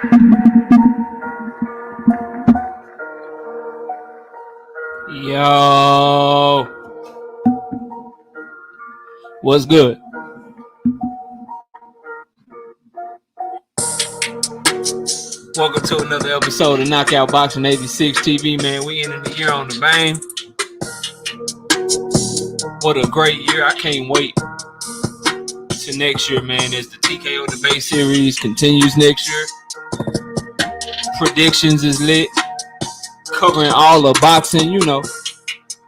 Yo, what's good? Welcome to another episode of Knockout Boxing 86 TV, man. We ended the year on the bang. What a great year. I can't wait to next year, man, as the TKO debate series continues next year. Predictions is lit. Covering all of boxing, you know.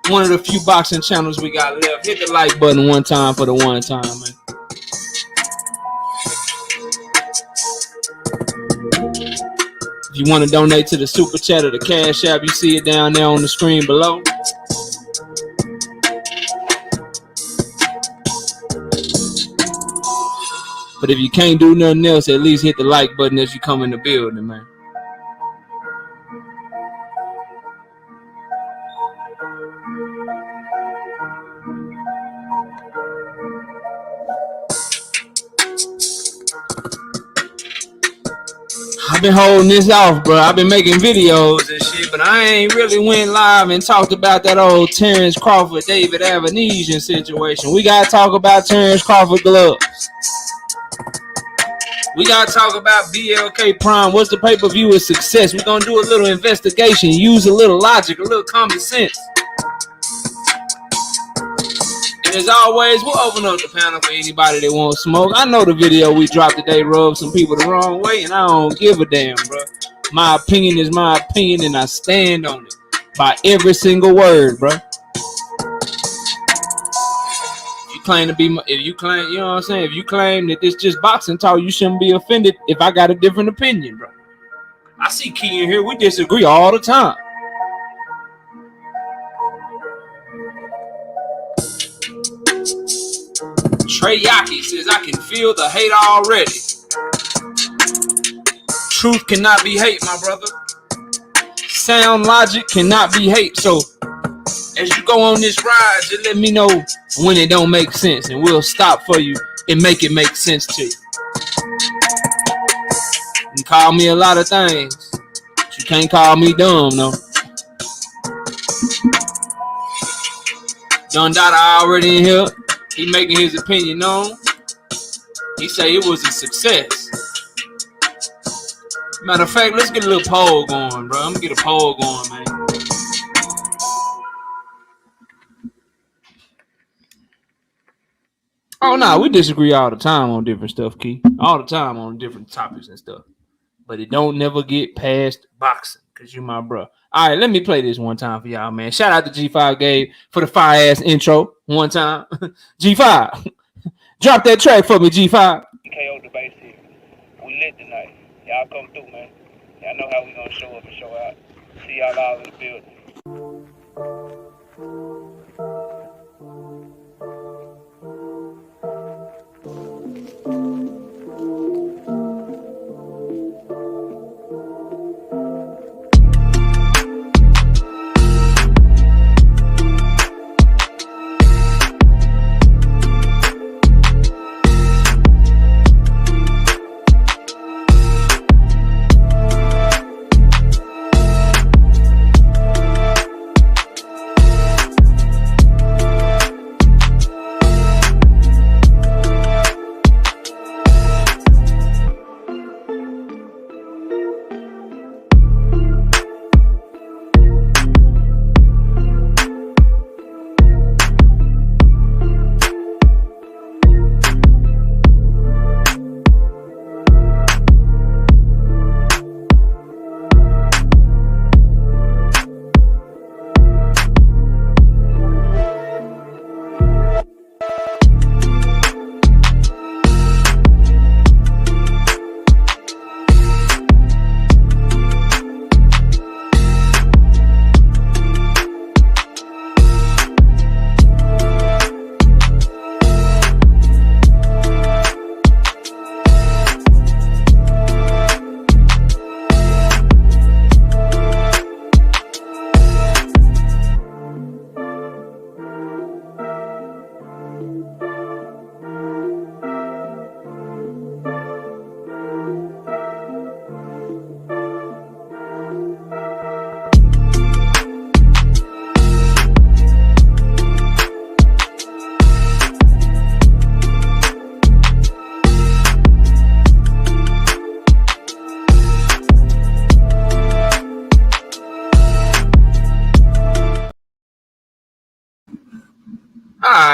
One of the few boxing channels we got left. Hit the like button one time for the one time, man. If you want to donate to the Super Chat or the CashApp, you see it down there on the screen below. But if you can't do nothing else, at least hit the like button as you come in the building, man. I've been holding this off, bro. I've been making videos and shit, but I ain't really went live and talked about that old Terence Crawford, David Avanesyan situation. We gotta talk about Terence Crawford gloves. We gotta talk about BLK Prime. What's the pay-per-view of Success? We're gonna do a little investigation, use a little logic, a little common sense. And as always, we'll open up the panel for anybody that wants smoke. I know the video we dropped today rubbed some people the wrong way, and I don't give a damn, bro. My opinion is my opinion, and I stand on it by every single word, bro. If you claim, you know what I'm saying? If you claim that this just boxing talk, you shouldn't be offended if I got a different opinion, bro. I see Key in here. We disagree all the time. Trey Yaki says, I can feel the hate already. Truth cannot be hate, my brother. Sound logic cannot be hate. So as you go on this ride, just let me know when it don't make sense, and we'll stop for you and make it make sense to you. You can call me a lot of things, but you can't call me dumb, no. Don Dada already in here. He making his opinion known. He say it was a success. Matter of fact, let's get a little poll going, bro. I'm gonna get a poll going, man. Oh, no, we disagree all the time on different stuff, Key. All the time on different topics and stuff. But it don't never get past boxing, because you my bro. All right, let me play this one time for y'all, man. Shout out to G5 Gabe for the fire-ass intro one time. G5, drop that track for me, G5. KO debate here. We lit tonight. Y'all come through, man. Y'all know how we gonna show up and show out. See y'all all in the building.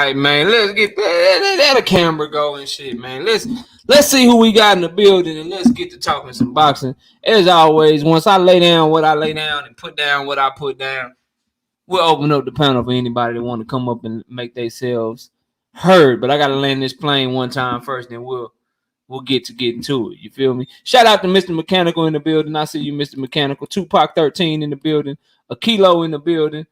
right, man. Let's get let the camera go and shit, man. Let's see who we got in the building and let's get to talking some boxing. As always, once I lay down what I lay down and put down what I put down, we'll open up the panel for anybody that want to come up and make themselves heard. But I gotta land this plane one time first, then we'll get into it. You feel me? Shout out to Mr. Mechanical in the building. I see you, Mr. Mechanical. Tupac 13 in the building. A Kilo in the building.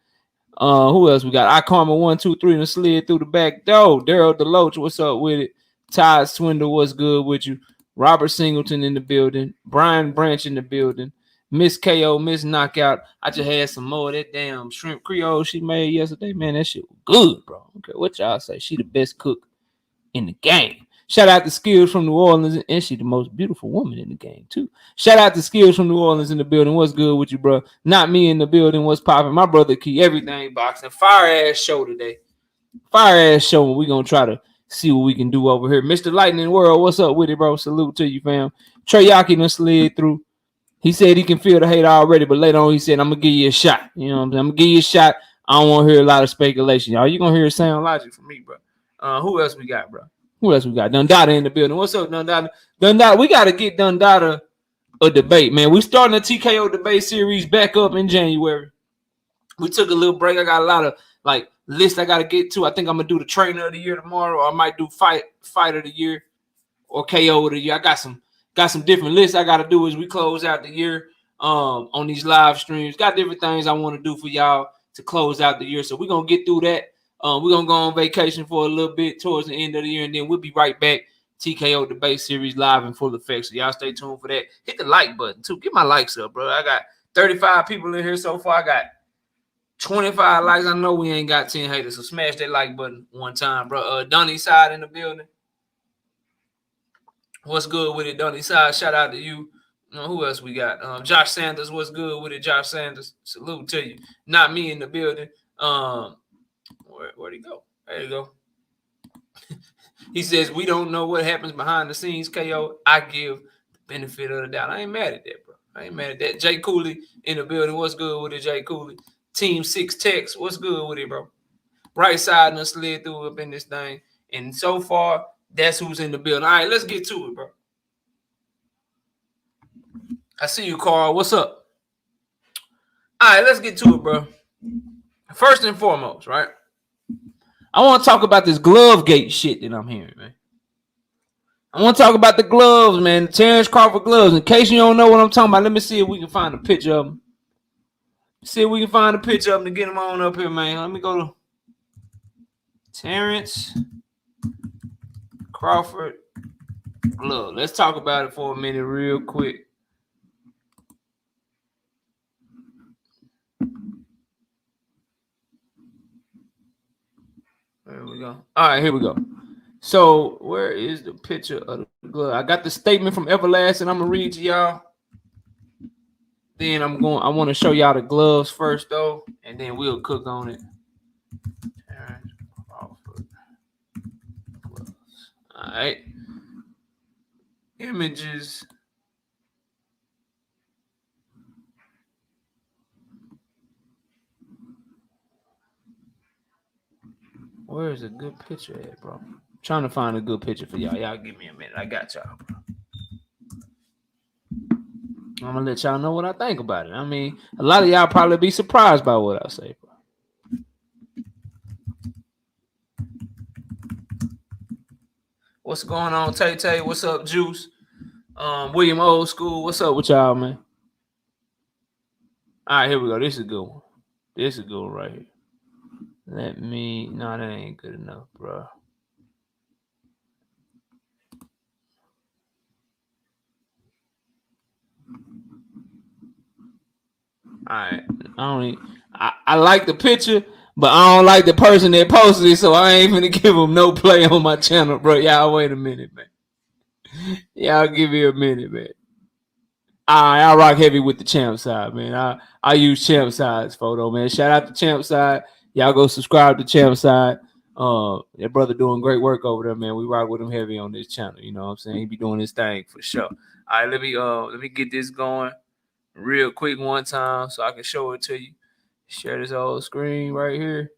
Who else we got? I Karma 1, 2, 3 and slid through the back door. Daryl Deloach, what's up with it? Todd Swindle, what's good with you? Robert Singleton in the building. Brian Branch in the building. Miss KO, Miss Knockout. I just had some more of that damn shrimp Creole she made yesterday. Man, that shit was good, bro. Okay, what y'all say? She the best cook in the game. Shout out to Skills from New Orleans, and she the most beautiful woman in the game, too. Shout out to Skills from New Orleans in the building. What's good with you, bro? Not me in the building. What's popping? My brother Key, everything boxing. Fire-ass show today. Fire-ass show, and we're going to try to see what we can do over here. Mr. Lightning World, what's up with it, bro? Salute to you, fam. Trey Yaki done slid through. He said he can feel the hate already, but later on he said, I'm going to give you a shot. You know what I'm saying? I'm going to give you a shot. I don't want to hear a lot of speculation. Y'all, you going to hear sound logic from me, bro. Who else we got, bro? Who else we got? Dundada in the building. What's up, Dundada? Dundada, we got to get Dundada a debate, man. We starting a TKO debate series back up in January. We took a little break. I got a lot of lists I got to get to. I think I'm going to do the trainer of the year tomorrow, or I might do fight of the year or KO of the year. I got some different lists I got to do as we close out the year on these live streams. Got different things I want to do for y'all to close out the year. So we're going to get through that. We're going to go on vacation for a little bit towards the end of the year, and then we'll be right back. TKO debate series live in full effect. So y'all stay tuned for that. Hit the like button, too. Get my likes up, bro. I got 35 people in here so far. I got 25 likes. I know we ain't got 10 haters, so smash that like button one time, bro. Donnie Side in the building. What's good with it, Donnie Side? Shout out to you. Who else we got? Josh Sanders. What's good with it, Josh Sanders? Salute to you. Not me in the building. Where'd he go? There you go. He says, we don't know what happens behind the scenes, KO. I give the benefit of the doubt. I ain't mad at that, bro. I ain't mad at that. Jay Cooley in the building. What's good with it, Jay Cooley? Team 6 Tex. What's good with it, bro? Right side and slid through up in this thing. And so far, that's who's in the building. All right, let's get to it, bro. I see you, Carl. What's up? All right, let's get to it, bro. First and foremost, right? I want to talk about this glove gate shit that I'm hearing, man. I want to talk about the gloves, man. The Terence Crawford gloves. In case you don't know what I'm talking about, let me see if we can find a picture of them. See if we can find a picture of them to get them on up here, man. Let me go to Terence Crawford glove. Let's talk about it for a minute real quick. There we go. All right, here we go. So where is the picture of the glove? I got the statement from Everlasting. I'm gonna read to y'all. Then I want to show y'all the gloves first, though, and then we'll cook on it. All right. Images. Where is a good picture at, bro? I'm trying to find a good picture for y'all. Y'all give me a minute. I got y'all, bro. I'm gonna let y'all know what I think about it. I mean, a lot of y'all probably be surprised by what I say, bro. What's going on, Tay Tay? What's up, Juice? William Old School. What's up with y'all, man? All right, here we go. This is a good one. This is a good one right here. No, that ain't good enough, bro. All right. I like the picture, but I don't like the person that posted it, so I ain't gonna give them no play on my channel, bro. Y'all wait a minute, man. Y'all give me a minute, man. I rock heavy with the champ side, man. I use champ side's photo, man. Shout out to champ side. Y'all go subscribe to champ side. That brother doing great work over there, man. We rock with him heavy on this channel. You know what I'm saying? He be doing his thing for sure. All right, let me get this going real quick one time so I can show it to you. Share this whole screen right here.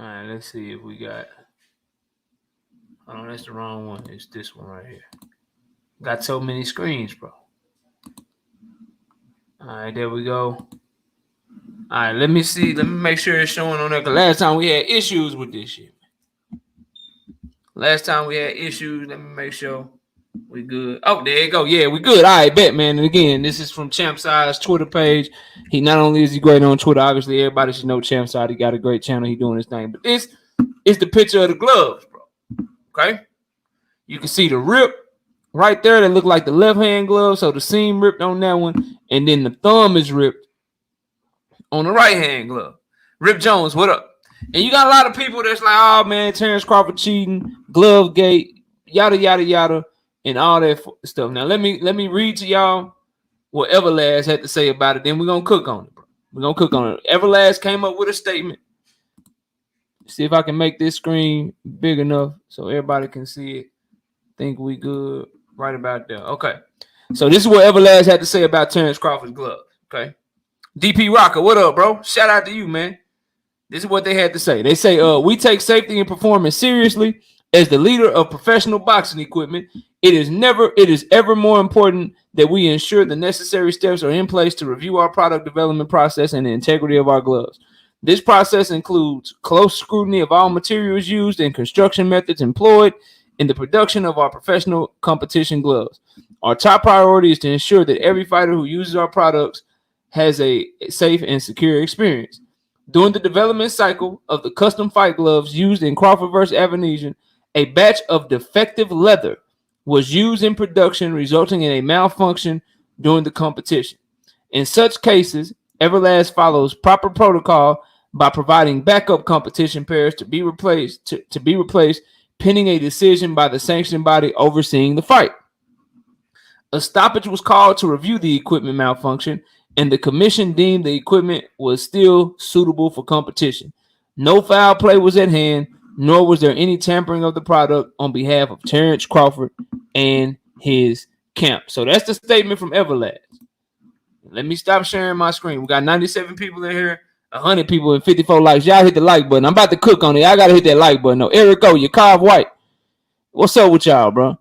All right, let's see if we got. Oh, that's the wrong one. It's this one right here. Got so many screens, bro. All right, there we go. All right, let me see. Let me make sure it's showing on there. Cause last time we had issues with this shit. Last time we had issues. Let me make sure we good. Oh, there you go. Yeah, we good. All right, bet, man. And again, this is from Champ Side's Twitter page. He not only is he great on Twitter, obviously everybody should know Champ Side. He got a great channel. He doing his thing. But this is the picture of the gloves, bro. Okay, you can see the rip right there. That look like the left hand glove. So the seam ripped on that one, and then the thumb is ripped on the right hand glove. Rip Jones, what up? And you got a lot of people that's like, oh man, Terence Crawford cheating, glove gate, yada yada yada, and all that stuff. Now let me read to y'all what Everlast had to say about it. Then we're gonna cook on it, bro. We're gonna cook on it. Everlast came up with a statement. See if I can make this screen big enough so everybody can see it. Think we good right about there. Okay. So this is what Everlast had to say about Terence Crawford's glove. Okay. DP Rocker, what up, bro? Shout out to you, man. This is what they had to say. They say, we take safety and performance seriously. As the leader of professional boxing equipment, it is ever more important that we ensure the necessary steps are in place to review our product development process and the integrity of our gloves. This process includes close scrutiny of all materials used and construction methods employed in the production of our professional competition gloves. Our top priority is to ensure that every fighter who uses our products has a safe and secure experience. During the development cycle of the custom fight gloves used in Crawford vs. Avanesyan, a batch of defective leather was used in production, resulting in a malfunction during the competition. In such cases, Everlast follows proper protocol by providing backup competition pairs to be replaced pending a decision by the sanctioning body overseeing the fight. A stoppage was called to review the equipment malfunction, and the commission deemed the equipment was still suitable for competition. No foul play was at hand, nor was there any tampering of the product on behalf of Terence Crawford and his camp. So that's the statement from Everlast. Let me stop sharing my screen. We got 97 people in here, 100 people and 54 likes. Y'all hit the like button. I'm about to cook on it. I got to hit that like button. No, Eric O, Yakov White. What's up with y'all, bro?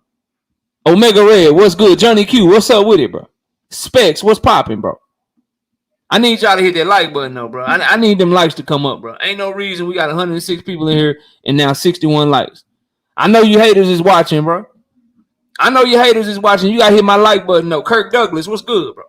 Omega Red, what's good? Johnny Q, what's up with it, bro? Specs, what's popping, bro? I need y'all to hit that like button, though, bro. I need them likes to come up, bro. Ain't no reason we got 106 people in here and now 61 likes. I know you haters is watching, bro. I know you haters is watching. You got to hit my like button, though. Kirk Douglas, what's good, bro?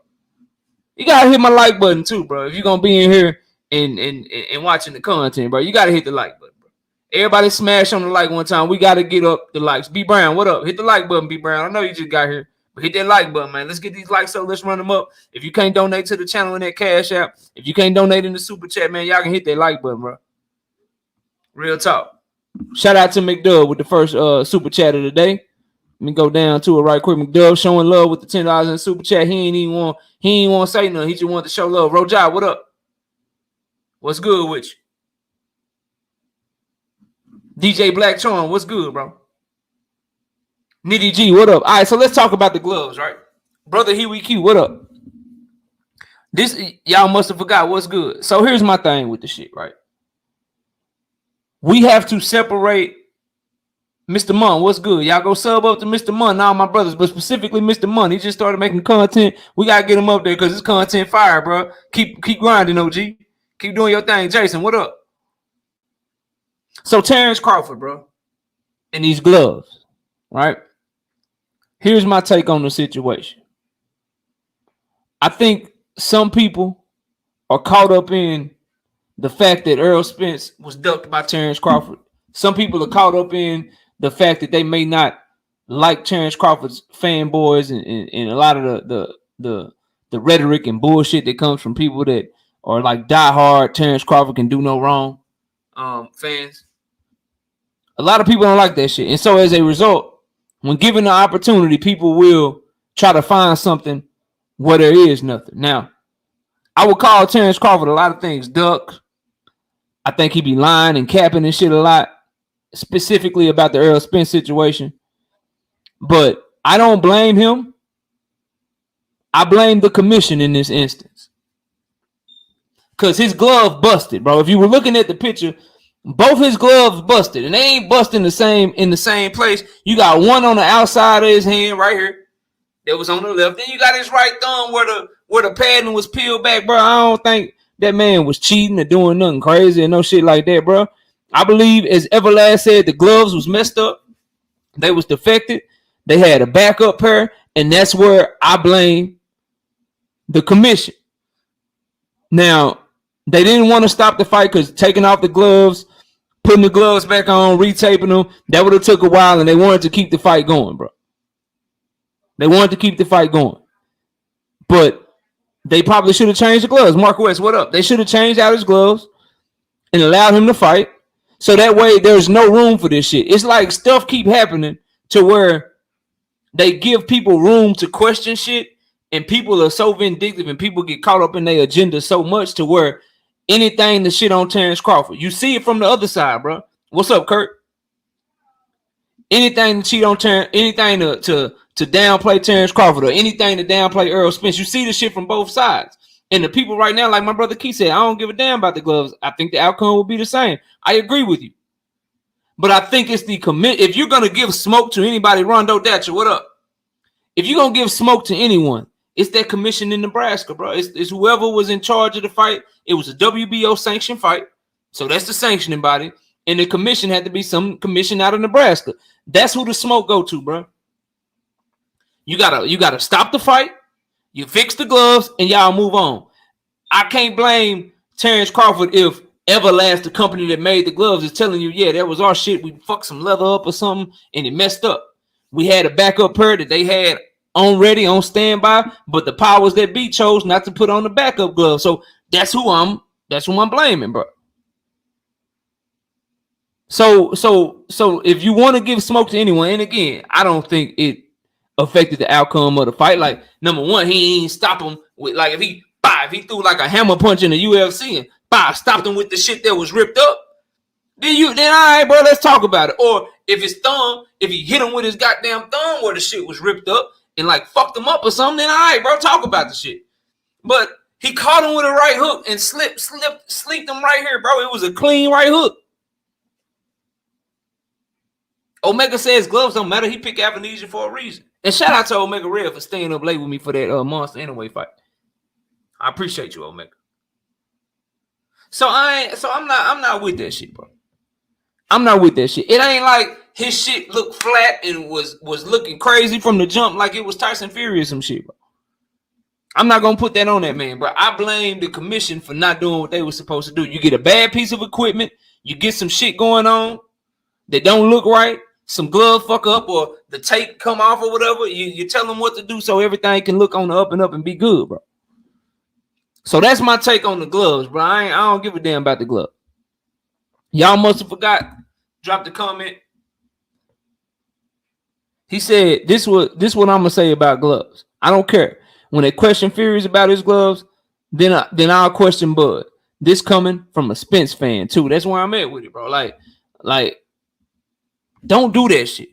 You got to hit my like button, too, bro. If you're going to be in here and watching the content, bro, you got to hit the like button, bro. Everybody smash on the like one time. We got to get up the likes. B Brown, what up? Hit the like button, B Brown. I know you just got here. But hit that like button, man. Let's get these likes up. Let's run them up. If you can't donate to the channel in that Cash App, if you can't donate in the super chat, man, y'all can hit that like button, bro. Real talk. Shout out to McDub with the first super chat of the day. Let me go down to it right quick. McDub showing love with the $10 in the super chat. He ain't want to say nothing. He just wanted to show love. Rojai, what up? What's good with you? DJ Black Charm, what's good, bro? Nitty G, what up? All right, so let's talk about the gloves, right? Brother Huey Q, what up? This, y'all must have forgot what's good. So here's my thing with the shit, right? We have to separate Mr. Munn, what's good? Y'all go sub up to Mr. Munn, and all my brothers, but specifically Mr. Munn. He just started making content. We got to get him up there because it's content fire, bro. Keep grinding, OG. Keep doing your thing. Jason, what up? So Terence Crawford, bro, and these gloves, right? Here's my take on the situation. I think some people are caught up in the fact that Earl Spence was ducked by Terence Crawford. Some people are caught up in the fact that they may not like Terence Crawford's fanboys and a lot of the rhetoric and bullshit that comes from people that are like diehard Terence Crawford can do no wrong fans. A lot of people don't like that shit. And so as a result, when given the opportunity, people will try to find something where there is nothing. Now, I would call Terence Crawford a lot of things duck. I think he be lying and capping and shit a lot, specifically about the Earl Spence situation. But I don't blame him. I blame the commission in this instance. Because his glove busted, bro. If you were looking at the picture, Both his gloves busted, and they ain't busting in the same place. You got one on the outside of his hand right here that was on the left. Then you got his right thumb where the padding was peeled back, bro. I don't think that man was cheating or doing nothing crazy and no shit like that, bro. I believe, as Everlast said, the gloves was messed up. They was defected. They had a backup pair, and that's where I blame the commission. Now, they didn't want to stop the fight because taking off the gloves, putting the gloves back on, retaping them, that would have took a while, and they wanted to keep the fight going, bro. They wanted to keep the fight going. But they probably should have changed the gloves. Mark West, what up? They should have changed out his gloves and allowed him to fight. So that way there's no room for this shit. It's like stuff keep happening to where they give people room to question shit, and people are so vindictive and people get caught up in their agenda so much to where anything to shit on Terence Crawford. You see it from the other side, bro. What's up, Kurt? Anything to cheat on Terence, anything to downplay Terence Crawford, or anything to downplay Earl Spence. You see the shit from both sides. And the people right now, like my brother Keith said, I don't give a damn about the gloves. I think the outcome will be the same. I agree with you. But I think it's the commit. If you're going to give smoke to anybody, Rondo Datcher, what up? If you're going to give smoke to anyone, it's that commission in Nebraska, bro. It's whoever was in charge of the fight. It was a WBO sanctioned fight. So that's the sanctioning body. And the commission had to be some commission out of Nebraska. That's who the smoke go to, bro. You gotta stop the fight. You fix the gloves and y'all move on. I can't blame Terence Crawford if Everlast, the company that made the gloves, is telling you, yeah, that was our shit. We fucked some leather up or something and it messed up. We had a backup pair that they had on ready, on standby, but the powers that be chose not to put on the backup glove. So that's who I'm blaming, bro. So if you want to give smoke to anyone, and again, I don't think it affected the outcome of the fight. Like, number one, he ain't stop him with, like, if he threw like a hammer punch in the UFC and stopped him with the shit that was ripped up, then all right, bro, let's talk about it. Or if he hit him with his goddamn thumb where the shit was ripped up and like fucked him up or something, then all right, bro, talk about the shit. But he caught him with a right hook and sleeped him right here, bro. It was a clean right hook. Omega says gloves don't matter. He picked Avanesyan for a reason. And shout out to Omega Red for staying up late with me for that Monster Anyway fight. I appreciate you, Omega. So I'm not with that shit, bro. I'm not with that shit. It ain't like his shit looked flat and was looking crazy from the jump like it was Tyson Fury or some shit, bro. I'm not gonna put that on that man, bro. I blame the commission for not doing what they were supposed to do. You get a bad piece of equipment, you get some shit going on that don't look right, some glove fuck up or the tape come off or whatever, you tell them what to do so everything can look on the up and up and be good, bro. So that's my take on the gloves, bro. I don't give a damn about the glove. Y'all must have forgot. Drop the comment. He said, this what I'm gonna say about gloves. I don't care. When they question Fury's about his gloves, then I'll question Bud. This coming from a Spence fan too. That's where I'm at with it, bro. Like, don't do that shit.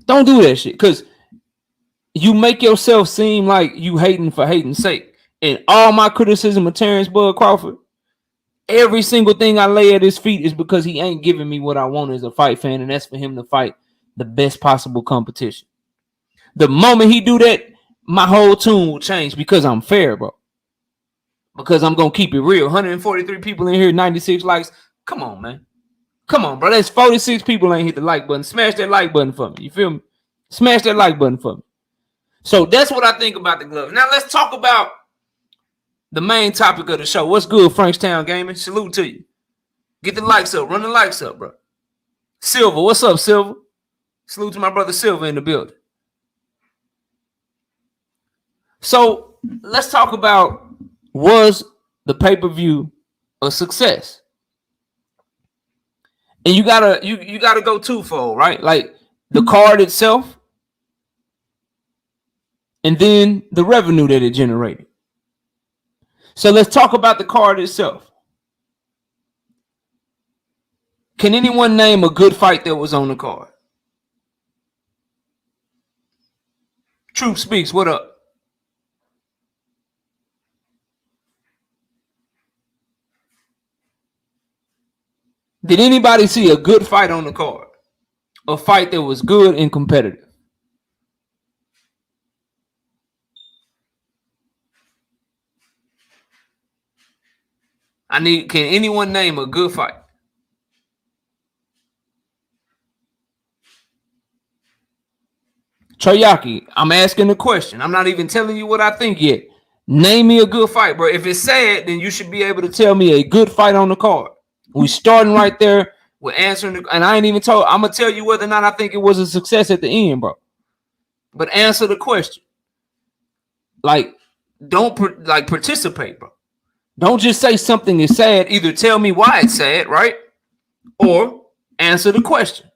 Don't do that shit. Because you make yourself seem like you hating for hating's sake. And all my criticism of Terence Bud Crawford, every single thing I lay at his feet is because he ain't giving me what I want as a fight fan, and that's for him to fight the best possible competition. The moment he do that, my whole tune will change because I'm fair, bro. Because I'm going to keep it real. 143 people in here, 96 likes. Come on, man. Come on, bro. That's 46 people ain't hit the like button. Smash that like button for me. You feel me? Smash that like button for me. So that's what I think about the gloves. Now let's talk about the main topic of the show. What's good, Frankstown Gaming? Salute to you. Get the likes up. Run the likes up, bro. Silver, what's up, Silver? Salute to my brother Silver in the building. So let's talk about, was the pay-per-view a success? And you gotta go twofold, right? Like the card itself, and then the revenue that it generated. So let's talk about the card itself. Can anyone name a good fight that was on the card? Truth Speaks, what up? Did anybody see a good fight on the card? A fight that was good and competitive? Can anyone name a good fight? Troyaki, I'm asking the question. I'm not even telling you what I think yet. Name me a good fight, bro. If it's sad, then you should be able to tell me a good fight on the card. We starting right there. We're answering, and I ain't even told. I'm gonna tell you whether or not I think it was a success at the end, bro. But answer the question. Like, don't participate, bro. Don't just say something is sad. Either tell me why it's sad, right? Or answer the question.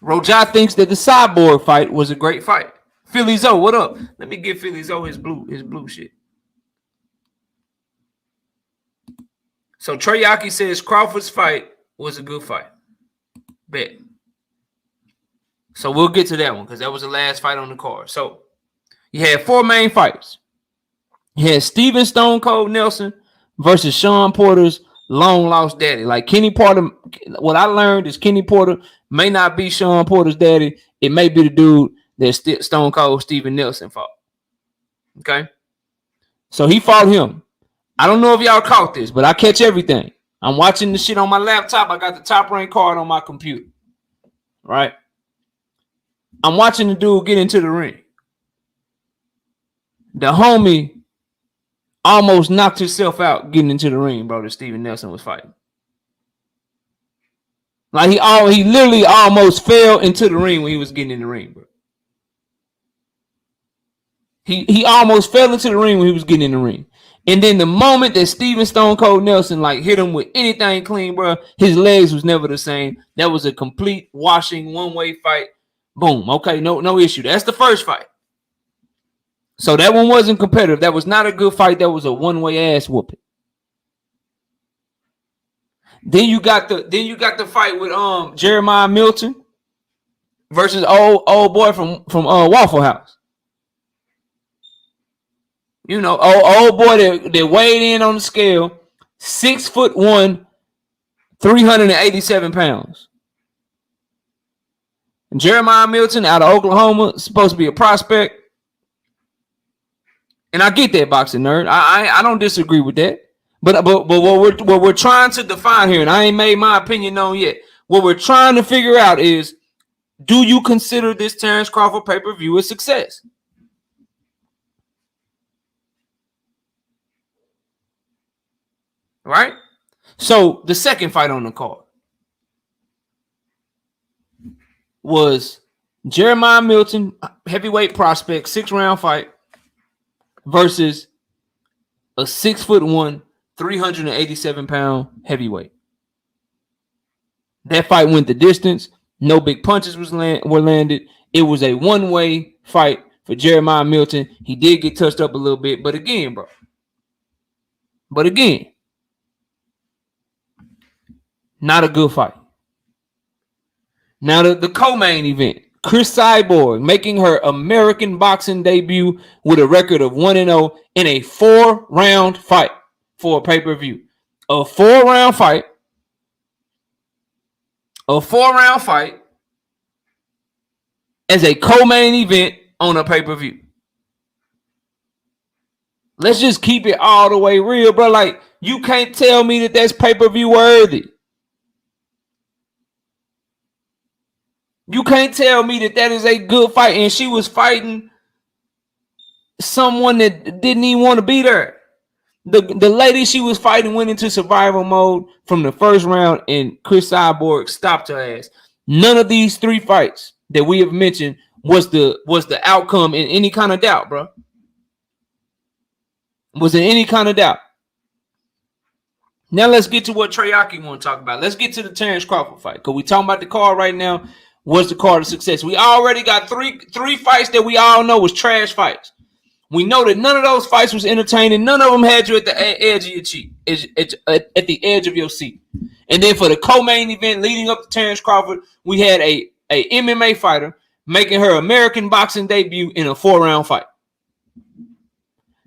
Rojai thinks that the Cyborg fight was a great fight. Philly Zoe, what up? Let me give Philly Zoe his blue shit. So Treyaki says Crawford's fight was a good fight. Bet. So we'll get to that one because that was the last fight on the card. So you had 4 main fights. You had Steven Stone Cold Nelson versus Sean Porter's long lost daddy. Like Kenny Porter, what I learned is Kenny Porter may not be Sean Porter's daddy. It may be the dude that Stone Cold Steven Nelson fought. Okay. So he fought him. I don't know if y'all caught this, but I catch everything. I'm watching the shit on my laptop. I got the Top Rank card on my computer. Right? I'm watching the dude get into the ring. The homie almost knocked himself out getting into the ring, bro, that Steven Nelson was fighting. Like he literally almost fell into the ring when he was getting in the ring, bro. He almost fell into the ring when he was getting in the ring. And then the moment that Steven Stone Cold Nelson like hit him with anything clean, bro, his legs was never the same. That was a complete washing one-way fight. Boom. Okay, no issue. That's the first fight. So that one wasn't competitive. That was not a good fight. That was a one-way ass whooping. Then you got the fight with Jeremiah Milton versus old boy from Waffle House. You know, old boy that weighed in on the scale, 6'1", 387 pounds. And Jeremiah Milton out of Oklahoma, supposed to be a prospect. And I get that, boxing nerd. I don't disagree with that. But what we're trying to define here, and I ain't made my opinion known yet. What we're trying to figure out is, do you consider this Terence Crawford pay-per-view a success? Right? So the second fight on the card was Jeremiah Milton, heavyweight prospect, 6-round fight, versus a 6'1", 387-pound heavyweight. That fight went the distance. No big punches were landed. It was a one-way fight for Jeremiah Milton. He did get touched up a little bit, but again, not a good fight. Now the co-main event, Chris Cyborg making her American boxing debut with a record of 1-0 in a 4-round fight for a pay-per-view. A 4-round fight as a co-main event on a pay-per-view. Let's just keep it all the way real, bro. Like, you can't tell me that that's pay-per-view worthy. You can't tell me that that is a good fight. And she was fighting someone that didn't even want to be there. The lady she was fighting went into survival mode from the first round, and Chris Cyborg stopped her ass. None of these 3 fights that we have mentioned was the outcome in any kind of doubt, bro. Was in any kind of doubt. Now let's get to what Treyaki want to talk about. Let's get to the Terence Crawford fight, because we talking about the card right now. Was the card of success? We already got three fights that we all know was trash fights. We know that none of those fights was entertaining. None of them had you at the edge of your seat, at the edge of your seat. And then for the co-main event leading up to Terence Crawford, we had a MMA fighter making her American boxing debut in a 4-round fight.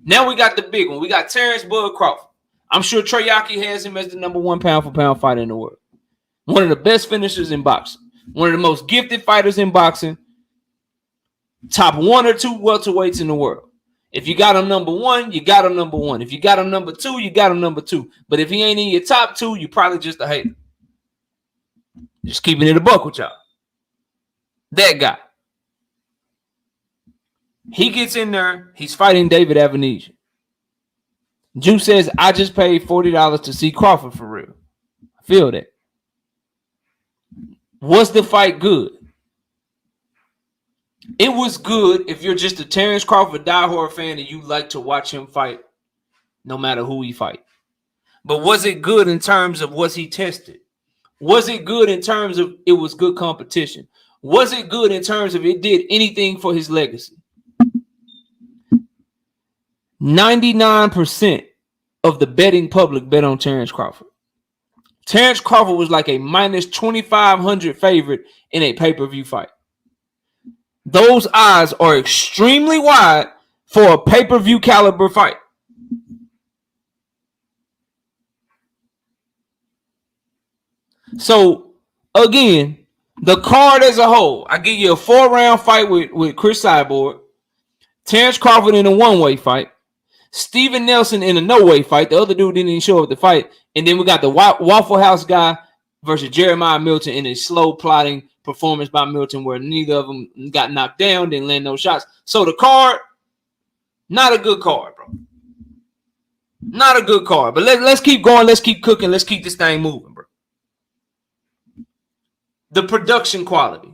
Now we got the big one. We got Terence Bud Crawford. I'm sure Teriyaki has him as the number 1 pound-for-pound fighter in the world. One of the best finishers in boxing. One of the most gifted fighters in boxing. Top 1 or 2 welterweights in the world. If you got him number 1, you got him number 1. If you got him number 2, you got him number 2. But if he ain't in your top 2, you probably just a hater. Just keeping it a buck with y'all. That guy. He gets in there. He's fighting David Avanesyan. Juice says, I just paid $40 to see Crawford for real. I feel that. Was the fight good? It was good if you're just a Terence Crawford diehard fan and you like to watch him fight no matter who he fight. But was it good in terms of was he tested? Was it good in terms of it was good competition? Was it good in terms of it did anything for his legacy? 99% of the betting public bet on Terence Crawford. Terence Crawford was like a minus 2,500 favorite in a pay-per-view fight. Those odds are extremely wide for a pay-per-view caliber fight. So, again, the card as a whole, I give you a 4-round fight with Chris Cyborg, Terence Crawford in a one-way fight, Steven Nelson in a no-way fight. The other dude didn't even show up to fight. And then we got the Waffle House guy versus Jeremiah Milton in a slow plotting performance by Milton where neither of them got knocked down, didn't land no shots. So the card, not a good card, bro. Not a good card. But let's keep going. Let's keep cooking. Let's keep this thing moving, bro. The production quality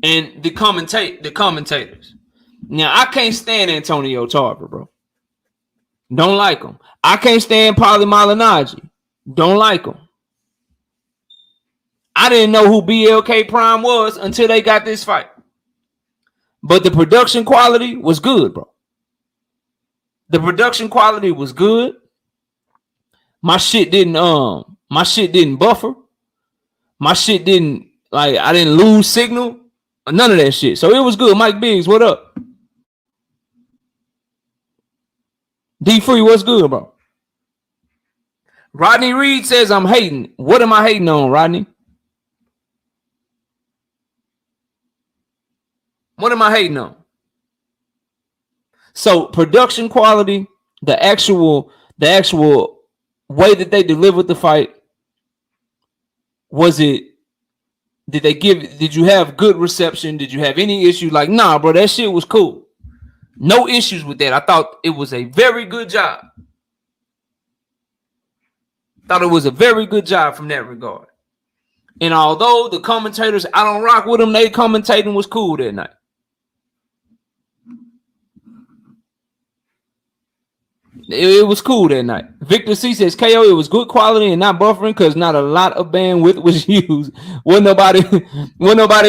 and the commentators. Now, I can't stand Antonio Tarver, bro. Don't like him. I can't stand Paulie Malignaggi. Don't like him. I didn't know who BLK Prime was until they got this fight. But the production quality was good, bro. The production quality was good. My shit didn't buffer. My shit didn't, like, I didn't lose signal. None of that shit. So it was good. Mike Biggs, what up? D-Free, what's good, bro? Rodney Reed says I'm hating. What am I hating on, Rodney? What am I hating on? So production quality, the actual way that they delivered the fight, did you have good reception? Did you have any issue? Like, nah, bro, that shit was cool. No issues with that. I thought it was a very good job. Thought it was a very good job from that regard. And although the commentators, I don't rock with them, they commentating was cool that night. It was cool that night. Victor C says, KO, it was good quality and not buffering because not a lot of bandwidth was used. Wasn't nobody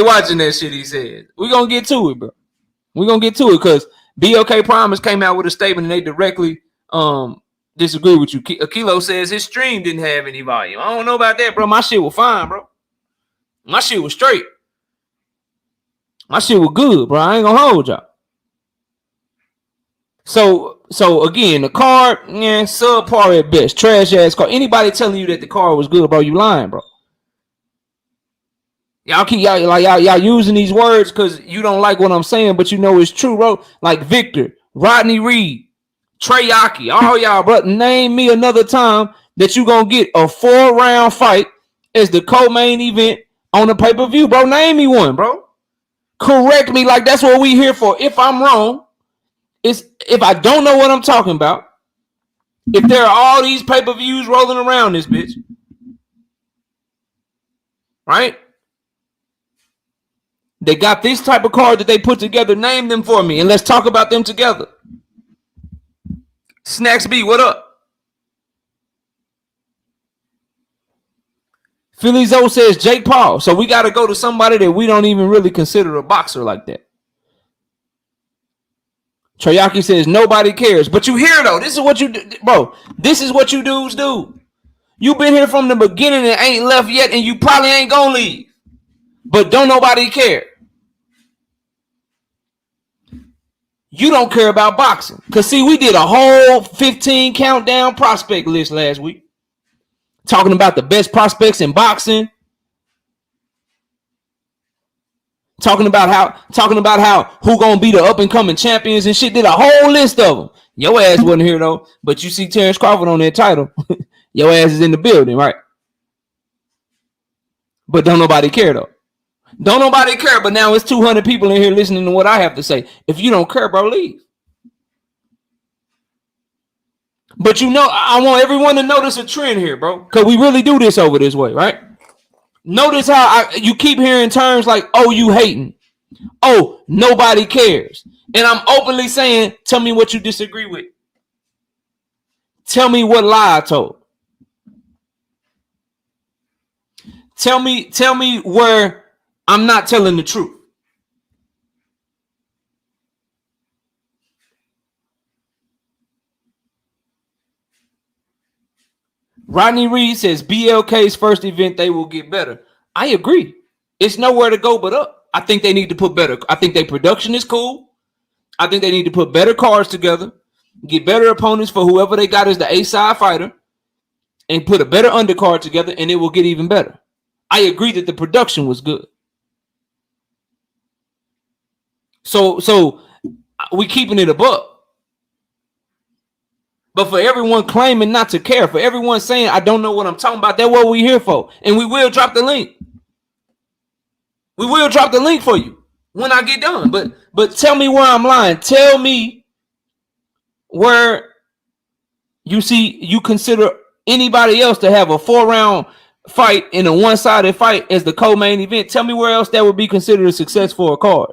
watching that shit, he said. We're going to get to it, bro. We're going to get to it because BLK Promise came out with a statement and they directly disagree with you. Akilo says his stream didn't have any volume. I don't know about that, bro. My shit was fine, bro. My shit was straight. My shit was good, bro. I ain't going to hold y'all. So again, the card, subpar at best. Trash ass card. Anybody telling you that the card was good, bro, you lying, bro. Y'all using these words because you don't like what I'm saying, but you know it's true, bro. Like Victor, Rodney Reed, Teriyaki, all y'all, bro. Name me another time that you gonna get a 4-round fight as the co-main event on the pay-per-view, bro. Name me one, bro. Correct me, like that's what we here for. If I'm wrong, it's if I don't know what I'm talking about. If there are all these pay-per-views rolling around this bitch, right? They got this type of card that they put together. Name them for me, and let's talk about them together. Snacks B, what up? Philly Zoe says Jake Paul. So we got to go to somebody that we don't even really consider a boxer like that. Teriyaki says nobody cares. But you hear, though, this is what you do, bro. This is what you dudes do. You been here from the beginning and ain't left yet, and you probably ain't going to leave. But don't nobody care. You don't care about boxing. Because, see, we did a whole 15 countdown prospect list last week. Talking about the best prospects in boxing. Talking about how who gonna be the up and coming champions and shit. Did a whole list of them. Your ass wasn't here though, but you see Terence Crawford on that title. Your ass is in the building, right? But don't nobody care though. Don't nobody care. But now it's 200 people in here listening to what I have to say. If you don't care, bro, leave. But you know, I want everyone to notice a trend here, bro, because we really do this over this way, right? Notice how you keep hearing terms like, oh, you hating. Oh, nobody cares. And I'm openly saying, tell me what you disagree with. Tell me what lie I told. Tell me where I'm not telling the truth. Rodney Reed says BLK's first event, they will get better. I agree. It's nowhere to go but up. I think they need to put better. I think their production is cool. I think they need to put better cards together, get better opponents for whoever they got as the A-side fighter, and put a better undercard together, and it will get even better. I agree that the production was good. So we keeping it above. But for everyone claiming not to care, for everyone saying, I don't know what I'm talking about, that's what we're here for. And we will drop the link. We will drop the link for you when I get done. But tell me where I'm lying. Tell me where you consider anybody else to have a 4-round fight in a one-sided fight as the co-main event. Tell me where else that would be considered a success for a card.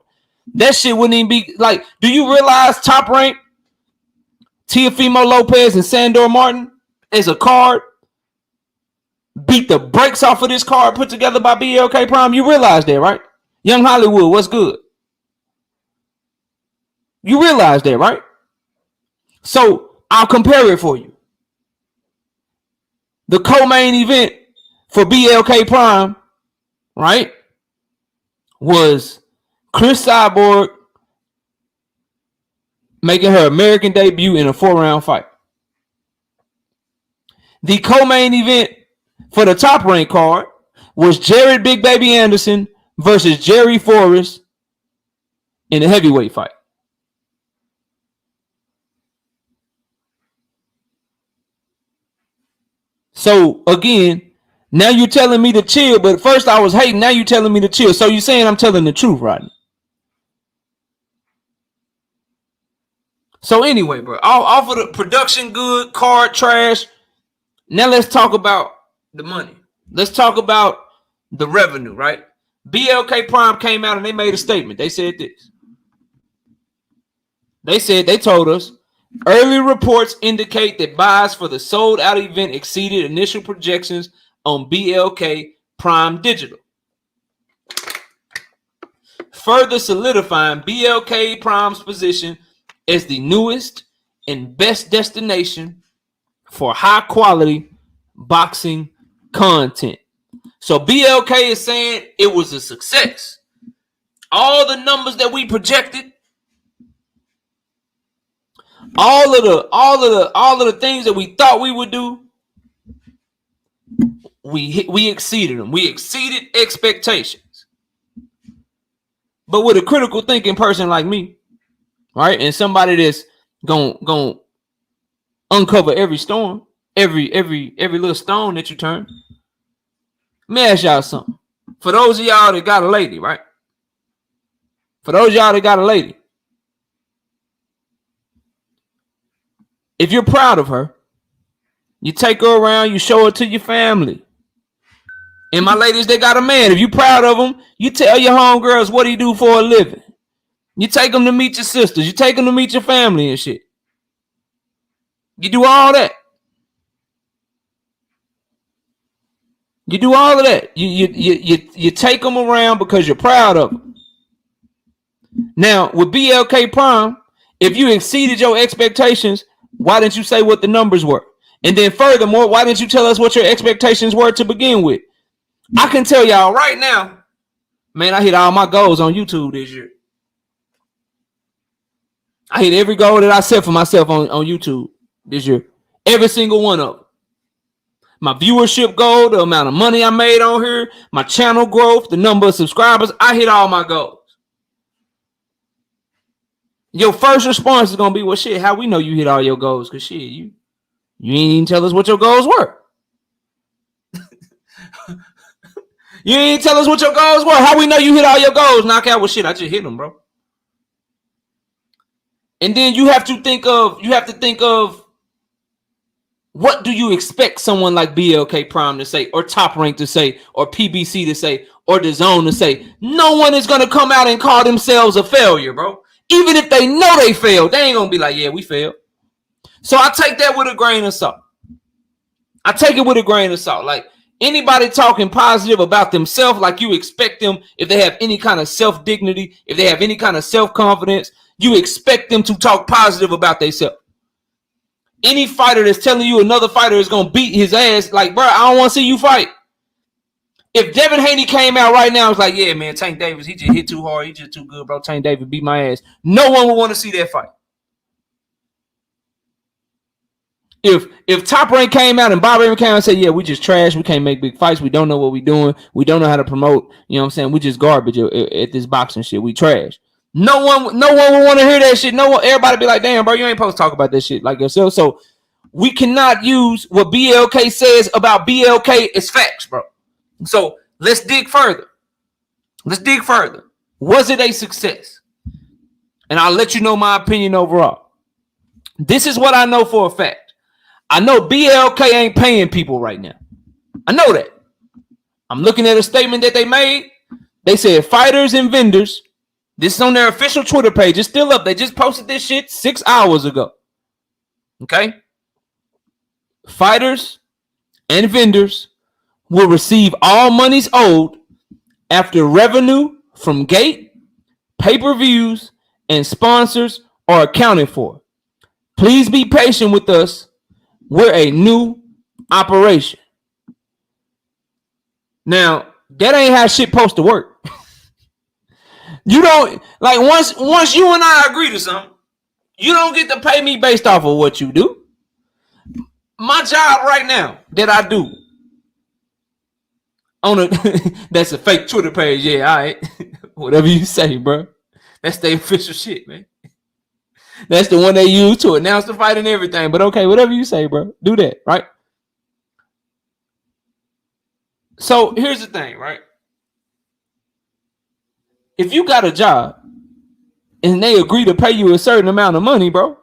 That shit wouldn't even be like, do you realize Top Rank, Teofimo Lopez and Sandor Martin as a card beat the brakes off of this card put together by BLK Prime? You realize that, right? Young Hollywood, what's good? You realize that, right? So I'll compare it for you. The co-main event for BLK Prime, right, was Chris Cyborg making her American debut in a 4-round fight. The co-main event for the Top Rank card was Jared Big Baby Anderson versus Jerry Forrest in a heavyweight fight. So again, now you're telling me to chill, but first I was hating, now you're telling me to chill. So you're saying I'm telling the truth, Rodney. So anyway, bro, off of the production good, card trash. Now let's talk about the money. Let's talk about the revenue, right? BLK Prime came out and they made a statement. They said this. They told us, early reports indicate that buys for the sold out event exceeded initial projections on BLK Prime Digital, further solidifying BLK Prime's position as the newest and best destination for high quality boxing content. So BLK is saying it was a success. All the numbers that we projected, all of the things that we thought we would do, we exceeded them. We exceeded expectations. But with a critical thinking person like me, right, and somebody that's gonna uncover every storm, every little stone that you turn. Let me ask y'all something. For those of y'all that got a lady, right? For those of y'all that got a lady, if you're proud of her, you take her around, you show her to your family. And my ladies, they got a man. If you're proud of him, you tell your homegirls what he do for a living. You take them to meet your sisters. You take them to meet your family and shit. You do all that. You do all of that. You take them around because you're proud of them. Now, with BLK Prime, if you exceeded your expectations, why didn't you say what the numbers were? And then furthermore, why didn't you tell us what your expectations were to begin with? I can tell y'all right now, man, I hit all my goals on YouTube this year. I hit every goal that I set for myself on YouTube this year. Every single one of them. My viewership goal, the amount of money I made on here, my channel growth, the number of subscribers. I hit all my goals. Your first response is going to be, well, shit, how we know you hit all your goals? Because, shit, you ain't even tell us what your goals were. You ain't tell us what your goals were. How we know you hit all your goals? Knockout, well, shit, I just hit them, bro. And then you have to think of what do you expect someone like BLK Prime to say, or Top Rank to say, or PBC to say, or The Zone to say? No one is going to come out and call themselves a failure, bro. Even if they know they failed, they ain't going to be like, yeah, we failed. So I take that with a grain of salt. I take it with a grain of salt. Like, anybody talking positive about themselves, like you expect them, if they have any kind of self-dignity, if they have any kind of self-confidence, you expect them to talk positive about themselves. Any fighter that's telling you another fighter is going to beat his ass, like, bro, I don't want to see you fight. If Devin Haney came out right now, it's like, yeah, man, Tank Davis, he just hit too hard. He just too good, bro. Tank Davis beat my ass. No one would want to see that fight. If Top Rank came out and Bob Raven came out and said, yeah, we just trash. We can't make big fights. We don't know what we're doing. We don't know how to promote. You know what I'm saying? We just garbage at this boxing shit. We trash. No one would want to hear that shit. No one, everybody be like, damn, bro, you ain't supposed to talk about this shit like yourself. So we cannot use what BLK says about BLK as facts, bro. So let's dig further. Was it a success? And I'll let you know my opinion overall. This is what I know for a fact. I know BLK ain't paying people right now. I know that. I'm looking at a statement that they made. They said fighters and vendors. This is on their official Twitter page. It's still up. They just posted this shit 6 hours ago. Okay? Fighters and vendors will receive all monies owed after revenue from gate, pay-per-views, and sponsors are accounted for. Please be patient with us. We're a new operation. Now, that ain't how shit supposed to work. You don't, like, once you and I agree to something, you don't get to pay me based off of what you do. My job right now that I do on a that's a fake Twitter page, yeah, all right. Whatever you say, bro. That's the official shit, man. That's the one they use to announce the fight and everything. But okay, whatever you say, bro. Do that, right? So here's the thing, right? If you got a job and they agree to pay you a certain amount of money, bro,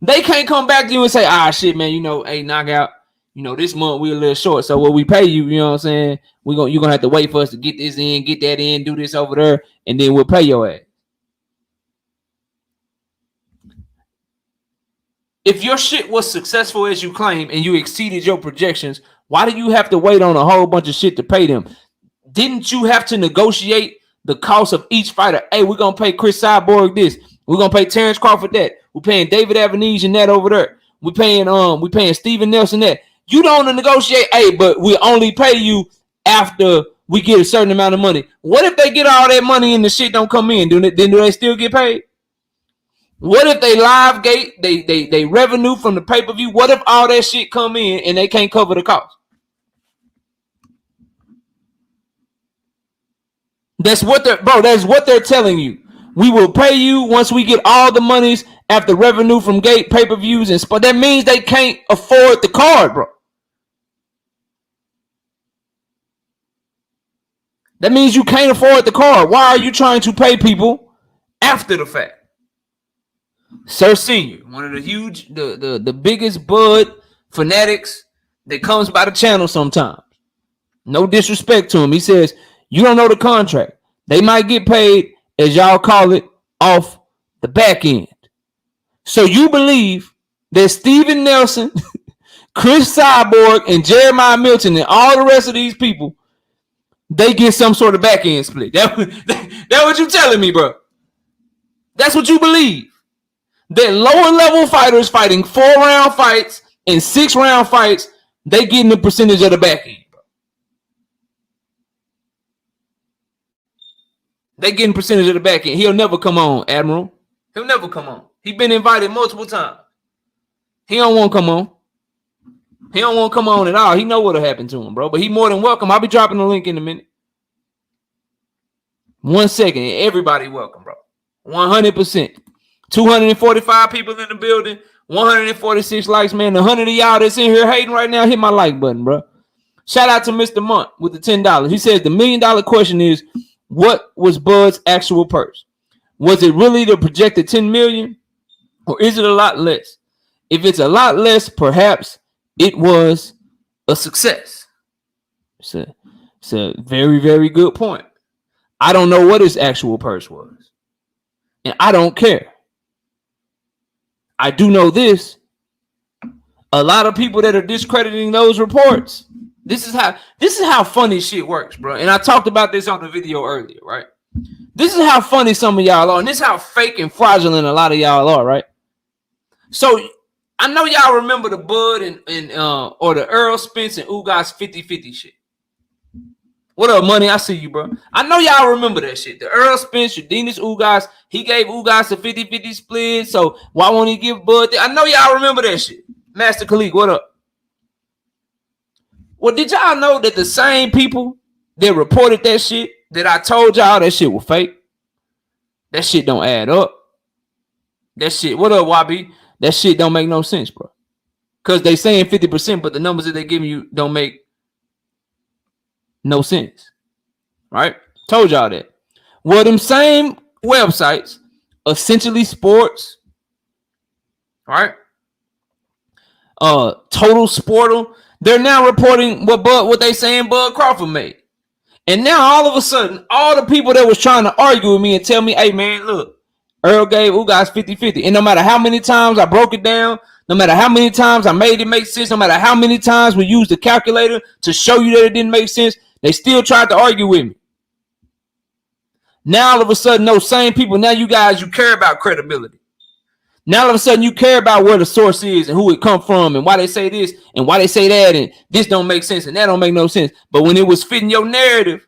they can't come back to you and say, shit, man, hey, knockout, this month we're a little short. So what we pay you, you know what I'm saying? You're going to have to wait for us to get this in, get that in, do this over there, and then we'll pay your ass. If your shit was successful as you claim and you exceeded your projections, why do you have to wait on a whole bunch of shit to pay them? Didn't you have to negotiate the cost of each fighter? Hey, we're going to pay Chris Cyborg this. We're going to pay Terence Crawford that. We're paying David Avanesyan that over there. We're paying Steven Nelson that. You don't negotiate, hey, but we only pay you after we get a certain amount of money. What if they get all that money and the shit don't come in? Do they still get paid? What if they live gate, they revenue from the pay-per-view? What if all that shit come in and they can't cover the cost? That's what they're telling you. We will pay you once we get all the monies after revenue from gate, pay-per-views, and that means they can't afford the card, bro. That means you can't afford the card. Why are you trying to pay people after the fact? Sir Senior, one of the biggest Bud fanatics that comes by the channel sometimes. No disrespect to him. He says, you don't know the contract. They might get paid, as y'all call it, off the back end. So you believe that Steven Nelson, Chris Cyborg, and Jeremiah Milton, and all the rest of these people, they get some sort of back end split. That's what you telling me, bro. That's what you believe. That lower level fighters fighting 4-round fights and 6-round fights, they getting a percentage of the back end, bro. They getting percentage of the back end. He'll never come on, Admiral. He'll never come on. He been invited multiple times. He don't want to come on. He don't want to come on at all. He know what'll happen to him, bro. But he more than welcome. I'll be dropping the link in a minute. 1 second. Everybody welcome, bro. 100%. 245 people in the building. 146 likes, man. 100 of y'all that's in here hating right now, hit my like button, bro. Shout out to Mr. Monk with the $10. He says the $1 million question is, what was Bud's actual purse? Was it really the projected 10 million, or is it a lot less? If it's a lot less, perhaps it was a success. It's a very, very good point. I don't know what his actual purse was, and I don't care. I do know this. A lot of people that are discrediting those reports. This is how funny shit works, bro. And I talked about this on the video earlier, right? This is how funny some of y'all are, and this is how fake and fraudulent a lot of y'all are, right? So I know y'all remember the Bud and or the Earl Spence and Ugas 50-50 shit. What up, Money? I see you, bro. I know y'all remember that shit. The Earl Spence, Dennis Ugas, he gave Ugas a 50-50 split, so why won't he give Bud I know y'all remember that shit. Master Khalik, what up? Well, did y'all know that the same people that reported that shit, that I told y'all that shit was fake? That shit don't add up. That shit, what up, YB? That shit don't make no sense, bro. Because they saying 50%, but the numbers that they giving you don't make no sense. Right? Told y'all that. Well, them same websites, Essentially Sports, right? Total Sportal, they're now reporting what they saying Bud Crawford made. And now all of a sudden, all the people that was trying to argue with me and tell me, hey man, look, Earl gave Ugas 50-50. And no matter how many times I broke it down, no matter how many times I made it make sense, no matter how many times we used the calculator to show you that it didn't make sense, they still tried to argue with me. Now all of a sudden, those same people, now you guys, you care about credibility. Now all of a sudden you care about where the source is and who it come from and why they say this and why they say that and this don't make sense and that don't make no sense. But when it was fitting your narrative,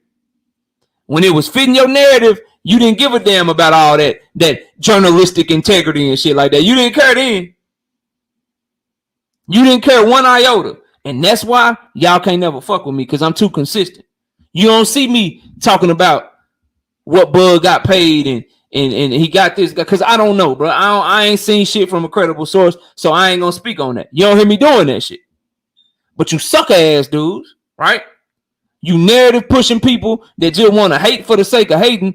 you didn't give a damn about all that journalistic integrity and shit like that. You didn't care then. You didn't care one iota. And that's why y'all can't never fuck with me, because I'm too consistent. You don't see me talking about what Bud got paid and he got this, because I don't know, bro. I ain't seen shit from a credible source, so I ain't gonna speak on that. You don't hear me doing that shit. But you sucker ass dudes, right? You narrative pushing people that just want to hate for the sake of hating.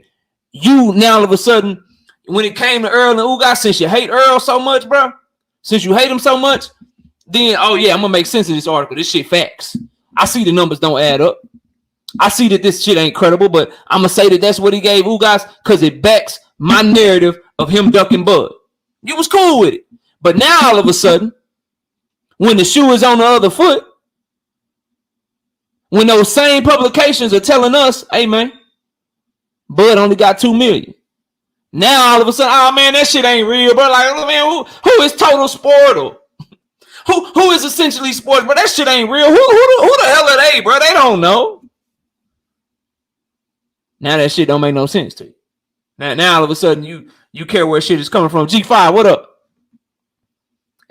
You now all of a sudden, when it came to Earl and Ugas, since you hate Earl so much, bro, since you hate him so much, then oh yeah, I'm gonna make sense of this article. This shit facts. I see the numbers don't add up. I see that this shit ain't credible, but I'm gonna say that that's what he gave Ugas because it backs my narrative of him ducking Bud. You was cool with it. But now all of a sudden, when the shoe is on the other foot, when those same publications are telling us, hey man, Bud only got 2 million. Now all of a sudden, oh man, that shit ain't real, bro. Like, man, who is Total Sportal? Who is Essentially Sports? But that shit ain't real. Who the hell are they, bro? They don't know. Now that shit don't make no sense to you. Now all of a sudden you care where shit is coming from. G5, what up?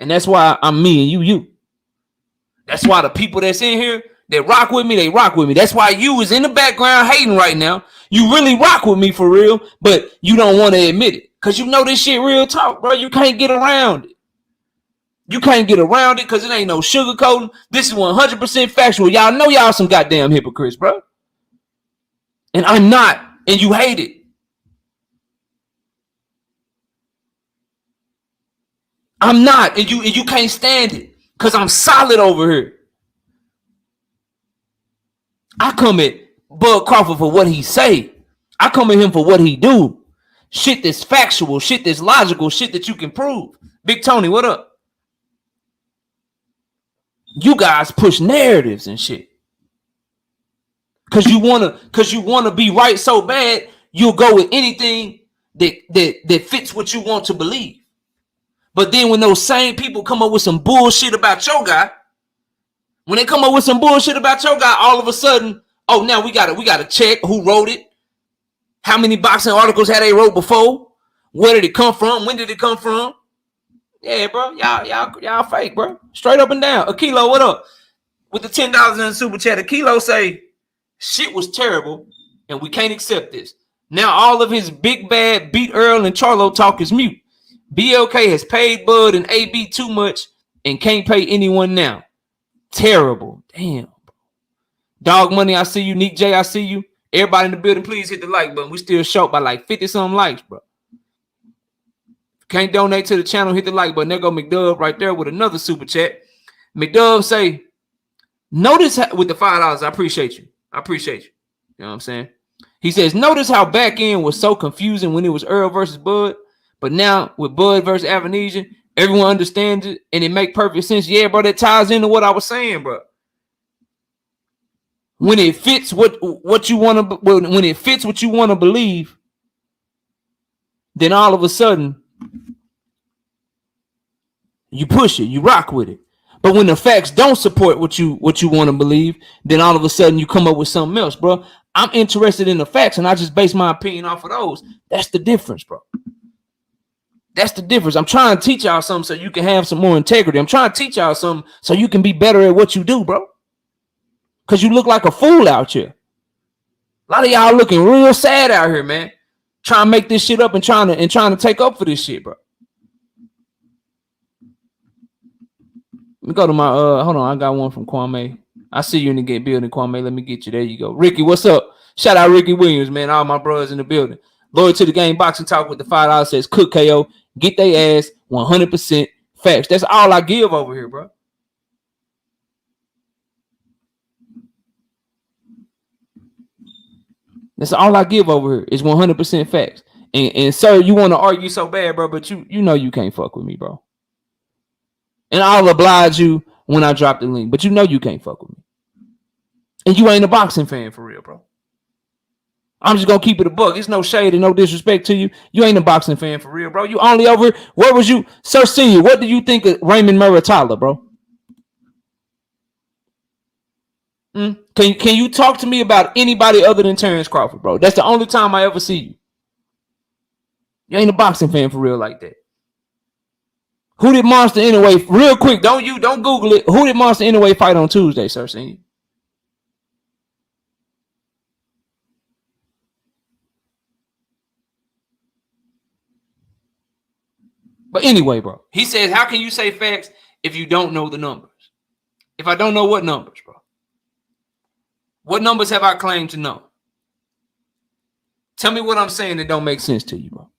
And that's why I'm me and you. That's why the people that's in here, they rock with me, they rock with me. That's why you is in the background hating right now. You really rock with me for real, but you don't want to admit it. Because you know this shit real talk, bro. You can't get around it. You can't get around it because it ain't no sugarcoating. This is 100% factual. Y'all know y'all some goddamn hypocrites, bro. And I'm not, and you hate it. I'm not, and you can't stand it because I'm solid over here. I come at Bud Crawford for what he say. I come at him for what he do. Shit that's factual, shit that's logical, shit that you can prove. Big Tony, what up? You guys push narratives and shit. Cause you wanna be right so bad, you'll go with anything that fits what you want to believe. But then when those same people come up with some bullshit about your guy, when they come up with some bullshit about your guy, all of a sudden, oh, now we gotta check who wrote it, how many boxing articles had they wrote before, where did it come from, when did it come from? Yeah, bro. Y'all fake, bro. Straight up and down. Akilo, what up? With the $10 in the super chat, Akilo say shit was terrible and we can't accept this. Now all of his big bad beat Earl and Charlo talk is mute. BLK has paid Bud and AB too much and can't pay anyone now. Terrible. Damn. Dog Money, I see you. Nick J, I see you. Everybody in the building, please hit the like button. We still short by like 50-something likes, bro. Can't donate to the channel, hit the like button. There go McDub right there with another super chat. McDub say, notice how, with the $5, I appreciate you. I appreciate you. You know what I'm saying? He says, notice how back end was so confusing when it was Earl versus Bud, but now with Bud versus Avanesyan, everyone understands it and it make perfect sense. Yeah, bro, that ties into what I was saying, bro. When it fits what you want to, when it fits what you want to believe, then all of a sudden you push it, you rock with it. But when the facts don't support what you want to believe, then all of a sudden you come up with something else, bro. I'm interested in the facts and I just base my opinion off of those. That's the difference, bro. That's the difference. I'm trying to teach y'all something so you can have some more integrity. I'm trying to teach y'all something so you can be better at what you do, bro. Because you look like a fool out here. A lot of y'all looking real sad out here, man. Trying to make this shit up and trying to take up for this shit, bro. Let me go to my hold on. I got one from Kwame. I see you in the building, Kwame. Let me get you. There you go. Ricky, what's up? Shout out Ricky Williams, man. All my brothers in the building. Loyal to the game boxing talk with the $5 says cook KO. Get they ass 100% facts. That's all I give over here, bro. That's all I give over here is 100% facts. And sir, you want to argue so bad, bro, but you know you can't fuck with me, bro. And I'll oblige you when I drop the link, but you know you can't fuck with me. And you ain't a boxing fan for real, bro. I'm just gonna keep it a buck. It's no shade and no disrespect to you. You ain't a boxing fan for real, bro. You only over. Where was you, Sir Senior? What do you think of Raymond Muratalla, bro? Can you talk to me about anybody other than Terence Crawford, bro? That's the only time I ever see you. You ain't a boxing fan for real like that. Who did Monster Anyway? Real quick, don't Google it. Who did Monster Anyway fight on Tuesday, Sir Senior? But anyway, bro, he says, how can you say facts if you don't know the numbers? If I don't know what numbers, bro? What numbers have I claimed to know? Tell me what I'm saying that don't make sense to you, bro.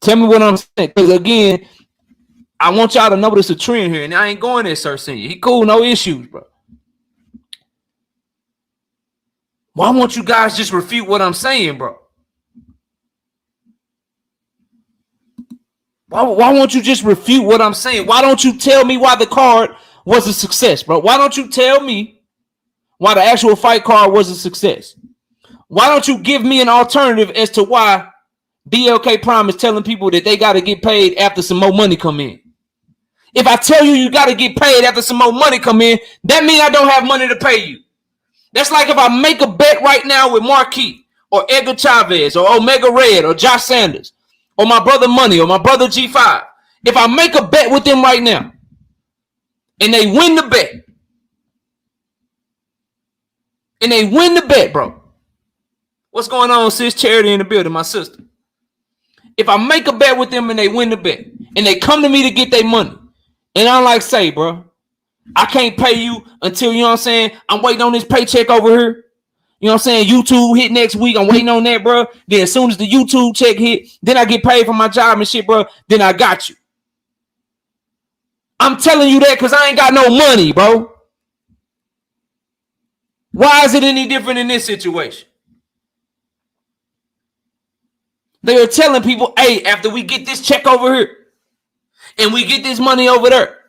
Tell me what I'm saying. Because again, I want y'all to notice a trend here. And I ain't going there, Sir Senior. He cool, no issues, bro. Why won't you guys just refute what I'm saying, bro? Why won't you just refute what I'm saying? Why don't you tell me why the card was a success, bro? Why don't you tell me why the actual fight card was a success? Why don't you give me an alternative as to why BLK Prime is telling people that they got to get paid after some more money come in? If I tell you got to get paid after some more money come in, that means I don't have money to pay you. That's like if I make a bet right now with Marquis or Edgar Chavez or Omega Red or Josh Sanders or my brother Money or my brother G5. If I make a bet with them right now and they win the bet, bro. What's going on, sis? Charity in the building, my sister. If I make a bet with them and they win the bet and they come to me to get their money and I'm like, say, bro, I can't pay you until, you know what I'm saying, I'm waiting on this paycheck over here. You know what I'm saying? YouTube hit next week. I'm waiting on that, bro. Then as soon as the YouTube check hit, then I get paid for my job and shit, bro. Then I got you. I'm telling you that because I ain't got no money, bro. Why is it any different in this situation? They are telling people, hey, after we get this check over here and we get this money over there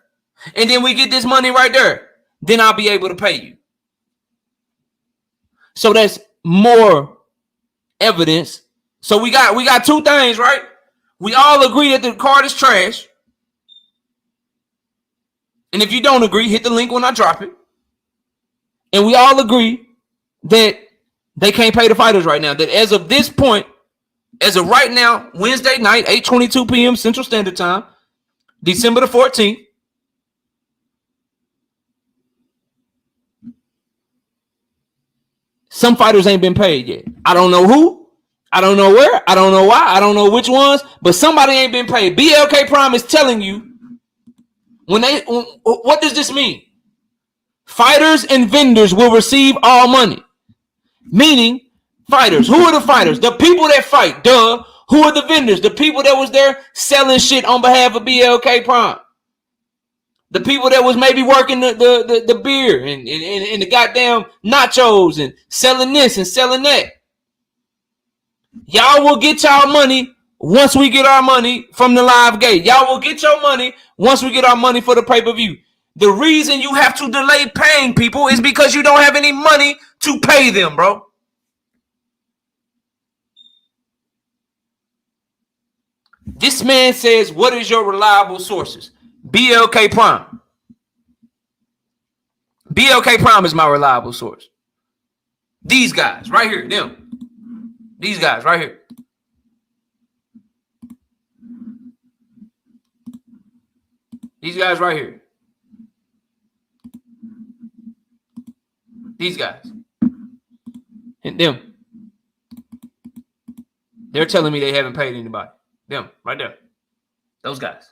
and then we get this money right there, then I'll be able to pay you. So that's more evidence. So we got two things, right? We all agree that the card is trash. And if you don't agree, hit the link when I drop it. And we all agree that they can't pay the fighters right now. That as of this point, As of right now, Wednesday night, 8:22 p.m. Central Standard Time, December the 14th. Some fighters ain't been paid yet. I don't know who. I don't know where. I don't know why. I don't know which ones. But somebody ain't been paid. BLK Prime is telling you what does this mean? Fighters and vendors will receive all money. Meaning, fighters. Who are the fighters? The people that fight. Duh. Who are the vendors? The people that was there selling shit on behalf of BLK Prime. The people that was maybe working the beer and the goddamn nachos and selling this and selling that. Y'all will get y'all money once we get our money from the live gate. Y'all will get your money once we get our money for the pay-per-view. The reason you have to delay paying people is because you don't have any money to pay them, bro. This man says, what is your reliable sources? BLK Prime. BLK Prime is my reliable source. These guys right here, them. These guys right here. These guys right here. These guys. And them. They're telling me they haven't paid anybody. Them, right there. Those guys.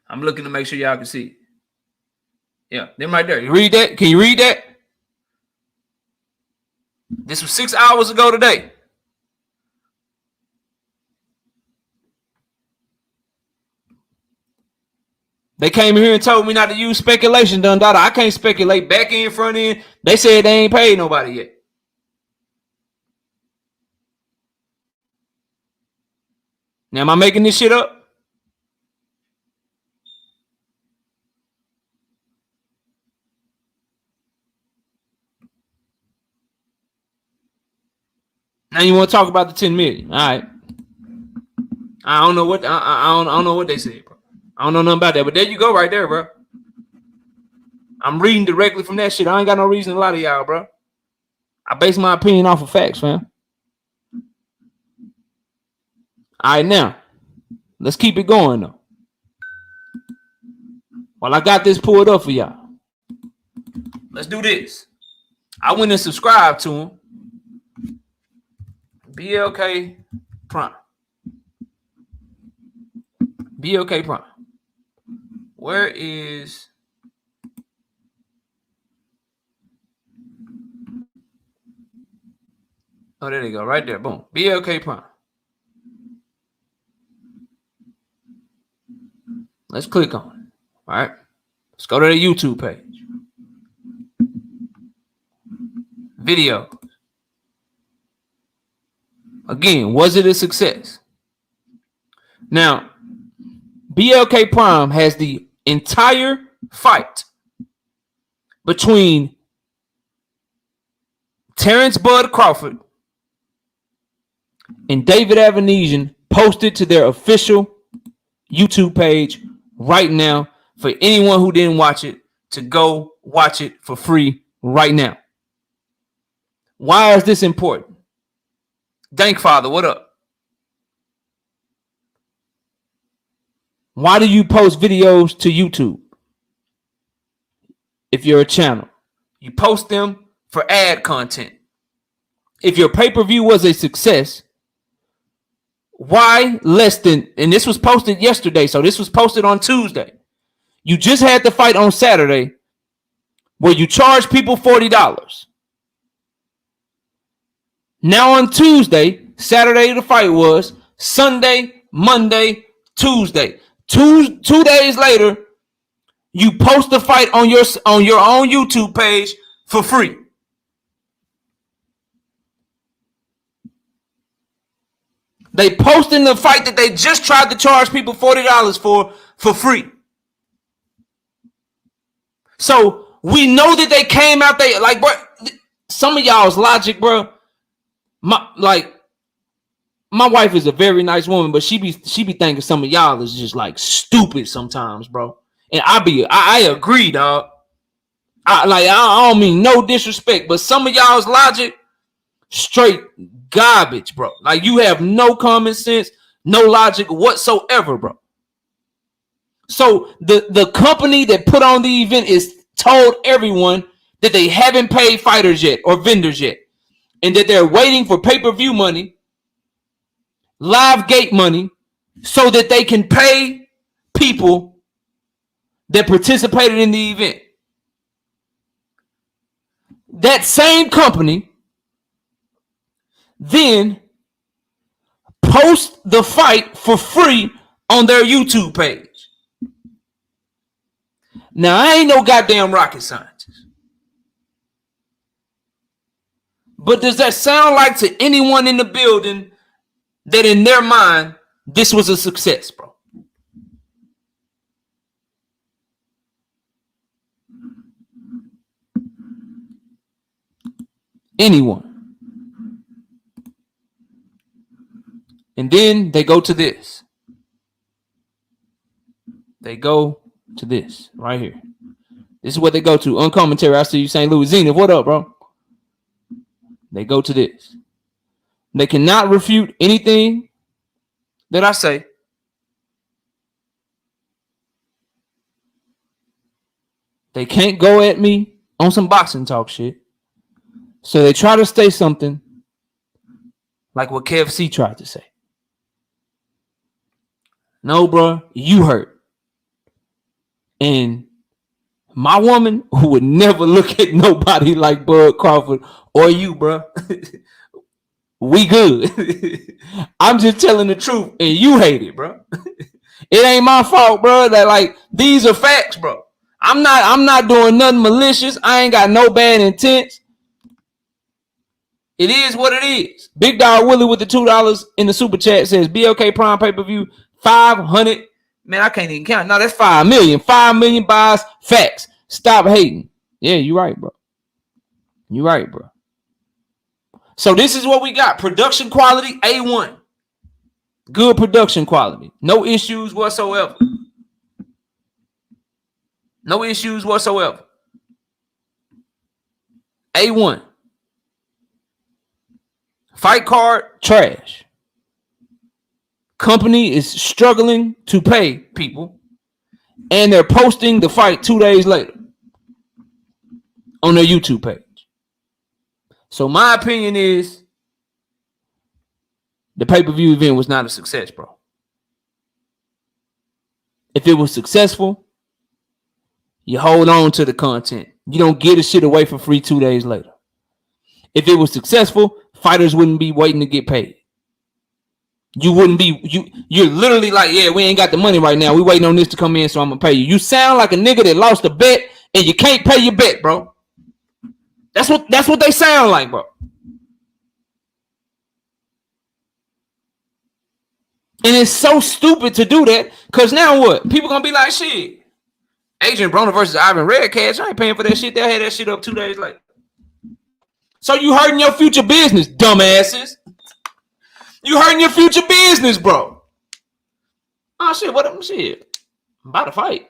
I'm looking to make sure y'all can see. Yeah, them right there. You read that? Can you read that? This was 6 hours ago today. They came here and told me not to use speculation, done data. I can't speculate back in, front end. They said they ain't paid nobody yet. Now, am I making this shit up? Now you want to talk about the 10 million? All right. I don't know what I don't know what they said, bro. I don't know nothing about that, but there you go, right there, bro. I'm reading directly from that shit. I ain't got no reason to lie to y'all, bro. I base my opinion off of facts, fam. All right, now let's keep it going though. Well, I got this pulled up for y'all. Let's do this. I went and subscribed to him. BLK Prime. BLK Prime. Where is... Oh, there they go. Right there. Boom. BLK Prime. Let's click on it. All right. Let's go to the YouTube page. Video. Again, was it a success? Now, BLK Prime has the entire fight between Terence Crawford and David Avanesyan posted to their official YouTube page right now for anyone who didn't watch it to go watch it for free right now. Why is this important? Dank Father, what up? Why do you post videos to YouTube? If you're a channel, you post them for ad content. If your pay-per-view was a success, why less than, and this was posted yesterday, so this was posted on Tuesday. You just had the fight on Saturday where you charge people $40. Now on Tuesday, Saturday the fight was, Sunday, Monday, Tuesday. Two days later, you post the fight on your own YouTube page for free. They posting the fight that they just tried to charge people $40 for free. So we know that they came out there like, bro, some of y'all's logic, bro. My wife is a very nice woman, but she be thinking some of y'all is just like stupid sometimes, bro. And I agree, dog. I don't mean no disrespect, but some of y'all's logic straight garbage, bro. Like you have no common sense, no logic whatsoever, bro. So the company that put on the event is told everyone that they haven't paid fighters yet or vendors yet, and that they're waiting for pay-per-view money, live gate money, so that they can pay people that participated in the event. That same company then post the fight for free on their YouTube page. Now, I ain't no goddamn rocket scientist. But does that sound like to anyone in the building that in their mind, this was a success, bro? Anyone? And then they go to this. They go to this right here. This is what they go to. Uncommentary. I see you, St. Louis Zenith. What up, bro? They go to this. They cannot refute anything that I say. They can't go at me on some boxing talk shit. So they try to say something like what KFC tried to say. No, bro, you hurt. And my woman who would never look at nobody like Bud Crawford or you, bro. We good. I'm just telling the truth, and you hate it, bro. It ain't my fault, bro. That like these are facts, bro. I'm not doing nothing malicious. I ain't got no bad intents. It is what it is. Big Dog Willie with the $2 in the super chat says BLK Prime pay-per-view 500. Man, I can't even count. No, that's 5 million. 5 million buys. Facts. Stop hating. Yeah, you right, bro. You right, bro. So this is what we got. Production quality, A1. Good production quality. No issues whatsoever. No issues whatsoever. A1. Fight card, trash. Company is struggling to pay people, and they're posting the fight 2 days later on their YouTube page. So my opinion is the pay-per-view event was not a success, bro. If it was successful, you hold on to the content. You don't get the shit away for free 2 days later. If it was successful, fighters wouldn't be waiting to get paid. You wouldn't be, you're literally like, yeah, we ain't got the money right now. We waiting on this to come in, so I'm gonna pay you. You sound like a nigga that lost a bet and you can't pay your bet, bro. That's what they sound like, bro. And it's so stupid to do that, because now what? People gonna be like, shit, Adrian Broner versus Ivan Redcash, I ain't paying for that shit. They'll have that shit up 2 days later. So you hurting your future business, dumbasses. You hurting your future business, bro. Oh shit, what up? Shit, I'm about to fight.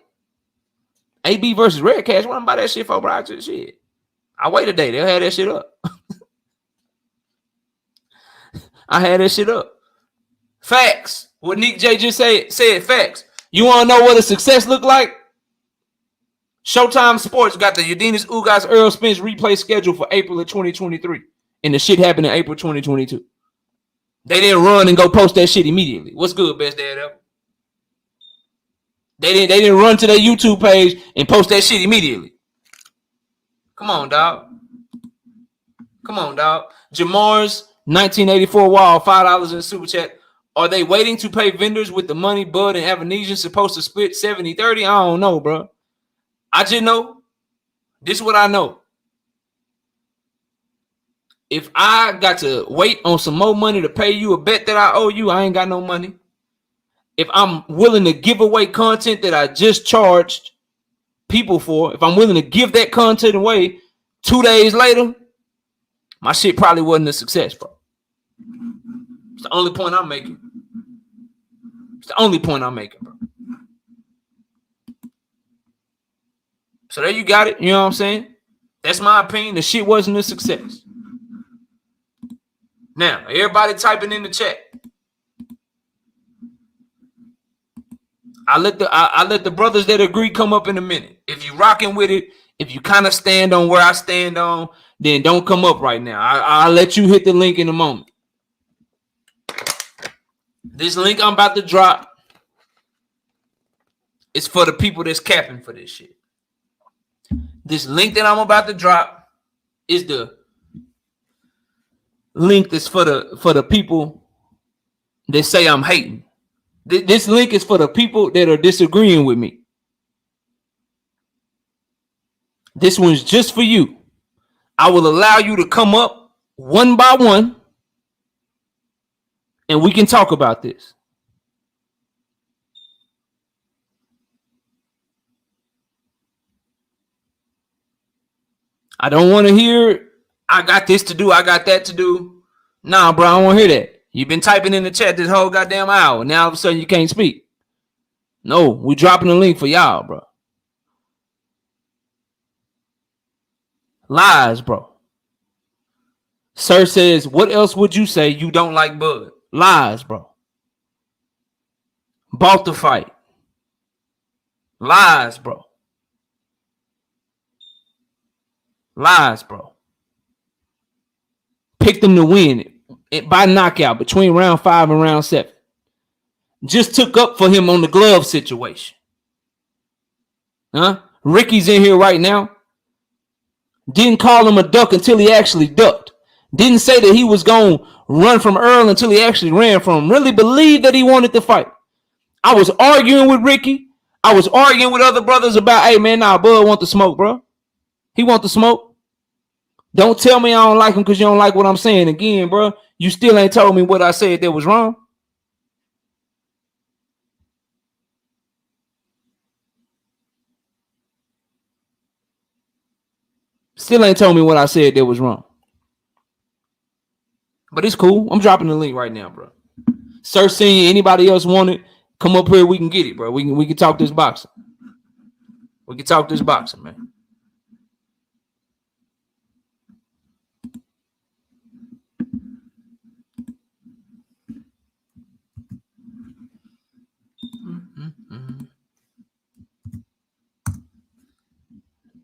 AB versus Redcash. What I'm about that shit for, bro? Shit. I wait a day. They'll have that shit up. I had that shit up. Facts. What Nick J just said facts. You want to know what a success look like? Showtime Sports got the Udenis Ugas Earl Spence replay schedule for April of 2023. And the shit happened in April 2022. They didn't run and go post that shit immediately. What's good, best dad ever? They didn't run to their YouTube page and post that shit immediately. Come on, dog. Come on, dog. Jamar's 1984 wall, $5 in the super chat. Are they waiting to pay vendors with the money Bud and Avanesyan supposed to split 70-30? I don't know, bro. I just know. This is what I know. If I got to wait on some more money to pay you a bet that I owe you, I ain't got no money. If I'm willing to give away content that I just charged people for, if I'm willing to give that content away 2 days later, my shit probably wasn't a success, bro. It's the only point I'm making. It's the only point I'm making, bro. So there you got it. You know what I'm saying? That's my opinion. The shit wasn't a success. Now, everybody typing in the chat. I let the brothers that agree come up in a minute. If you rocking with it, if you kind of stand on where I stand on, then don't come up right now. I'll let you hit the link in a moment. This link I'm about to drop is for the people that's capping for this shit. This link that I'm about to drop is the link that's for the people that say I'm hating. This link is for the people that are disagreeing with me. This one's just for you. I will allow you to come up one by one and we can talk about this. I don't want to hear, I got this to do, I got that to do. Nah, bro, I don't want to hear that. You've been typing in the chat this whole goddamn hour. Now all of a sudden you can't speak. No, we dropping the link for y'all, bro. Lies, bro. Sir says, what else would you say you don't like Bud? Lies, bro. Bought the fight. Lies, bro. Lies, bro. Picked him to win it by knockout between round 5 and round 7. Just took up for him on the glove situation. Huh? Ricky's in here right now. Didn't call him a duck until he actually ducked. Didn't say that he was going to run from Earl until he actually ran from him. Really believed that he wanted to fight. I was arguing with Ricky. I was arguing with other brothers about, hey, man, nah, Bud want the smoke, bro. He want the smoke. Don't tell me I don't like him because you don't like what I'm saying. Again, bro, you still ain't told me what I said that was wrong. Still ain't told me what I said that was wrong. But it's cool. I'm dropping the link right now, bro. Sir, seeing anybody else want it, come up here. We can get it, bro. We can talk this boxing. We can talk this boxing, man.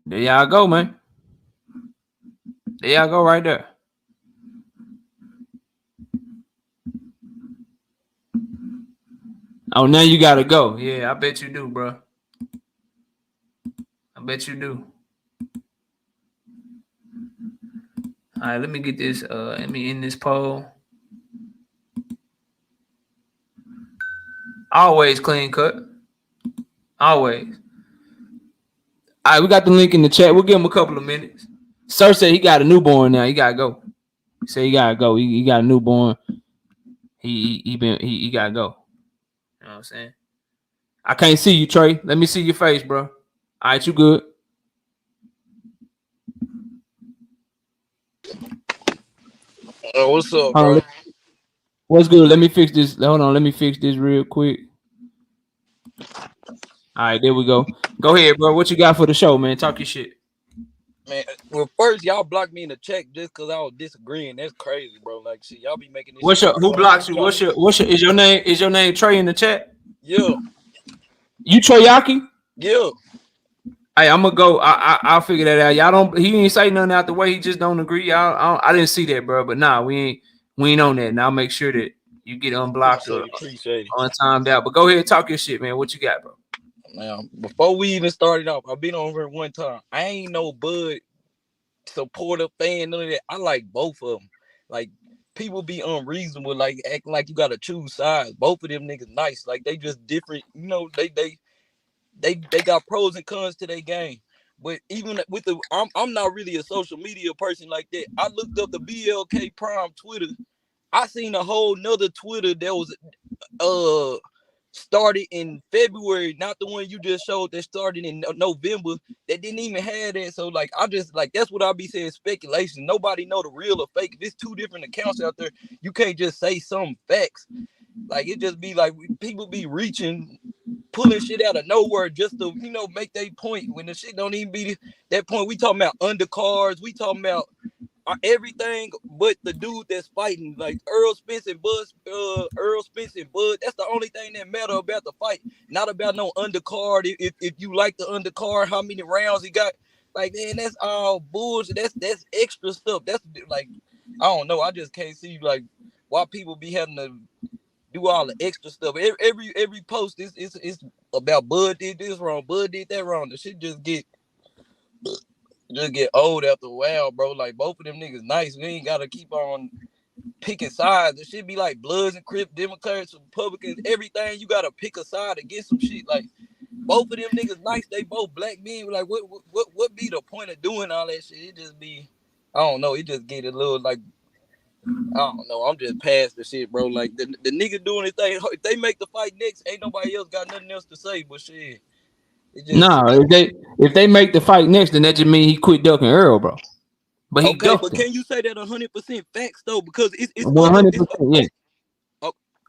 There y'all go, man. There y'all go right there. Oh, now you gotta go. Yeah, I bet you do, bro. I bet you do. All right, let me get this. Let me end this poll. Always clean cut. Always. All right, we got the link in the chat. We'll give him a couple of minutes. Sir said he got a newborn now. He gotta go. He said he gotta go. He got a newborn. He gotta go. You know what I'm saying? I can't see you, Trey. Let me see your face, bro. All right, you good? What's up, bro? What's good? Let me fix this. Hold on. Let me fix this real quick. All right, there we go. Go ahead, bro. What you got for the show, man? Talk your shit. Man, well, first y'all blocked me in the chat just because I was disagreeing. That's crazy, bro. Like, see, y'all be making this. Who blocks you? What's your is your name Trey in the chat? Yeah. You Treyaki? Yeah. Hey, I'm gonna go. I'll figure that out. Y'all don't. He ain't say nothing out the way. He just don't agree. I didn't see that, bro. But nah, we ain't on that. Now I'll make sure that you get unblocked or untimed out. But go ahead, talk your shit, man. What you got, bro? Now, before we even started off, I've been on here one time. I ain't no Bud supporter fan, none of that. I like both of them. Like, people be unreasonable, like acting like you gotta choose sides. Both of them niggas nice. Like, they just different. You know, they got pros and cons to their game. But even with I'm not really a social media person like that. I looked up the BLK Prime Twitter. I seen a whole nother Twitter that was started in February, not the one you just showed that started in November, that didn't even have that. So like, I just like, that's what I be saying, speculation. Nobody know the real or fake. If it's two different accounts out there, you can't just say some facts. Like, it just be like people be reaching pulling shit out of nowhere just to, make their point when the shit don't even be that point. We talking about undercards, we talking about everything but the dude that's fighting, like Earl Spence and Bud. That's the only thing that matter about the fight, not about no undercard. If you like the undercard, how many rounds he got, like, man, that's all bullshit. That's extra stuff. That's like, I don't know. I just can't see like why people be having to do all the extra stuff. Every post is about Bud did this wrong, Bud did that wrong. The shit just get old after a while, bro. Like, both of them niggas nice. We ain't gotta keep on picking sides. It should be like Bloods and Crips, Democrats, Republicans, everything. You gotta pick a side against some shit. Like, both of them niggas nice. They both black men. Like, what be the point of doing all that shit? It just be, I don't know. It just get a little like, I don't know. I'm just past the shit, bro. Like, the nigga doing his thing. If they make the fight next, ain't nobody else got nothing else to say. But shit. If they make the fight next, then that just mean he quit ducking Earl, bro. But he okay, but can you say that 100% facts though? Because it's 100%, yeah.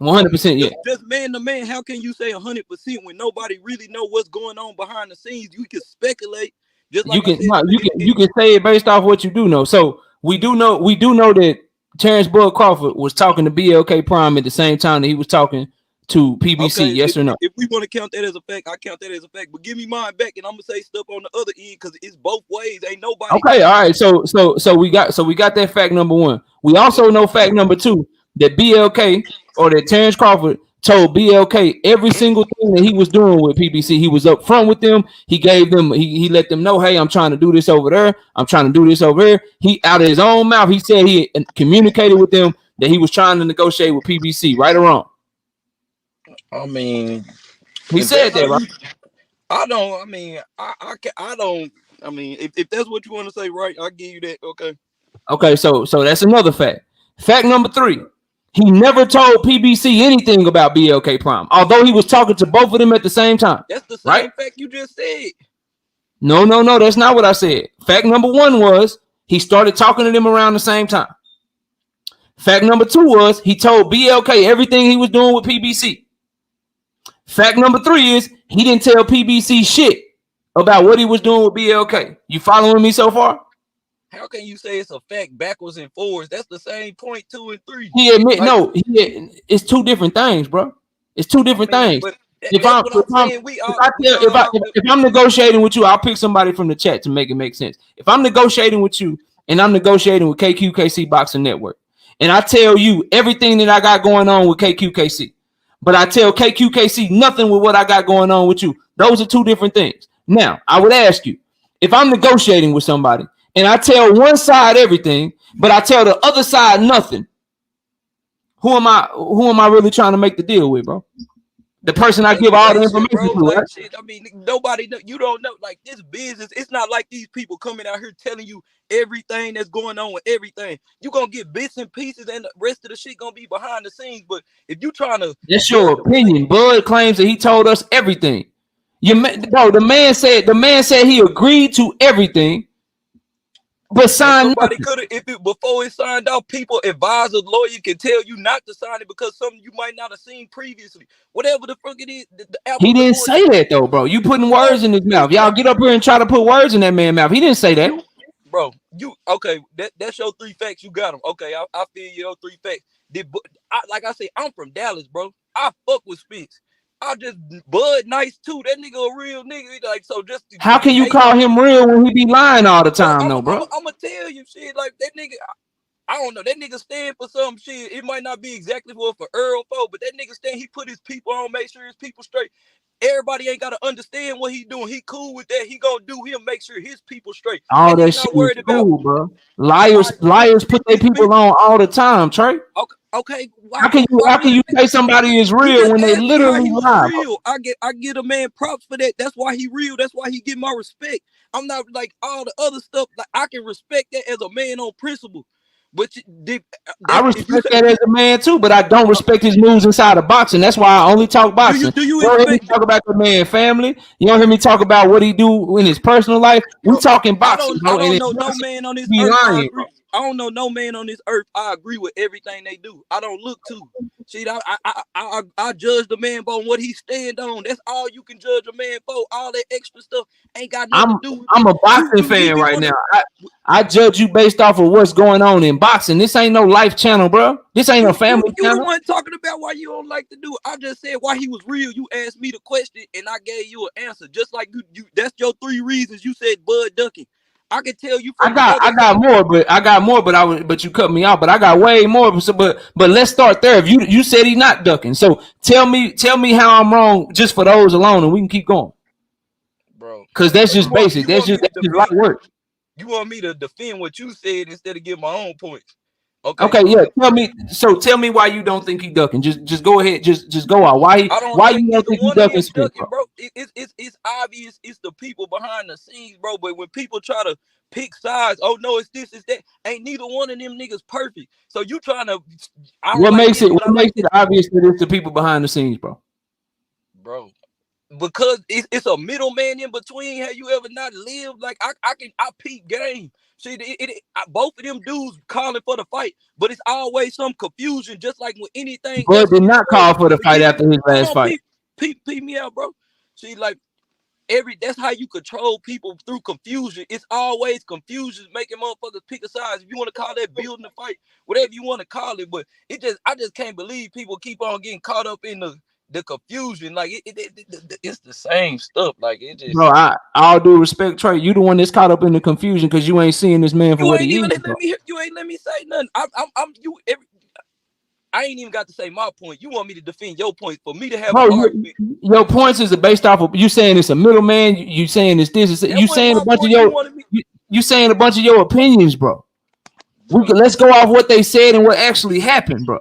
100%, yeah. Just man to man, how can you say 100% when nobody really know what's going on behind the scenes? You can speculate. Just like you can say it based off what you do know. So we do know that Terence Crawford was talking to BLK Prime at the same time that he was talking to PBC. Okay, yes or no? If we want to count that as a fact, I count that as a fact. But give me mine back, and I'm gonna say stuff on the other end because it's both ways. Ain't nobody. Okay, all right. So we got that fact number one. We also know fact number two that BLK or that Terence Crawford told BLK every single thing that he was doing with PBC. He was up front with them. He gave them. He let them know, hey, I'm trying to do this over there. I'm trying to do this over here. He out of his own mouth. He said he communicated with them that he was trying to negotiate with PBC. Right or wrong? I mean, he said that, right? I don't. I mean, I don't. I mean, if that's what you want to say, right? I'll give you that. Okay. Okay. So that's another fact. Fact number three. He never told PBC anything about BLK Prime, although he was talking to both of them at the same time. That's the same fact you just said. No, that's not what I said. Fact number one was he started talking to them around the same time. Fact number two was he told BLK everything he was doing with PBC. Fact number three is he didn't tell PBC shit about what he was doing with BLK. You following me so far? How can you say it's a fact backwards and forwards? That's the same point 2 and 3. He admit it's two different things, bro. It's two different things. If I'm negotiating with you, I'll pick somebody from the chat to make it make sense. If I'm negotiating with you and I'm negotiating with KQKC Boxing Network, and I tell you everything that I got going on with KQKC, but I tell KQKC nothing with what I got going on with you, those are two different things. Now, I would ask you, if I'm negotiating with somebody and I tell one side everything, but I tell the other side nothing, who am I really trying to make the deal with, bro? The person I give all the information to, right? Shit, I mean, nobody know. You don't know. Like, this business, it's not like these people coming out here telling you everything that's going on with everything. You're going to get bits and pieces and the rest of the shit going to be behind the scenes. But if you trying to... That's your opinion. Bud claims that he told us everything. The man said he agreed to everything. But somebody could have, before it signed off, people advise a lawyer can tell you not to sign it because something you might not have seen previously. Whatever the fuck it is. He didn't say that though, bro. You putting words in his mouth. Y'all get up here and try to put words in that man's mouth. He didn't say that. Bro, that's your 3 facts. You got them. Okay, I feel your 3 facts. Like I said, I'm from Dallas, bro. I fuck with Spence. I just Bud nice too. That nigga a real nigga. Like, so just how can you call him real when he be lying all the time, though, bro? I'm gonna tell you shit. Like, that nigga, I don't know. That nigga stand for some shit. It might not be exactly for Earl Foe, but that nigga stand. He put his people on, make sure his people straight. Everybody ain't gotta understand what he doing. He cool with that. He gonna do him, make sure his people straight. All that shit is cool, bro. Liars put their people on all the time, Trey. Okay. How can you say somebody is real when they literally lie? I get a man props for that. That's why he real. That's why he get my respect. I'm not like all the other stuff. Like, I can respect that as a man on principle. But I respect that as a man too, but I don't respect his moves inside of boxing. That's why I only talk boxing. You don't hear me talk about the man family. You don't hear me talk about what he do in his personal life. We talking boxing. I don't know no man on this earth. don't know no man on this earth I agree with everything they do. I don't look to. See, I judge the man on what he stand on. That's all you can judge a man for. All that extra stuff ain't got nothing to do with I'm it. a boxing fan right now. I judge you based off of what's going on in boxing. This ain't no life channel, bro. This ain't a family you channel. the one talking about why you don't like to do it. I just said why he was real. You asked me the question and I gave you an answer. Just like you that's your 3 reasons. You said Bud Ducking. I can tell you from I got more, but you cut me out. But I got way more. So, but let's start there. If you said he's not ducking, so tell me how I'm wrong just for those alone, and we can keep going. Bro, because that's just basic. That's just light work. You want me to defend what you said instead of give my own points? Okay, yeah. Tell me why you don't think he ducking. Just go ahead. Just go out. Why you don't think he ducking, bro? It's obvious. It's the people behind the scenes, bro. But when people try to pick sides, oh no, it's this, it's that. Ain't neither one of them niggas perfect. So you trying to? What makes it obvious that it's the people behind the scenes, bro? Bro, because it's a middleman in between. Have you ever not lived? Like I peep game. See, both of them dudes calling for the fight, but it's always some confusion. Just like with anything. Bud did not call for the fight after his last fight. Peep me out, bro. See, like that's how you control people through confusion. It's always confusion, making motherfuckers pick a side. If you want to call that building the fight, whatever you want to call it, but I just can't believe people keep on getting caught up in the confusion. Like it's the same stuff. Like it just. Bro, all due respect, Trey, you the one that's caught up in the confusion because you ain't seeing this man for what he is. You ain't let me say nothing. I ain't even got to say my point. You want me to defend your point for me to have an argument. Your points is based off of you saying it's a middleman. You saying it's this. You saying a bunch of you saying a bunch of your opinions, bro. Let's go off what they said and what actually happened, bro.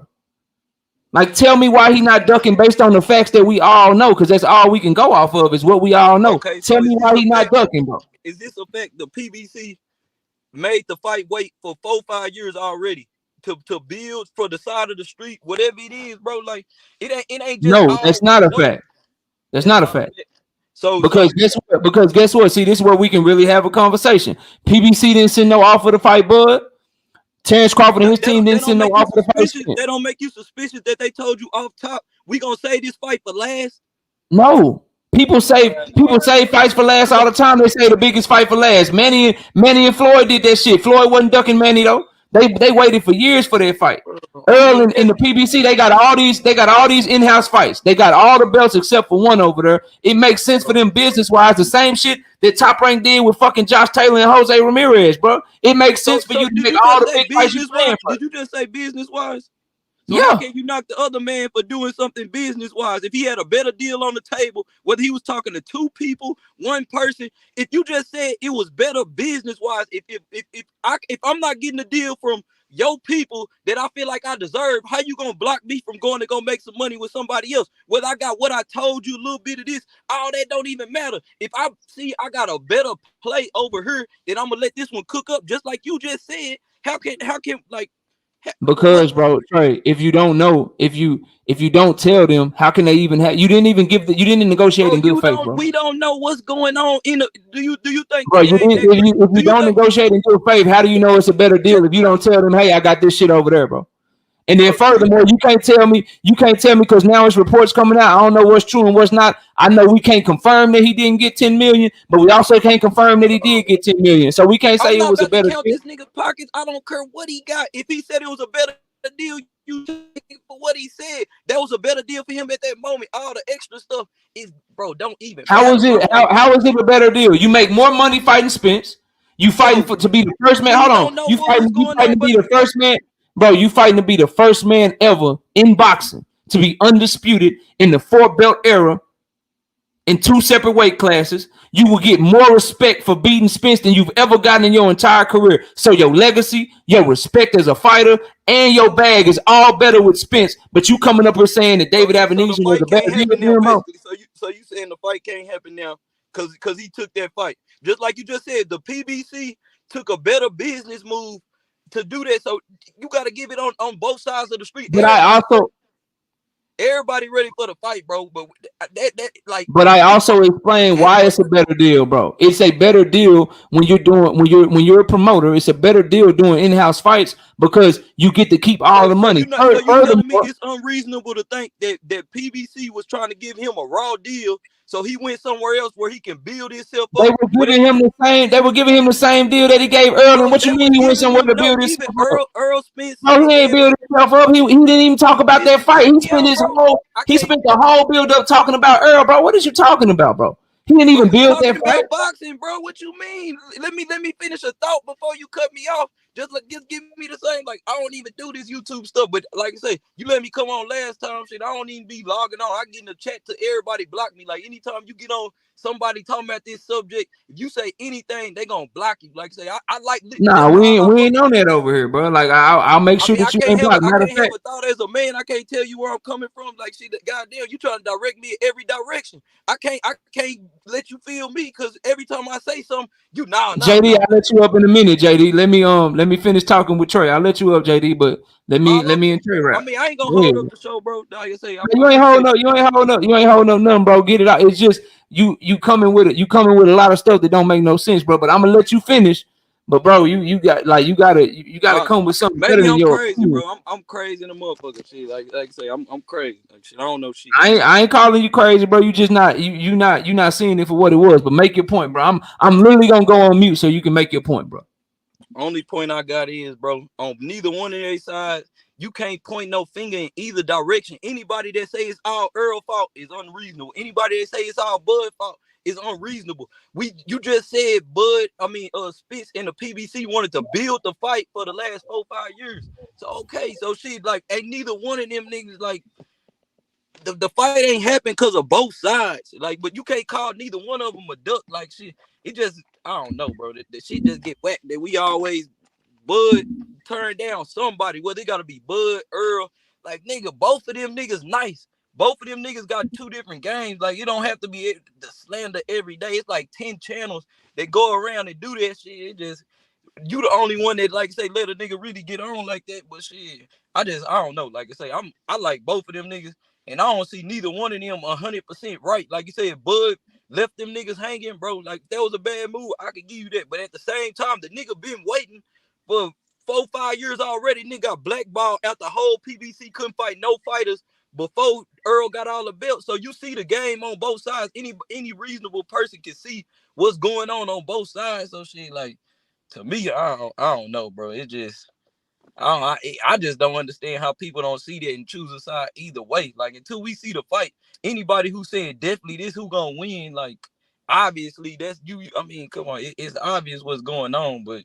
Like, tell me why he not ducking based on the facts that we all know, because that's all we can go off of is what we all know. Okay, tell me why he not ducking, bro. Is this a fact? The PBC made the fight wait for 4-5 years already to build for the side of the street, whatever it is, bro. Like it ain't just no. That's not a fact. That's not a fact. So because guess what? See, this is where we can really have a conversation. PBC didn't send no offer to fight Bud. Terence Crawford and his team didn't send no offer to fight. That don't make you suspicious that they told you off top, we gonna save this fight for last? No. People say fights for last all the time. They say the biggest fight for last. Manny and Floyd did that shit. Floyd wasn't ducking Manny though. They waited for years for their fight. Earl in the PBC, they got all these in-house fights. They got all the belts except for one over there. It makes sense for them business-wise. The same shit that Top Rank did with fucking Josh Taylor and Jose Ramirez, bro. It makes sense for you to make all the big fights you plan for. Did you just say business-wise? So yeah. How can you knock the other man for doing something business-wise? If he had a better deal on the table, whether he was talking to 2 people, 1 person, if you just said it was better business-wise, if I'm not getting a deal from your people that I feel like I deserve, how you gonna block me from going to go make some money with somebody else? Whether I got what I told you, a little bit of this, all that don't even matter. If I see I got a better play over here, then I'm gonna let this one cook up, just like you just said. How can like? Because, bro, Trey, if you don't know, if you don't tell them, how can they even have? You didn't even negotiate in good faith, bro. We don't know what's going on in the. Do you think, bro? If you don't negotiate in good faith, how do you know it's a better deal if you don't tell them, hey, I got this shit over there, bro? And then furthermore, you can't tell me because now it's reports coming out. I don't know what's true and what's not. I know we can't confirm that he didn't get 10 million, but we also can't confirm that he did get 10 million. So we can't say it was a better deal. This nigga's pockets. I don't care what he got. If he said it was a better deal, you take it for what he said. That was a better deal for him at that moment. All the extra stuff is, bro, don't even. How is it? How is it a better deal? You make more money fighting Spence. You fighting to be the first man. Hold on. You fighting to be the first man. Bro, you fighting to be the first man ever in boxing to be undisputed in the 4-belt era in 2 separate weight classes. You will get more respect for beating Spence than you've ever gotten in your entire career. So your legacy, your respect as a fighter, and your bag is all better with Spence. But you coming up here saying that David Avanesyan was a better deal. So you saying the fight can't happen now because he took that fight. Just like you just said, the PBC took a better business move to do that, so you got to give it on both sides of the street. But I Everybody ready for the fight, bro. But that like. But I also explain why it's a better deal, bro. It's a better deal when you're a promoter. It's a better deal doing in-house fights because you get to keep all the money. So you telling me it's unreasonable to think that PBC was trying to give him a raw deal, so he went somewhere else where he can build himself up. They were giving him the same. They were giving him the same deal that he gave Earl. And what you mean he went somewhere to build himself up? Earl Spence. No, he ain't build himself up. He didn't even talk about that fight. He spent the whole build up talking about Earl, bro. What is you talking about, bro? He didn't even build that fight. Boxing, bro. What you mean? Let me finish a thought before you cut me off. Just give me the same. Like, I don't even do this YouTube stuff, but like I say, you let me come on last time. Shit, I don't even be logging on. I get in the chat to everybody block me. Like, anytime you get on somebody talking about this subject, if you say anything, they gonna block you. Like I say, I like. Nah, we ain't on that over here, bro. Like, I'll make sure that you ain't blocked. I can't have a thought as a man. I can't tell you where I'm coming from. Like, shit, goddamn, you trying to direct me in every direction. I can't let you feel me because every time I say something, you JD, I'll let you up in a minute, JD. Let me finish talking with Trey. I'll let you up, JD, but let me and Trey rap. I mean, I ain't gonna hold up the show, bro. Like I say, you ain't holding up nothing, bro. Get it out. It's just you coming with it. You coming with a lot of stuff that don't make no sense, bro. But I'm gonna let you finish. But bro, you gotta come with something better than your crazy, bro. I'm crazy in the motherfucker shit. Like I say, I'm crazy. Like shit, I don't know shit. I ain't calling you crazy, bro. You just not you not seeing it for what it was. But make your point, bro. I'm literally gonna go on mute so you can make your point, bro. Only point I got is, bro, on neither one of their sides, you can't point no finger in either direction. Anybody that say it's all Earl fault is unreasonable. Anybody that say it's all Bud fault is unreasonable. You just said Spence and the PBC wanted to build the fight for the last 4-5 years. So okay, so shit, like, ain't neither one of them niggas like the fight ain't happened because of both sides. Like, but you can't call neither one of them a duck. Like shit, it just I don't know, bro. The shit just get whacked that we always Bud turn down somebody. Well, they gotta be Bud, Earl. Like, nigga, both of them niggas nice. Both of them niggas got 2 different games. Like, you don't have to be the slander every day. It's like 10 channels that go around and do that shit. It just you the only one that, like, say, let a nigga really get on like that. But shit, I don't know. Like I say, I like both of them niggas, and I don't see neither one of them 100% right. Like you said, Bud left them niggas hanging, bro. Like, that was a bad move. I could give you that. But at the same time, the nigga been waiting for 4-5 years already. Nigga got blackballed out the whole PBC, couldn't fight no fighters before Earl got all the belts. So you see the game on both sides. Any reasonable person can see what's going on both sides. So shit, like, to me, I don't know, bro. It just I just don't understand how people don't see that and choose a side either way. Like, until we see the fight, anybody who's saying definitely this who gonna win, like, obviously that's you. I mean, come on, it's obvious what's going on, but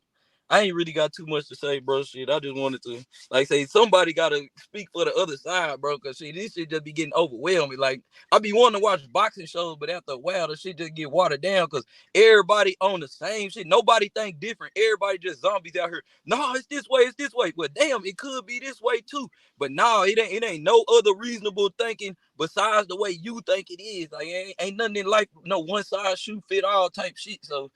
I ain't really got too much to say, bro. Shit, I just wanted to, like, say somebody gotta speak for the other side, bro. Cause shit, this shit just be getting overwhelming. Like, I be wanting to watch boxing shows, but after a while, the shit just get watered down. Cause everybody on the same shit. Nobody think different. Everybody just zombies out here. No, it's this way. It's this way. But damn, it could be this way too. But no, it ain't no other reasonable thinking besides the way you think it is. Like, ain't nothing in life, no one size shoe fit all type shit. So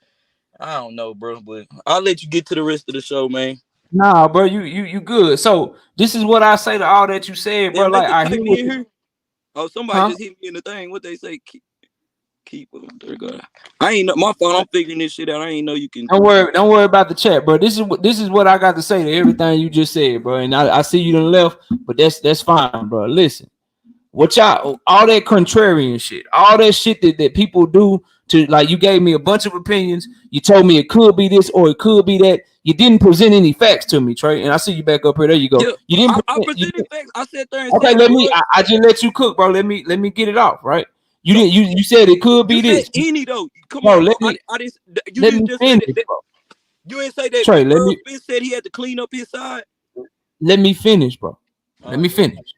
I don't know, bro, but I'll let you get to the rest of the show, man. Nah, bro, you good. So this is what I say to all that you said, bro. Like, I hear me in here. Oh, somebody just hit me in the thing. What they say? Keep there, go. I ain't know my fault. I'm figuring this shit out. I ain't know you can. Don't worry about the chat, bro. This is what I got to say to everything you just said, bro. And I see you done left, but that's fine, bro. Listen, what y'all, all that contrarian shit, all that shit that people do to, like, you gave me a bunch of opinions. You told me it could be this or it could be that. You didn't present any facts to me, Trey. And I see you back up here. There you go. Yeah, you didn't. I presented facts. I said there. Okay, I just let you cook, bro. Let me get it off, right? You didn't. You said it could be this. Any though. Come on, let me. You didn't finish, bro. You ain't say that. Trey, Spence said he had to clean up his side. Let me finish, bro. Let me finish.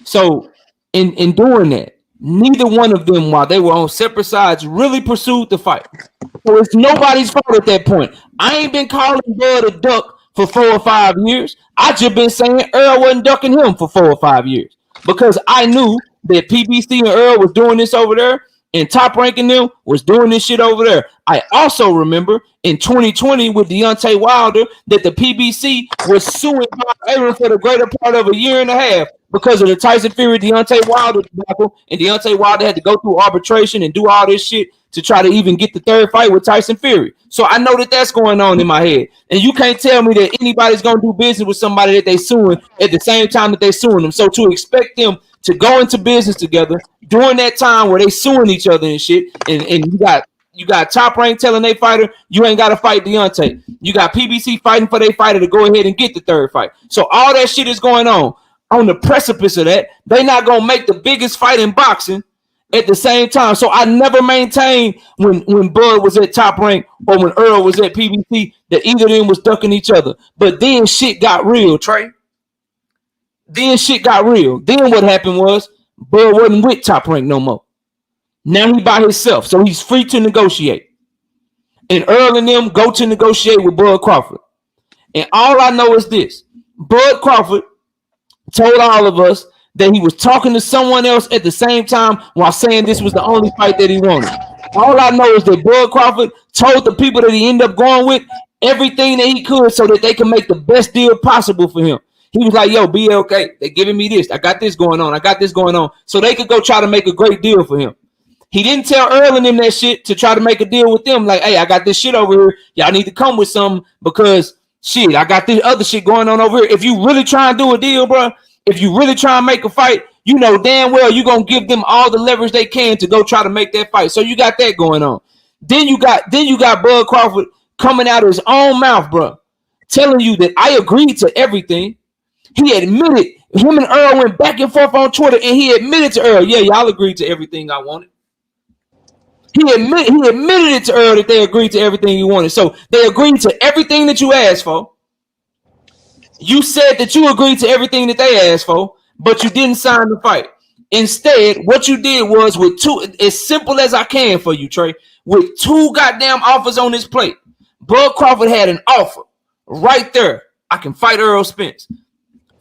So, in doing that, neither one of them, while they were on separate sides, really pursued the fight. So it's nobody's fault at that point. I ain't been calling Bud a duck for 4 or 5 years. I just been saying Earl wasn't ducking him for 4 or 5 years because I knew that PBC and Earl was doing this over there, and Top Rank and them was doing this shit over there. I also remember in 2020 with Deontay Wilder that the PBC was suing Bob Arum for the greater part of a year and a half because of the Tyson Fury Deontay Wilder debacle, and Deontay Wilder had to go through arbitration and do all this shit to try to even get the third fight with Tyson Fury. So I know that that's going on in my head, and you can't tell me that anybody's gonna do business with somebody that they suing at the same time that they suing them. So to expect them to go into business together during that time where they suing each other and shit, and you got Top Rank telling their fighter you ain't got to fight Deontay. You got PBC fighting for their fighter to go ahead and get the third fight. So all that shit is going on the precipice of that. They not gonna make the biggest fight in boxing at the same time. So I never maintained when Bud was at Top Rank or when Earl was at PBC that either of them was ducking each other. But then shit got real, Trey. Then shit got real. Then what happened was Bud wasn't with Top Rank no more. Now he by himself, so he's free to negotiate. And Earl and them go to negotiate with Bud Crawford. And all I know is this: Bud Crawford told all of us that he was talking to someone else at the same time while saying this was the only fight that he wanted. All I know is that Bud Crawford told the people that he ended up going with everything that he could so that they can make the best deal possible for him. He was like, yo, BLK, they giving me this. I got this going on. I got this going on. So they could go try to make a great deal for him. He didn't tell Earl and them that shit to try to make a deal with them. Like, hey, I got this shit over here. Y'all need to come with something because shit, I got this other shit going on over here. If you really try and do a deal, bro, if you really try and make a fight, you know damn well you're going to give them all the leverage they can to go try to make that fight. So you got that going on. Then you got Bud Crawford coming out of his own mouth, bro, telling you that I agreed to everything. He admitted, him and Earl went back and forth on Twitter, and he admitted to Earl, yeah, y'all agreed to everything I wanted. He admitted it to Earl that they agreed to everything he wanted. So they agreed to everything that you asked for. You said that you agreed to everything that they asked for, but you didn't sign the fight. Instead, what you did was with two, as simple as I can for you, Trey, with two goddamn offers on this plate. Bud Crawford had an offer right there. I can fight Earl Spence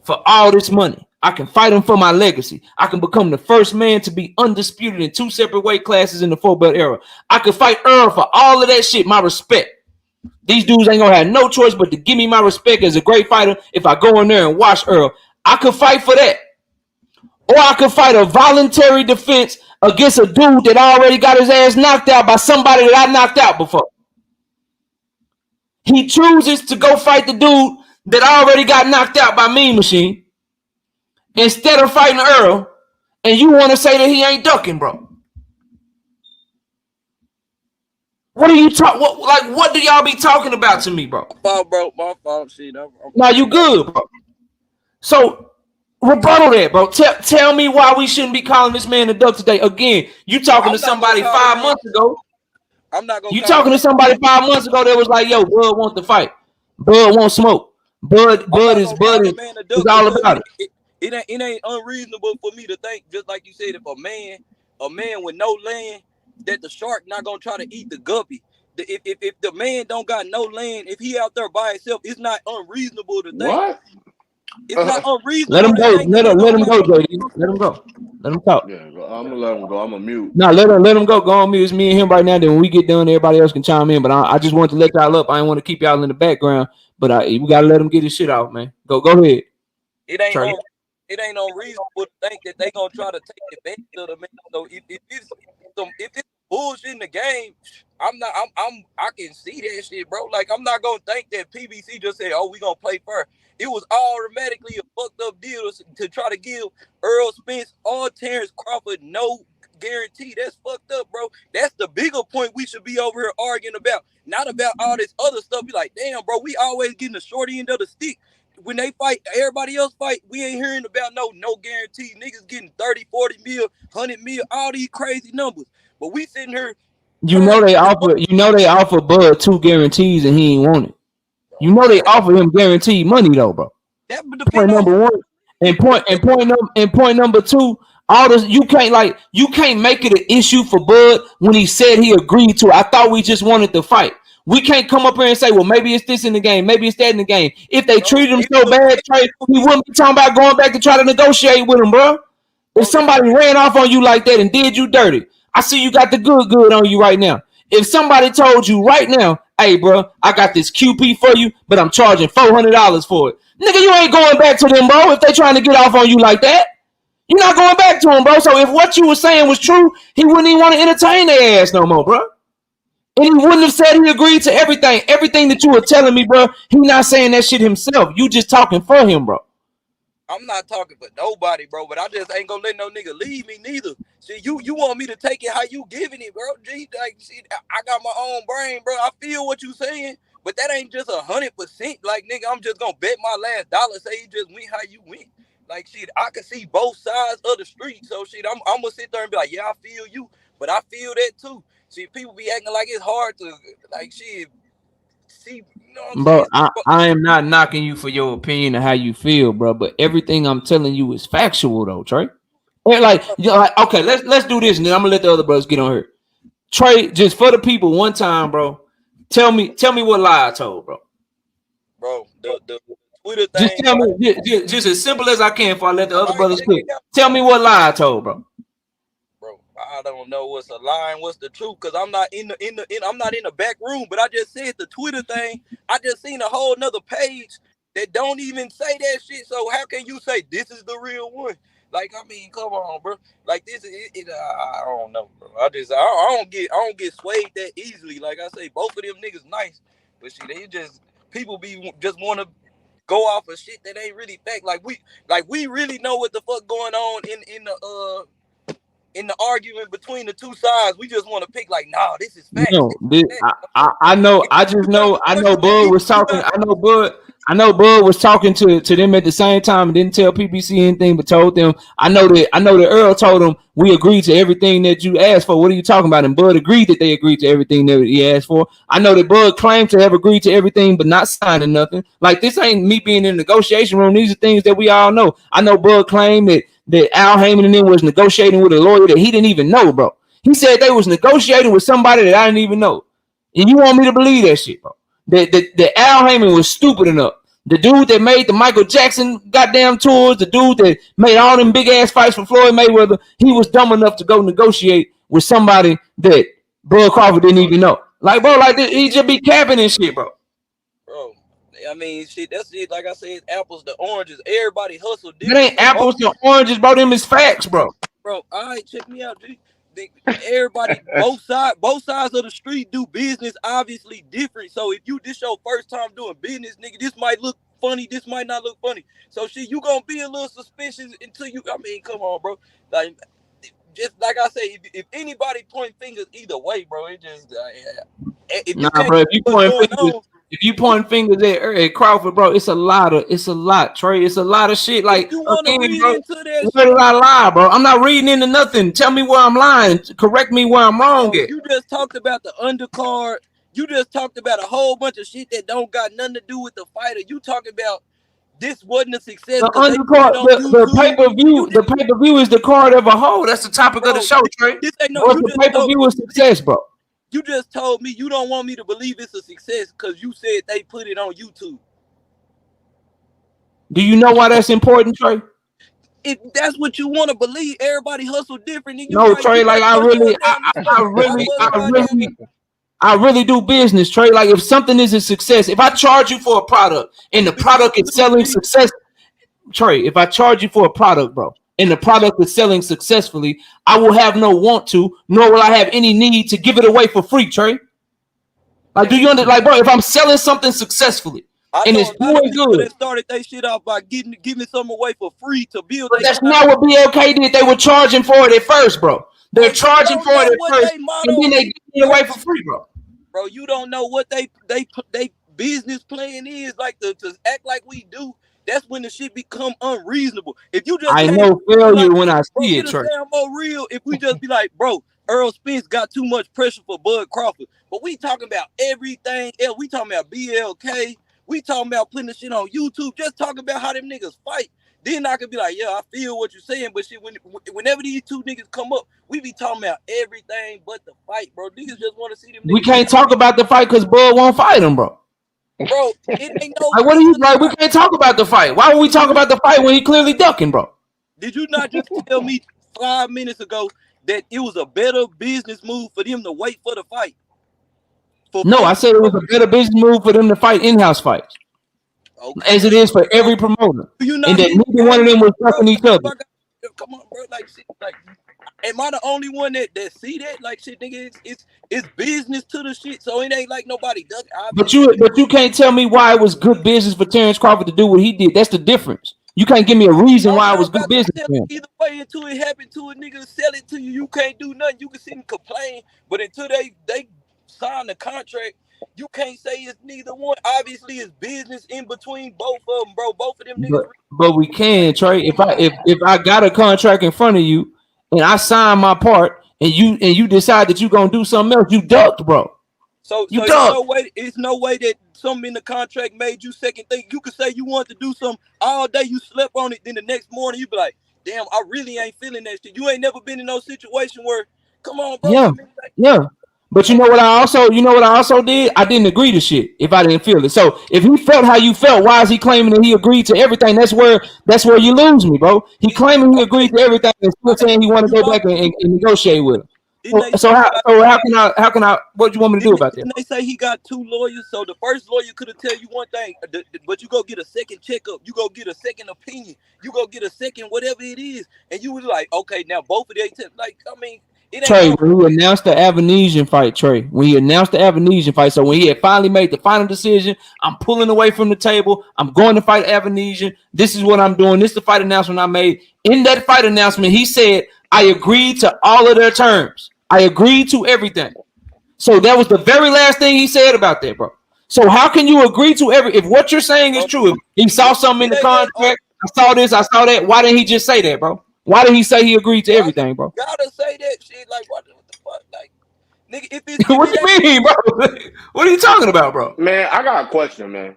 for all this money. I can fight him for my legacy. I can become the first man to be undisputed in 2 separate weight classes in the 4-belt era. I can fight Earl for all of that shit, my respect. These dudes ain't gonna have no choice but to give me my respect as a great fighter if I go in there and watch Earl. I could fight for that. Or I could fight a voluntary defense against a dude that already got his ass knocked out by somebody that I knocked out before. He chooses to go fight the dude that already got knocked out by Mean Machine instead of fighting Earl, and you want to say that he ain't ducking, bro. What are you talking? What do y'all be talking about to me, bro? My fault, shit. Now you good, bro. So rebuttal that, bro. Tell me why we shouldn't be calling this man a duck today. Again, you talking to somebody 5 months ago. I'm not gonna. You talking to somebody 5 months ago that was like, "Yo, Bud wants to fight. Bud won't smoke. Bud is all about it." It ain't unreasonable for me to think, just like you said, if a man with no land, that the shark not gonna try to eat the guppy. If the man don't got no land, if he out there by himself, it's not unreasonable to think. What? It's not unreasonable. Let him go. Let him go, JD. Let him go. Let him talk. Yeah, I'm gonna let him go. I'm gonna mute. No, let him go. Go on mute. It's me and him right now. Then when we get done, everybody else can chime in. But I just want to let y'all up. I didn't want to keep y'all in the background. But we gotta let him get his shit out, man. Go ahead. It ain't unreasonable to think that they gonna try to take advantage of the man. So if it's bullshit in the game, I can see that shit, bro. Like, I'm not gonna think that PBC just said, "Oh, we gonna play fair." It was automatically a fucked up deal to try to give Earl Spence or Terence Crawford no guarantee. That's fucked up, bro. That's the bigger point we should be over here arguing about, not about all this other stuff. Be like, damn, bro, we always getting the short end of the stick. When they fight, everybody else fight, we ain't hearing about no guarantee. Niggas getting 30, 40 mil, 100 mil, all these crazy numbers. But we sitting here. You know they offer Bud 2 guarantees and he ain't want it. You know they offer him guaranteed money though, bro. That point number one. And point number 2, all this you can't make it an issue for Bud when he said he agreed to it. I thought we just wanted to fight. We can't come up here and say, well, maybe it's this in the game, maybe it's that in the game. If they treated him so bad, Trey, we wouldn't be talking about going back to try to negotiate with him, bro. If somebody ran off on you like that and did you dirty, I see you got the good on you right now. If somebody told you right now, hey, bro, I got this QP for you, but I'm charging $400 for it. Nigga, you ain't going back to them, bro, if they trying to get off on you like that. You're not going back to him, bro. So if what you were saying was true, he wouldn't even want to entertain their ass no more, bro. And he wouldn't have said he agreed to everything. Everything that you were telling me, bro, he not saying that shit himself. You just talking for him, bro. I'm not talking for nobody, bro, but I just ain't gonna let no nigga leave me neither. See, you want me to take it how you giving it, bro. Gee, like, see, I got my own brain, bro. I feel what you saying, but that ain't just 100%. Like, nigga, I'm just gonna bet my last dollar, say you just went how you went. Like, shit, I can see both sides of the street. So, shit, I'm gonna sit there and be like, yeah, I feel you, but I feel that too. See, people be acting like it's hard to, like, shit, see, you know what I'm Bro, saying? I am not knocking you for your opinion of how you feel, bro, but everything I'm telling you is factual, though, Trey. Like, okay, let's do this, and then I'm gonna let the other brothers get on here. Trey, just for the people, one time, bro. Tell me what lie I told, bro. Bro, the Twitter thing. Just tell me, just as simple as I can, before I let the other brothers speak. Tell me what lie I told, bro. Bro, I don't know what's a lie and what's the truth, because I'm not in I'm not in the back room. But I just said the Twitter thing. I just seen a whole nother page that don't even say that shit. So how can you say this is the real one? Like, I mean, come on, bro. Like, this is it. I don't know, bro. I don't get swayed that easily. Like I say, both of them niggas nice, but shit, they just people just want to go off of shit that ain't really fact. Like we really know what the fuck going on in the argument between the two sides. We just want to pick like, nah, this is fact. No, I know. I know Bud was talking. I know Bud was talking to them at the same time and didn't tell PBC anything, but told them. I know that Earl told them we agreed to everything that you asked for. What are you talking about? And Bud agreed that they agreed to everything that he asked for. I know that Bud claimed to have agreed to everything, but not signing nothing. Like, this ain't me being in the negotiation room. These are things that we all know. I know Bud claimed that Al Heyman and them was negotiating with a lawyer that he didn't even know, bro. He said they was negotiating with somebody that I didn't even know. And you want me to believe that shit, bro? That Al Heyman was stupid enough. The dude that made the Michael Jackson goddamn tours, the dude that made all them big ass fights for Floyd Mayweather, he was dumb enough to go negotiate with somebody that Bud Crawford didn't even know. Like, bro, like he just be capping and shit, bro. Bro, I mean, shit, that's it. Like I said, apples to oranges. Everybody hustle different. That ain't apples to oranges, bro. Them is facts, bro. Bro, all right, check me out, G. Everybody, both sides of the street do business obviously different. So if this your first time doing business, nigga, this might look funny, this might not look funny. So shit, you gonna be a little suspicious until you. I mean, come on, bro. Like, just like I say, if anybody point fingers either way, bro, it just bro. If you point fingers at Crawford, bro, it's a lot, Trey. It's a lot of shit. Like, you want to read bro, into that shit? I lie, bro. I'm not reading into nothing. Tell me where I'm lying. Correct me where I'm wrong at. You just talked about the undercard. You just talked about a whole bunch of shit that don't got nothing to do with the fighter. You talking about this wasn't a success. The undercard, the pay-per-view is the card of a whole. That's the topic of the show, Trey. This ain't no. The pay-per-view is success, bro. You just told me you don't want me to believe it's a success because you said they put it on YouTube. Do you know why that's important, Trey? If that's what you want to believe, everybody hustle different. And no, Trey, like I really do business, Trey. Like, if something is a success, if I charge you for a product and the product is selling success, Trey, if I charge you for a product, bro, and the product is selling successfully, I will have no want to, nor will I have any need to give it away for free, Trey. Like, do you understand? Like, bro, if I'm selling something successfully and it's doing good, that started they shit off by giving something away for free to build. But that's not what BLK did. They were charging for it at first, bro. They're charging for it at first, and then they give it away for free, bro. Bro, you don't know what they business plan is. Like, to act like we do. That's when the shit become unreasonable. If you just, I know failure when I see it, Trey. Sound more real if we just be like, bro, Earl Spence got too much pressure for Bud Crawford. But we talking about everything else. We talking about BLK. We talking about putting the shit on YouTube. Just talking about how them niggas fight. Then I could be like, yeah, I feel what you're saying. But shit, whenever these two niggas come up, we be talking about everything but the fight, bro. Niggas just want to see them niggas. We can't talk about the fight because Bud won't fight him, bro. Bro, it ain't no. Like, what are you like? We can't talk about the fight. Why would we talk about the fight when he clearly ducking, bro? Did you not just tell me 5 minutes ago that it was a better business move for them to wait for the fight? No, I said it was a better business move for them to fight in-house fights, as it is for every promoter. And that neither one of them was fucking each other. Come on, bro. Like shit, like, am I the only one that see that? Like shit, nigga, it's business to the shit. So it ain't like nobody does. But you can't tell me why it was good business for Terence Crawford to do what he did. That's the difference. You can't give me a reason why it was good business for him. Either way, until it happened to a nigga sell it to you, you can't do nothing. You can sit and complain, but until they sign the contract, you can't say it's neither one. Obviously, it's business in between both of them, bro. Both of them niggas. But we can, Trey. If I got a contract in front of you and I sign my part and you decide that you gonna do something else, you ducked, bro. So it's no way that something in the contract made you second think. You could say you want to do something all day, you slept on it, then the next morning you be like, damn, I really ain't feeling that shit. You ain't never been in no situation where, come on, bro. Yeah. But you know what I also did? I didn't agree to shit if I didn't feel it. So if he felt how you felt, why is he claiming that he agreed to everything? That's where you lose me, bro. He claiming he agreed to everything and still saying he want to go back and negotiate with him. So how can I? What do you want me to do about that? Didn't they say he got 2 lawyers? So the first lawyer could have tell you one thing, but you go get a second checkup, you go get a second opinion, you go get a second whatever it is, and you was like, okay, now both of they like, I mean. Trey, when he announced the Avanesyan fight, so when he had finally made the final decision, I'm pulling away from the table. I'm going to fight Avanesyan. This is what I'm doing. This is the fight announcement I made. In that fight announcement, he said, I agreed to all of their terms. I agreed to everything. So that was the very last thing he said about that, bro. So how can you agree to if what you're saying is true? If he saw something in the contract, I saw this, I saw that. Why didn't he just say that, bro? Why did he say he agreed to everything, bro? Gotta say that shit. Like, what the fuck? Like, nigga, if it's what you mean, bro? What are you talking about, bro? Man, I got a question, man.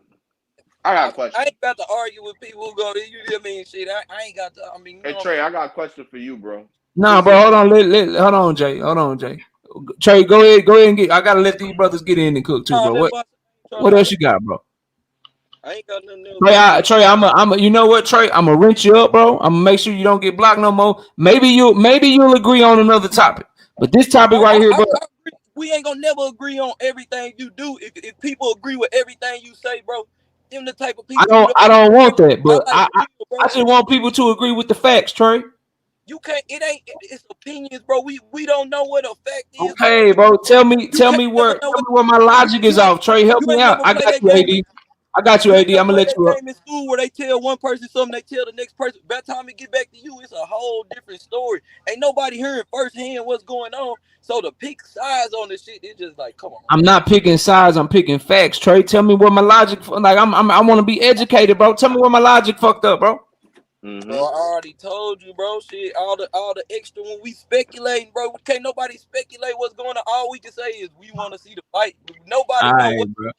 I ain't about to argue with people who go to you. I mean, shit. I ain't got to. I mean, hey Trey, I got a question for you, bro. Nah, bro. Hold on, Jay. Hold on, Jay. Trey, go ahead and get. I gotta let these brothers get in and cook too, bro. What else you got, bro? I ain't got nothing else. Trey, I'm you know what, Trey? I'm gonna rinse you up, bro. I'm gonna make sure you don't get blocked no more. Maybe you'll agree on another topic, but this topic right here, bro. We ain't gonna never agree on everything you do. If people agree with everything you say, bro, them the type of people. I don't want that, but I just want people to agree with the facts, Trey. You can't. It's opinions, bro. We don't know what a fact is. Okay, bro. Tell me where my logic is off, Trey. Help me out. I got you, AD. I'm gonna let you up. In school where they tell one person something, they tell the next person. By the time it get back to you, it's a whole different story. Ain't nobody hearing firsthand what's going on. So to pick sides on this shit, it's just like, come on. I'm not picking sides. I'm picking facts, Trey. Tell me where my logic. Like I want to be educated, bro. Tell me where my logic fucked up, bro. Mm-hmm. Bro, I already told you, bro. Shit, all the extra when we speculating, bro. Can't nobody speculate what's going on. All we can say is we want to see the fight. Nobody know what. Bro.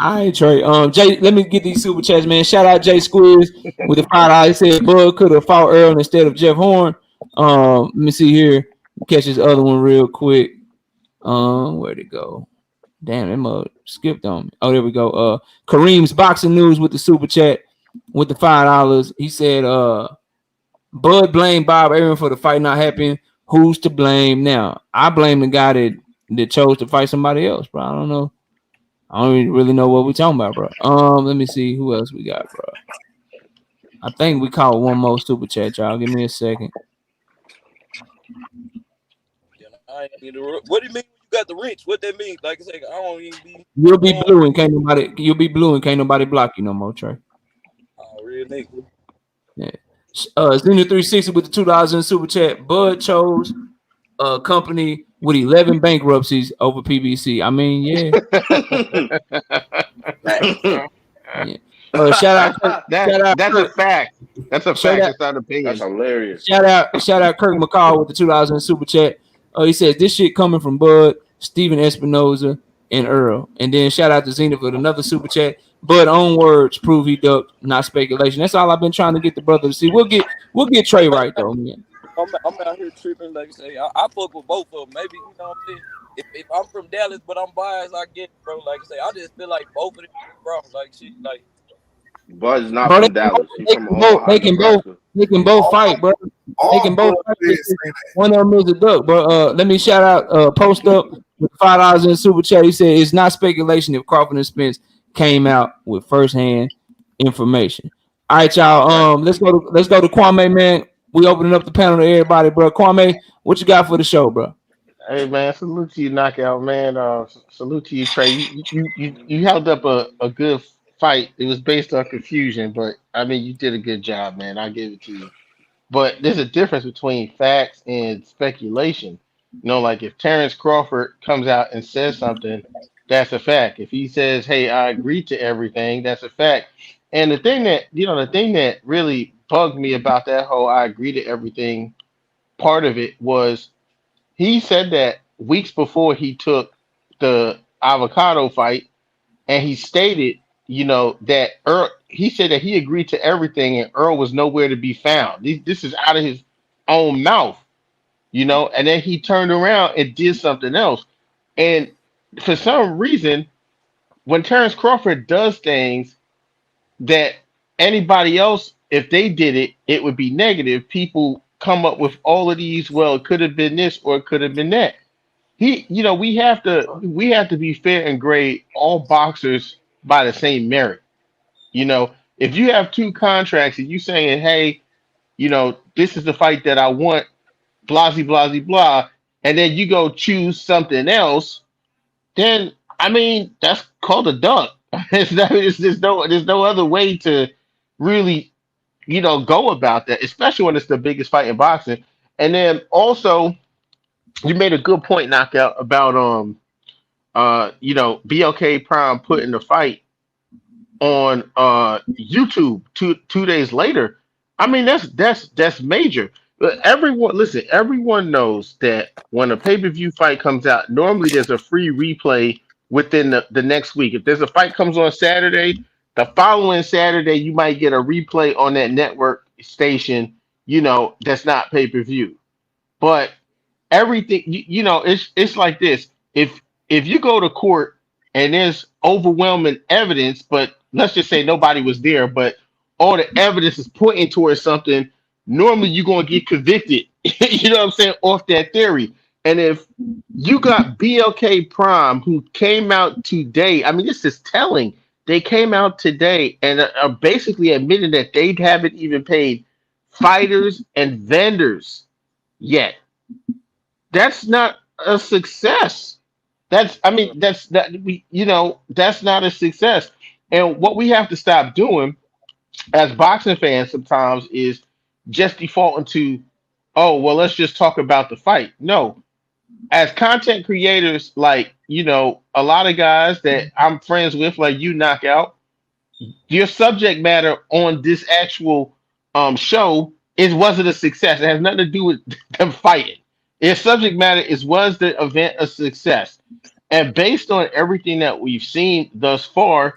All right, Trey. Jay, let me get these super chats, man. Shout out Jay Squeeze with the $5. He said Bud could have fought Earl instead of Jeff Horn. Let me see here. Catch this other one real quick. Where'd it go? Damn, it must skipped on me. Oh, there we go. Kareem's Boxing News with the super chat with the $5. He said, Bud blamed Bob Arum for the fight not happening. Who's to blame now? I blame the guy that chose to fight somebody else, bro. I don't know. I don't really know what we're talking about, bro. Let me see who else we got, bro. I think we caught one more super chat, y'all. Give me a second. What do you mean when you got the wrench? What that mean? Like I say, I don't even be. You'll be blue and can't nobody block you no more, Trey. Oh, real nigga. Yeah. Xenia 360 with the $2 in super chat. Bud chose a company with 11 bankruptcies over PBC. I mean, yeah. Shout out. That's a fact. That's a fact. It's not an opinion. That's hilarious. Shout out Kirk McCall with the $2 in super chat. He says this shit coming from Bud, Steven Espinoza, and Earl. And then shout out to Zenith with another super chat. Bud own words prove he ducked, not speculation. That's all I've been trying to get the brother to see. We'll get Trey right though, man. I'm out here tripping, like I say. I fuck with both of them. Maybe, you know what I'm saying? If I'm from Dallas, but I'm biased, I get it, bro. Like I say, I just feel like both of them, bro. Like shit, like. Bud's not from Dallas. They can both fight, bro. They can both. One of them is a duck, but let me shout out Post Up with $5 in the super chat. He said it's not speculation if Crawford and Spence came out with firsthand information. All right, y'all. Let's go to Kwame, man. We opening up the panel to everybody, bro. Kwame, what you got for the show, bro? Hey man, salute to you, knockout man. Salute to you, Trey. You held up a good fight. It was based on confusion, but I mean you did a good job, man. I give it to you. But there's a difference between facts and speculation. You know, like if Terence Crawford comes out and says something, that's a fact. If he says, "Hey, I agree to everything," that's a fact. And the thing that really bugged me about that whole "I agree to everything" part of it was he said that weeks before he took the avocado fight, and he stated, that Earl. He said that he agreed to everything, and Earl was nowhere to be found. This is out of his own mouth, And then he turned around and did something else. And for some reason, when Terence Crawford does things that anybody else, if they did it, it would be negative. People come up with all of these. Well, it could have been this or it could have been that. We have to be fair and grade all boxers by the same merit. If you have two contracts and you saying, hey, this is the fight that I want, blah, blah, blah, blah, and then you go choose something else, then I mean that's called a duck. There's no other way to really, go about that, especially when it's the biggest fight in boxing. And then also you made a good point, knockout, about BLK Prime putting the fight on YouTube two days later. I mean that's major. But everyone knows that when a pay-per-view fight comes out, normally there's a free replay within the next week. If there's a fight comes on Saturday, the following Saturday you might get a replay on that network station, that's not pay-per-view. But everything, it's like this. If you go to court and there's overwhelming evidence, but let's just say nobody was there, but all the evidence is pointing towards something, normally you're going to get convicted, you know what I'm saying, off that theory. And if you got BLK Prime, who came out today, I mean, this is telling. They came out today and are basically admitting that they haven't even paid fighters and vendors yet. That's not a success. That's not a success. And what we have to stop doing as boxing fans sometimes is just defaulting to, oh, well, let's just talk about the fight. No, as content creators, like, a lot of guys that I'm friends with, like you, Knockout, your subject matter on this actual show wasn't a success. It has nothing to do with them fighting. Your subject matter was the event a success? And based on everything that we've seen thus far,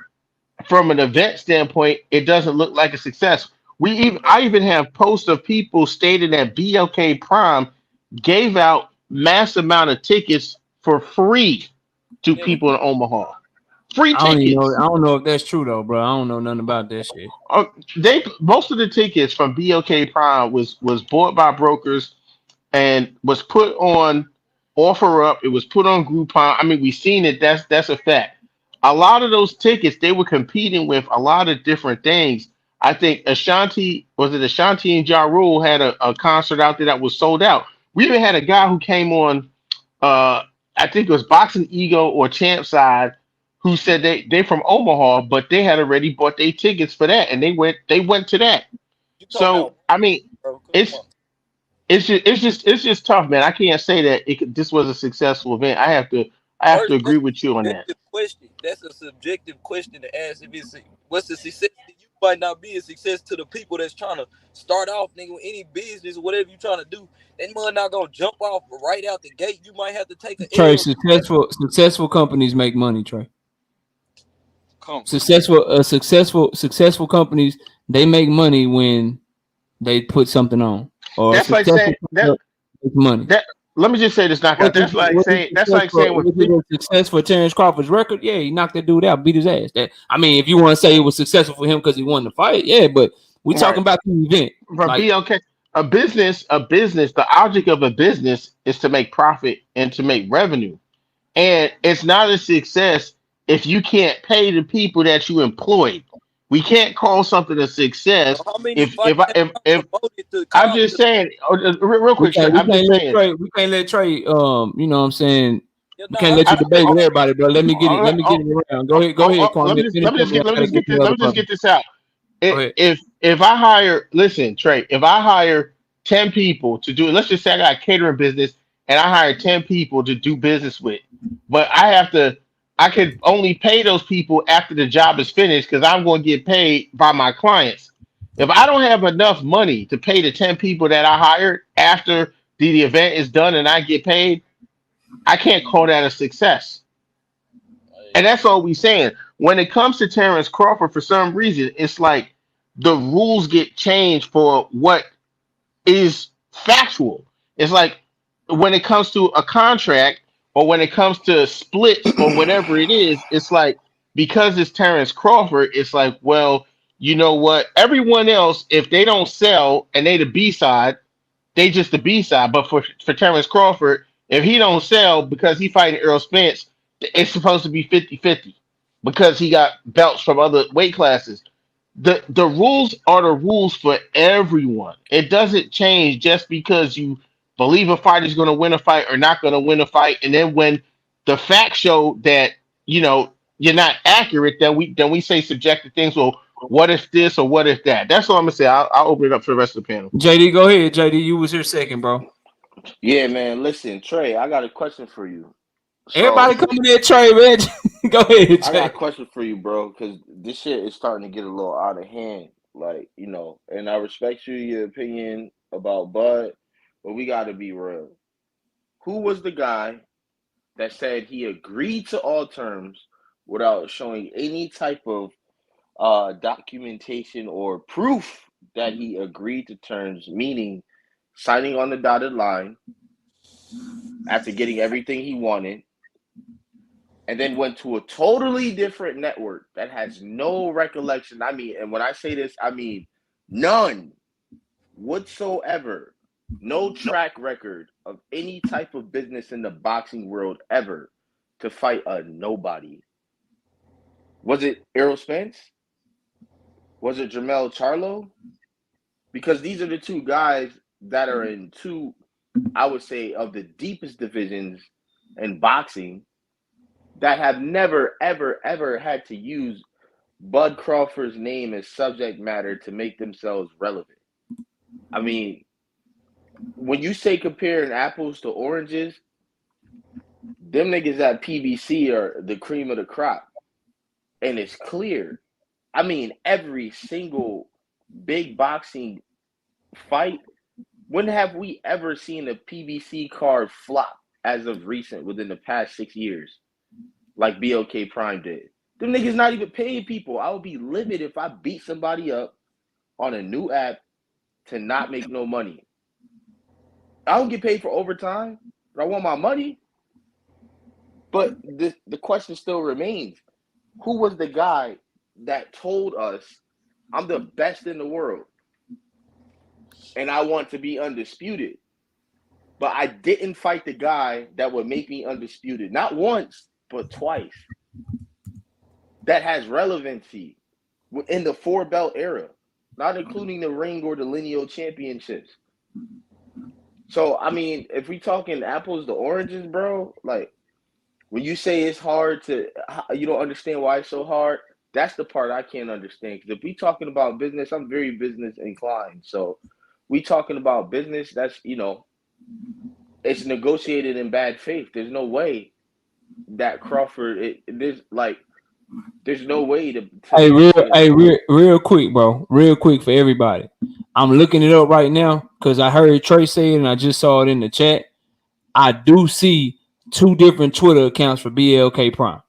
from an event standpoint, it doesn't look like a success. I even have posts of people stating that BLK Prime gave out mass amount of tickets for free to people in Omaha. Free tickets. I don't know if that's true though, bro. I don't know nothing about that shit. Most of the tickets from BLK Prime was bought by brokers and was put on OfferUp. It was put on Groupon. I mean, we've seen it. That's a fact. A lot of those tickets, they were competing with a lot of different things. I think Ashanti and Ja Rule had a concert out there that was sold out. We even had a guy who came on, I think it was Boxing Ego or Champ Side, who said they from Omaha, but they had already bought their tickets for that, and they went to that. So I mean, it's just tough, man. I can't say that this was a successful event. I have to agree with you on that. That's a subjective question to ask. What's the success? You might not be a success to the people that's trying to start off, nigga, with any business or whatever you're trying to do. That mother not gonna jump off right out the gate. You might have to take a Trey. Successful companies make money, Trey. Successful companies, they make money when they put something on. Or that's like saying that money. Let me just say this, Knockout. That's like saying was success for Terence Crawford's record. Yeah, he knocked that dude out, beat his ass. I mean, if you want to say it was successful for him because he won the fight, yeah, but we're talking about the event. From BLK. a business, the object of a business is to make profit and to make revenue. And it's not a success if you can't pay the people that you employed. We can't call something a So success how many if fights have if y'all promoted to I'm call just it? saying, real We quick, Shay, can't we I'm can't just let saying. Trey you know what I'm saying? Yeah, We no, can't I let you I, debate with everybody, bro. Let me get it. I, Let me get it around. Go ahead, Quan. Finish up, and I gotta get to the let other me just brother. get this out. Go ahead. If I hire, listen, Trey, if I hire 10 people to do, let's just say I got a catering business and I hire 10 people to do business with, but I could only pay those people after the job is finished because I'm going to get paid by my clients. If I don't have enough money to pay the 10 people that I hired after the event is done and I get paid, I can't call that a success. And that's all we saying. When it comes to Terence Crawford, for some reason, it's like the rules get changed for what is factual. It's like when it comes to a contract or when it comes to splits or whatever it is, it's like because it's Terence Crawford, it's like, well, you know what? Everyone else, if they don't sell and they the B side, they just the B side. But for Terence Crawford, if he don't sell because he fighting Earl Spence, it's supposed to be 50-50 because he got belts from other weight classes. The rules are the rules for everyone. It doesn't change just because you believe a fighter is going to win a fight or not going to win a fight. And then when the facts show that you're not accurate, then we say subjective things. Well, what if this or what if that? That's all I'm gonna say. I'll open it up for the rest of the panel. JD, go ahead. JD, you was here second, bro. Yeah, man. Listen, Trey, I got a question for you. Everybody So coming in, Trey, man. Go ahead, I got Trey. a question for you, bro, because this shit is starting to get a little out of hand. Like, and I respect your opinion about Bud, but we got to be real. Who was the guy that said he agreed to all terms without showing any type of documentation or proof that he agreed to terms, meaning signing on the dotted line after getting everything he wanted, and then went to a totally different network that has no recollection. I mean, and when I say this, I mean none whatsoever. No track record of any type of business in the boxing world ever to fight a nobody. Was it Errol Spence? Was it Jermell Charlo? Because these are the two guys that are in two, I would say, of the deepest divisions in boxing that have never, ever, ever had to use Bud Crawford's name as subject matter to make themselves relevant. I mean, when you say comparing apples to oranges, them niggas at PBC are the cream of the crop. And it's clear. I mean, every single big boxing fight, when have we ever seen a PBC card flop as of recent within the past 6 years? Like BLK Prime did. Them niggas not even paying people. I would be livid if I beat somebody up on a new app to not make no money. I don't get paid for overtime, but I want my money. But the question still remains. Who was the guy that told us I'm the best in the world and I want to be undisputed? But I didn't fight the guy that would make me undisputed. Not once, but twice. That has relevancy in the 4-belt era, not including the ring or the lineal championships. So, I mean, if we talking apples to oranges, bro, like when you say it's hard you don't understand why it's so hard, that's the part I can't understand. Because if we talking about business, I'm very business inclined. So we talking about business, that's, it's negotiated in bad faith. There's no way that Crawford, there's no way to say that. Real quick, bro. Real quick for everybody. I'm looking it up right now because I heard Trey say it and I just saw it in the chat. I do see two different Twitter accounts for BLK Prime.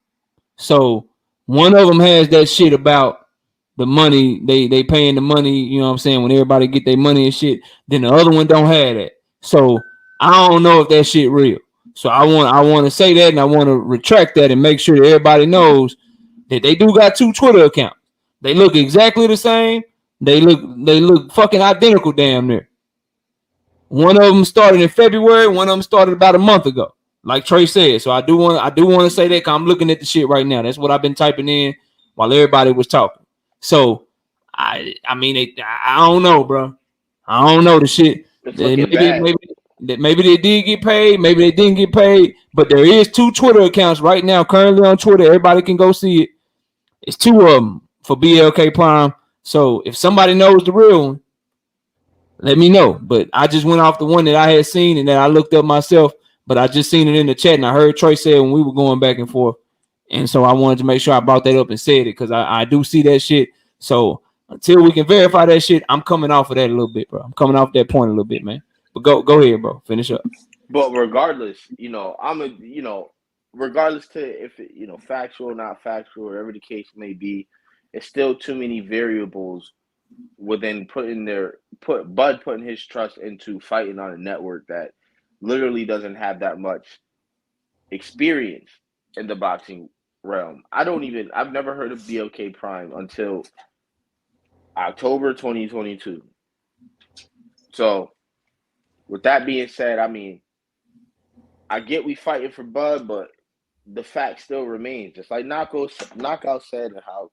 So one of them has that shit about the money, they paying the money, you know what I'm saying, when everybody get their money and shit. Then the other one don't have that. So I don't know if that shit real. So I want to say that and I want to retract that and make sure that everybody knows that they do got two Twitter accounts. They look exactly the same. They look fucking identical damn near. One of them started in February. One of them started about a month ago, like Trey said. So I do want to say that, because I'm looking at the shit right now. That's what I've been typing in while everybody was talking. So I don't know, bro. I don't know the shit. It's looking bad. Maybe they did get paid. Maybe they didn't get paid. But there is 2 Twitter accounts right now currently on Twitter. Everybody can go see it. It's 2 of them for BLK Prime. So if somebody knows the real one, let me know. But I just went off the one that I had seen and that I looked up myself. But I just seen it in the chat, and I heard Trey say it when we were going back and forth. And so I wanted to make sure I brought that up and said it, because I do see that shit. So until we can verify that shit, I'm coming off of that a little bit, bro. I'm coming off that point a little bit, man. But go ahead, bro. Finish up. But regardless, regardless to if it, factual, not factual, whatever the case may be, it's still too many variables within putting his trust into fighting on a network that literally doesn't have that much experience in the boxing realm. I've never heard of BLK Prime until October 2022. So with that being said, I mean, I get we fighting for Bud, but the fact still remains. Just like Knockout said, and how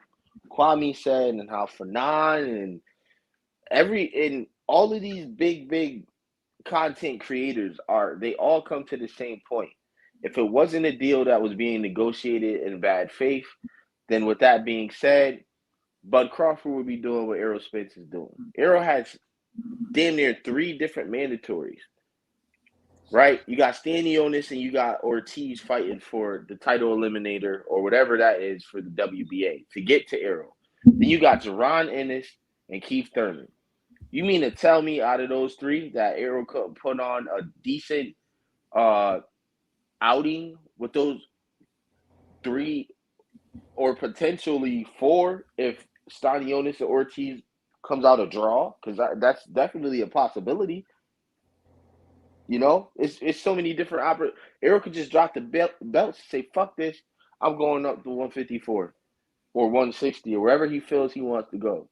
Kwame said, and how Fanon and all of these big content creators they all come to the same point. If it wasn't a deal that was being negotiated in bad faith, then with that being said, Bud Crawford would be doing what Errol Spence is doing. Errol has damn near 3 different mandatories, right? You got Stanionis and you got Ortiz fighting for the title eliminator or whatever that is for the WBA to get to Errol. Then you got Jerron Ennis and Keith Thurman. You mean to tell me out of those 3 that Errol could put on a decent outing with those 3 or potentially 4 if Stanionis and Ortiz comes out a draw? Because that's definitely a possibility. It's so many different Errol could just drop the belts and say, fuck this, I'm going up to 154 or 160 or wherever he feels he wants to go.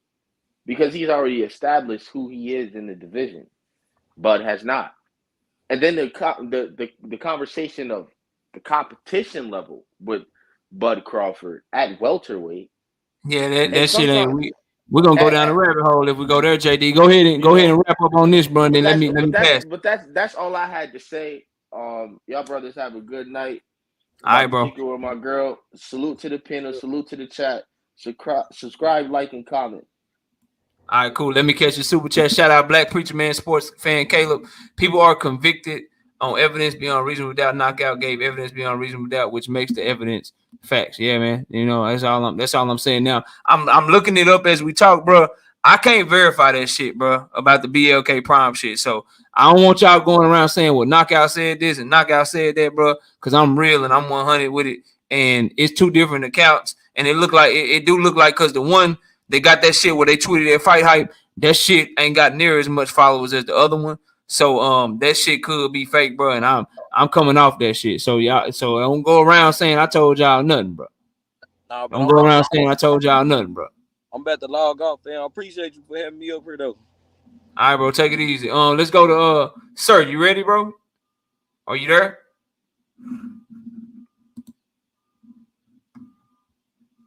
Because he's already established who he is in the division. Bud has not. And then the conversation of the competition level with Bud Crawford at welterweight. Yeah, that shit ain't we're gonna go down the rabbit hole if we go there, JD. Go ahead and wrap up on this, bro. And then let me pass. But that's all I had to say. Y'all brothers have a good night. All right, bro. With my girl. Salute to the panel. Salute to the chat. Subscribe, like, and comment. All right, cool. Let me catch your super chat. Shout out Black Preacher Man Sports Fan Caleb. People are convicted on evidence beyond reasonable doubt. Knockout gave evidence beyond reasonable doubt, which makes the evidence facts. Yeah, man. That's all I'm saying. Now I'm looking it up as we talk, bro. I can't verify that shit, bro, about the BLK Prime shit. So I don't want y'all going around saying, well, Knockout said this and Knockout said that, bro, because I'm real and I'm 100 with it. And it's 2 different accounts. And it look like it do look like, because the one they got that shit where they tweeted their fight hype, that shit ain't got near as much followers as the other one. So that shit could be fake, bro. And I'm coming off that shit. So y'all, so don't go around saying I told y'all nothing, bro. Nah, don't go around saying I told y'all nothing, bro. I'm about to log off, man. I appreciate you for having me up here, though. All right, bro. Take it easy. Let's go to Sir. You ready, bro? Are you there?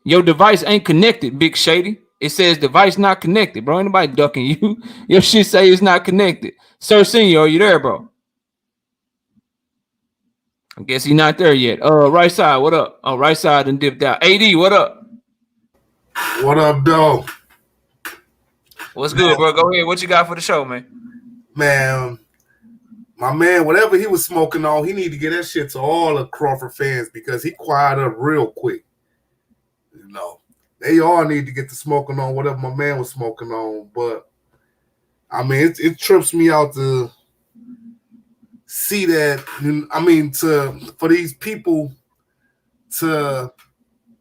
Your device ain't connected, Big Shady. It says device not connected, bro. Anybody ducking you? Your shit say it's not connected. Sir Senior, are you there, bro? I guess he's not there yet. Right side, what up? Oh, right side and dipped out. AD, what up? What up, dog? What's good, bro? Go ahead. What you got for the show, man? Man, my man, whatever he was smoking on, he need to get that shit to all the Crawford fans because he quiet up real quick. They all need to get to smoking on whatever my man was smoking on. But, I mean, it trips me out to see that. I mean, for these people to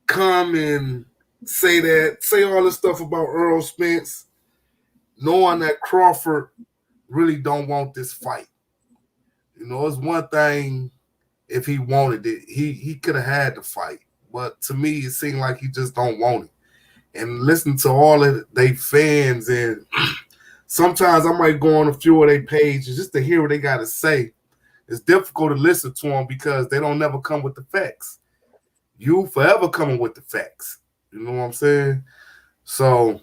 come and say all this stuff about Earl Spence, knowing that Crawford really don't want this fight. It's one thing if he wanted it. He could have had the fight. But to me, it seemed like he just don't want it. And listen to all of they fans and sometimes I might go on a few of their pages just to hear what they got to say. It's difficult to listen to them because they don't never come with the facts. You forever coming with the facts. You know what I'm saying? So,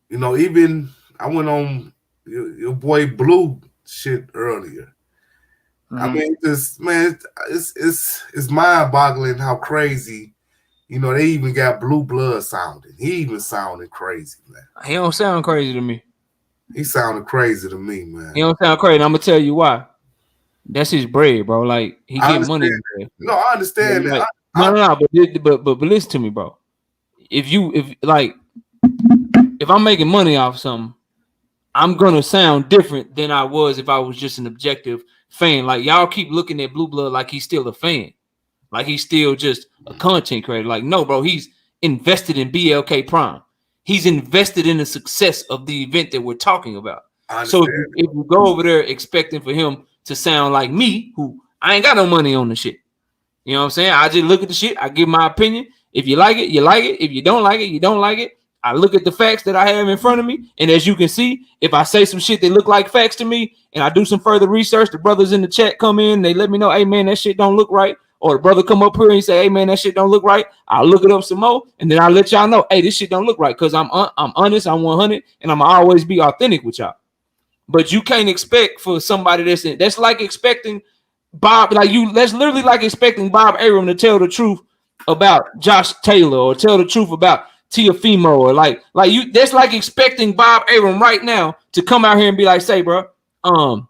you know, even I went on your boy Blue shit earlier. I mean, it's mind-boggling how crazy, you know, they even got Blue blood sounding. He even sounded crazy, man. He don't sound crazy to me. He sounded crazy to me, man. He don't sound crazy. I'm gonna tell you why. That's his bread, bro. Like he get money. No, I understand that. But listen to me, bro. If I'm making money off something, I'm gonna sound different than I was if I was just an objective fan. Like y'all keep looking at Blue Blood like he's still a fan, like he's still just a content creator. Like no, bro, he's invested in BLK Prime. He's invested in the success of the event that we're talking about. So if you go over there expecting for him to sound like me, who I ain't got no money on the shit, you know what I'm saying? I just look at the shit. I give my opinion. If you like it, you like it. If you don't like it, you don't like it. I look at the facts that I have in front of me. And as you can see, if I say some shit that look like facts to me and I do some further research, the brothers in the chat come in, they let me know, hey, man, that shit don't look right. Or the brother come up here and say, hey, man, that shit don't look right. I'll look it up some more. And then I'll let y'all know, hey, this shit don't look right. Because I'm honest, I'm 100, and I'm always be authentic with y'all. But you can't expect for somebody that's like expecting Bob, that's literally like expecting Bob Arum to tell the truth about Josh Taylor or tell the truth about Teofimo or like you. That's like expecting Bob Arum right now to come out here and be like, say, bro, Teofimo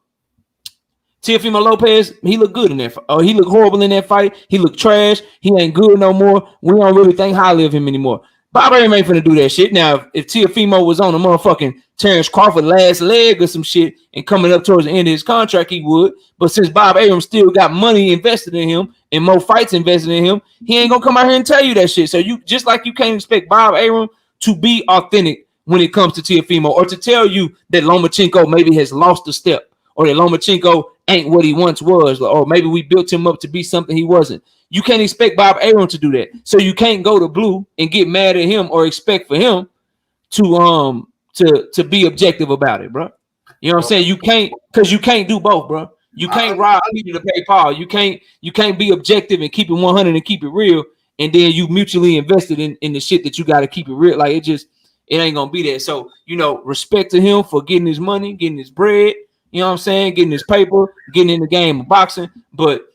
Lopez, he looked good in that. He looked horrible in that fight. He looked trash. He ain't good no more. We don't really think highly of him anymore. Bob Arum ain't finna do that shit. Now, if Teofimo was on a motherfucking Terence Crawford last leg or some shit and coming up towards the end of his contract, he would. But since Bob Arum still got money invested in him and more fights invested in him, he ain't gonna come out here and tell you that shit. So you just like you can't expect Bob Arum to be authentic when it comes to Teofimo or to tell you that Lomachenko maybe has lost a step or that Lomachenko ain't what he once was, or maybe we built him up to be something he wasn't. You can't expect Bob Arum to do that. So you can't go to Blue and get mad at him or expect for him to be objective about it, bro. You know what I'm saying? You can't, because you can't do both, bro. You can't rob Peter to pay Paul. You can't be objective and keep it 100 and keep it real, and then you mutually invested in the shit that you got to keep it real. Like it ain't gonna be there. So you know, respect to him for getting his money, getting his bread. You know what I'm saying? Getting his paper, getting in the game of boxing. But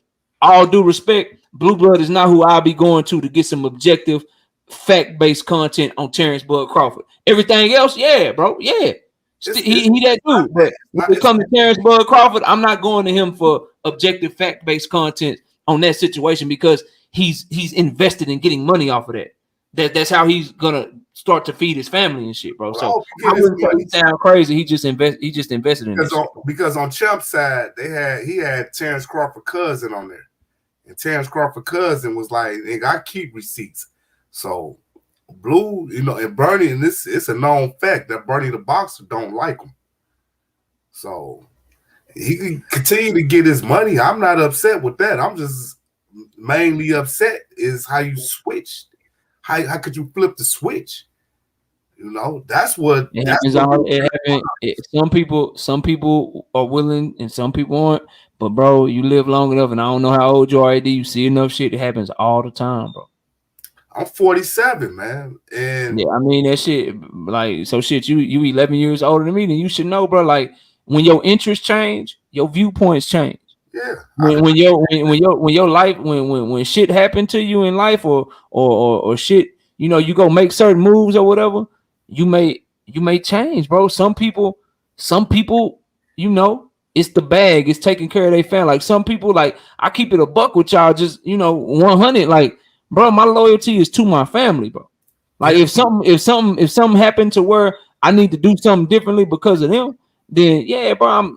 all due respect, Blue Blood is not who I'll be going to get some objective, fact-based content on Terence Bud Crawford. Everything else, yeah, bro, yeah. He that dude. But when it comes to Terence Bud Crawford, I'm not going to him for objective, fact-based content on that situation because he's invested in getting money off of that. That's how he's gonna start to feed his family and shit, bro. So I wouldn't say he sound crazy. He just invested in it. Because on Chump's side, he had Terence Crawford cousin on there. And Terence Crawford cousin was like, I keep receipts. So Blue, you know, and Bernie, and it's a known fact that Bernie the boxer don't like him. So he can continue to get his money. I'm not upset with that. I'm just mainly upset is how you switched. How could you flip the switch? You know, that's what it happens. Some people are willing and some people aren't. But bro, you live long enough, and I don't know how old you are. You see enough shit. It happens all the time, bro. I'm 47, man, and yeah, I mean that shit. Like so, shit. You 11 years older than me, then you should know, bro. Like when your interests change, your viewpoints change. Yeah. When your life when shit happened to you in life or shit, you know, you go make certain moves or whatever, you may change, bro. Some people, you know, it's the bag, it's taking care of their family. Like some people, like I keep it a buck with y'all, just you know, 100. Like, bro, my loyalty is to my family, bro. Like if something happened to where I need to do something differently because of them, then yeah, bro,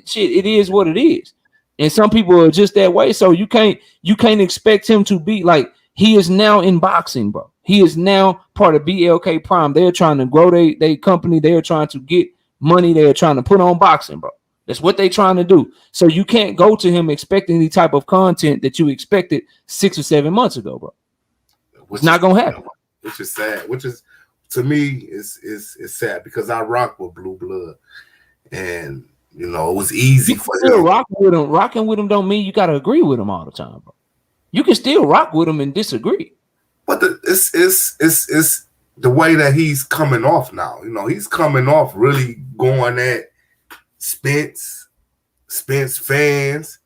shit, it is what it is. And some people are just that way. So you can't expect him to be like he is now in boxing, bro. He is now part of BLK Prime. They're trying to grow their company. They're trying to get money. They're trying to put on boxing, bro. That's what they're trying to do. So you can't go to him expecting the type of content that you expected 6 or 7 months ago, bro. It's not gonna happen. Which is sad. Which is to me, it's sad because I rock with Blue Blood, and you know it was easy You for still him. rocking with him. Rocking with him don't mean you got to agree with him all the time, bro. You can still rock with him and disagree. But it's the way that he's coming off now. You know, he's coming off really going at Spence fans.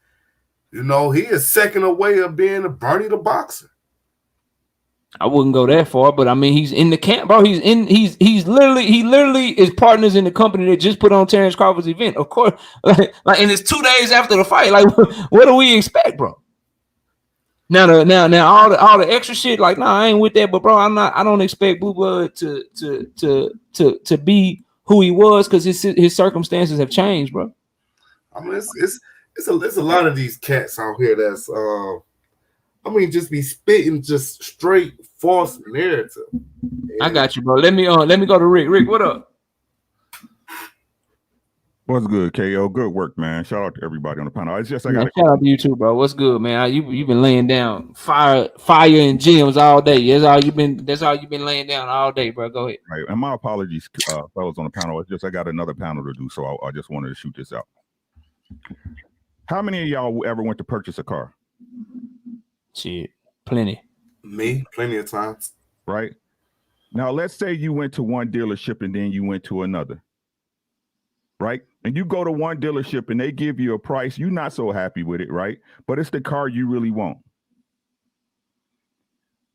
You know, he is second away of being a Bernie the Boxer. I wouldn't go that far, but I mean, he's in the camp, bro. He's literally is partners in the company that just put on Terence Crawford's event. Of course, like and it's 2 days after the fight. Like, what do we expect, bro? Now all the extra shit, like, I ain't with that, but bro, I don't expect Blue Blood to be who he was because his circumstances have changed, bro. I mean, it's a lot of these cats out here that's just be spitting just straight false narrative. I got you, bro. Let me go to Rick. Rick, what up? What's good, KO? Good work, man. Shout out to everybody on the panel. It's just Shout out to you too, bro. What's good, man? You've been laying down fire and gems all day. That's all you've been laying down all day, bro. Go ahead. Right. And my apologies, fellas on the panel. It's just I got another panel to do, so I just wanted to shoot this out. How many of y'all ever went to purchase a car? Shit, plenty. Me, plenty of times. Right. Now, let's say you went to one dealership and then you went to another. Right. And you go to one dealership and they give you a price. You're not so happy with it. Right. But it's the car you really want.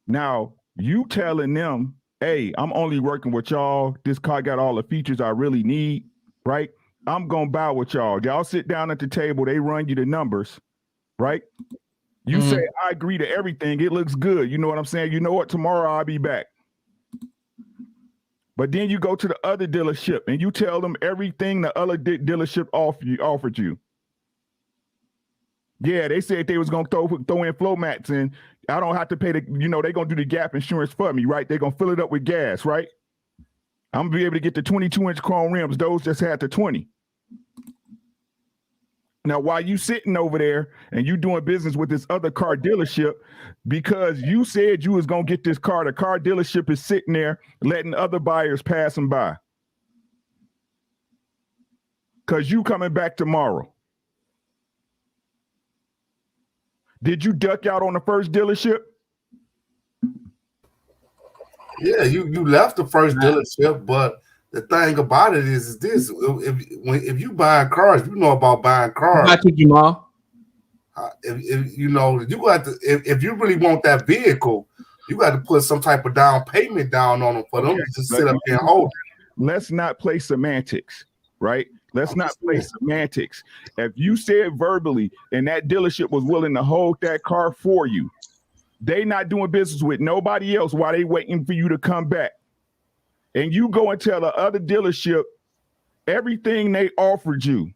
Now, you telling them, hey, I'm only working with y'all. This car got all the features I really need. Right. I'm going to buy with y'all. Y'all sit down at the table. They run you the numbers. Right. You say, I agree to everything. It looks good. You know what I'm saying? You know what? Tomorrow I'll be back. But then you go to the other dealership and you tell them everything the other dealership offered you. Yeah, they said they was going to throw in flow mats and I don't have to pay they're going to do the gap insurance for me, right? They're going to fill it up with gas, right? I'm going to be able to get the 22-inch chrome rims. Those just had the 20. Now, while you sitting over there and you doing business with this other car dealership, because you said you was going to get this car, the car dealership is sitting there letting other buyers pass them by. Because you coming back tomorrow. Did you duck out on the first dealership? Yeah, you left the first dealership, but the thing about it is this: if you buying cars, you know about buying cars. Not to Jamal. If you know, you got to if you really want that vehicle, you got to put some type of down payment down on them for them to just sit up there and hold it. Let's not play semantics, right? Let's not play semantics. If you said verbally and that dealership was willing to hold that car for you, they not doing business with nobody else while they waiting for you to come back. And you go and tell the other dealership everything they offered you.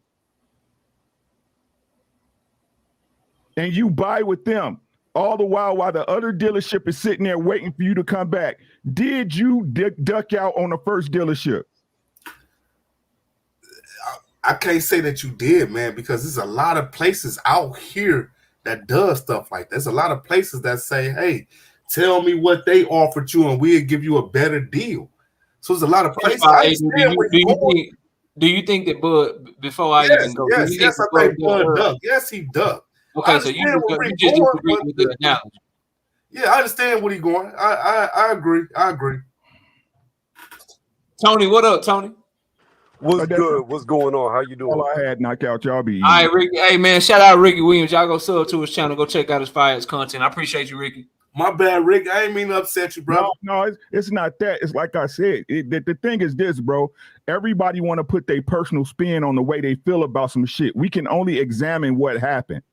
And you buy with them. All the while the other dealership is sitting there waiting for you to come back. Did you duck out on the first dealership? I can't say that you did, man, because there's a lot of places out here that does stuff like that. There's a lot of places that say, hey, tell me what they offered you and we'll give you a better deal. So there's a lot of places. Do you think that Bud, before I even go, I think Bud ducked. Yes, he ducked. Okay, so you just disagree with the analogy. Yeah, I understand what he's going. I agree. Tony, what up, Tony? What's good? What's going on? How you doing? All I had knockout. Y'all be easy. All right, Ricky. Hey, man, shout out Ricky Williams. Y'all go sub to his channel. Go check out his Fires content. I appreciate you, Ricky. My bad, Rick. I ain't mean to upset you, bro. No, it's not that. It's like I said. The thing is this, bro. Everybody want to put their personal spin on the way they feel about some shit. We can only examine what happened,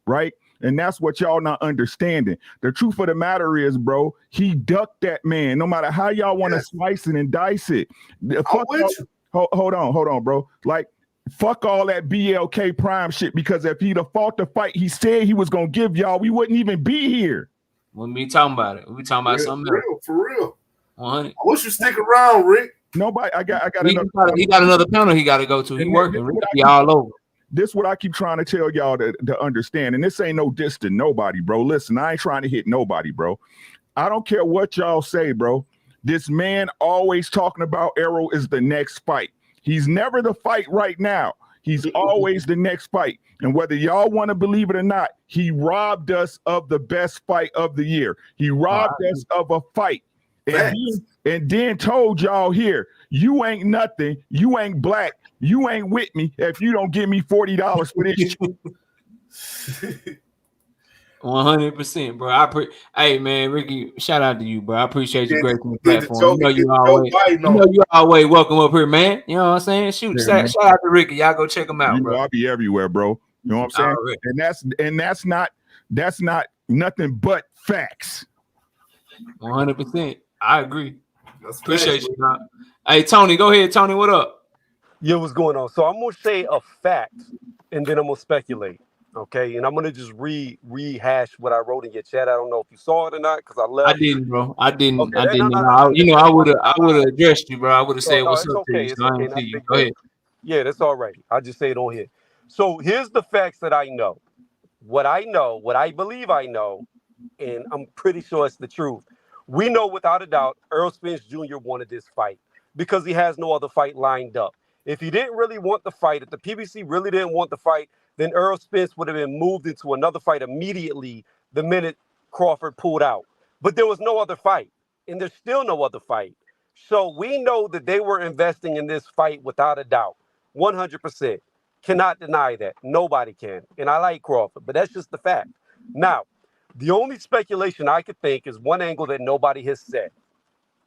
right? And that's what y'all not understanding. The truth of the matter is, bro, he ducked that man. No matter how y'all want to slice it and dice it. Hold on, bro. Like, fuck all that BLK Prime shit, because if he'd have fought the fight he said he was going to give y'all, we wouldn't even be here. When we talking about it, we talking about something else. For real. 100. I wish you stick around, Rick. Nobody, I got he got another panel he got to go to. He working. Ricky all over. This is what I keep trying to tell y'all to understand. And this ain't no diss to nobody, bro. Listen, I ain't trying to hit nobody, bro. I don't care what y'all say, bro. This man always talking about Errol is the next fight. He's never the fight right now. He's always the next fight. And whether y'all want to believe it or not, he robbed us of the best fight of the year. He robbed us of a fight. And then told y'all here, you ain't nothing. You ain't black. You ain't with me if you don't give me $40 for this shit. 100%, bro. Hey, man, Ricky, shout out to you, bro. I appreciate you gracing the platform. You always welcome up here, man. You know what I'm saying? Shoot, shout out to Ricky. Y'all go check him out, bro. I'll be everywhere, bro. You know what I'm saying? And that's not nothing but facts. 100%. I agree. Appreciate you, man. Hey, Tony, go ahead. Tony, what up? Yeah, what's going on? So I'm gonna say a fact, and then I'm gonna speculate. Okay, and I'm gonna just rehash what I wrote in your chat. I don't know if you saw it or not because I left. I didn't, bro. I didn't. Okay, I didn't. I would have addressed you, bro. I would have said what's up to you. So I see you. Go ahead. Yeah, that's all right. I'll just say it on here. So here's the facts that I know. What I believe I know, and I'm pretty sure it's the truth. We know without a doubt Errol Spence Jr. wanted this fight because he has no other fight lined up. If he didn't really want the fight, if the PBC really didn't want the fight, then Errol Spence would have been moved into another fight immediately the minute Crawford pulled out. But there was no other fight, and there's still no other fight. So we know that they were investing in this fight without a doubt, 100%. Cannot deny that. Nobody can. And I like Crawford, but that's just the fact. Now, the only speculation I could think is one angle that nobody has said.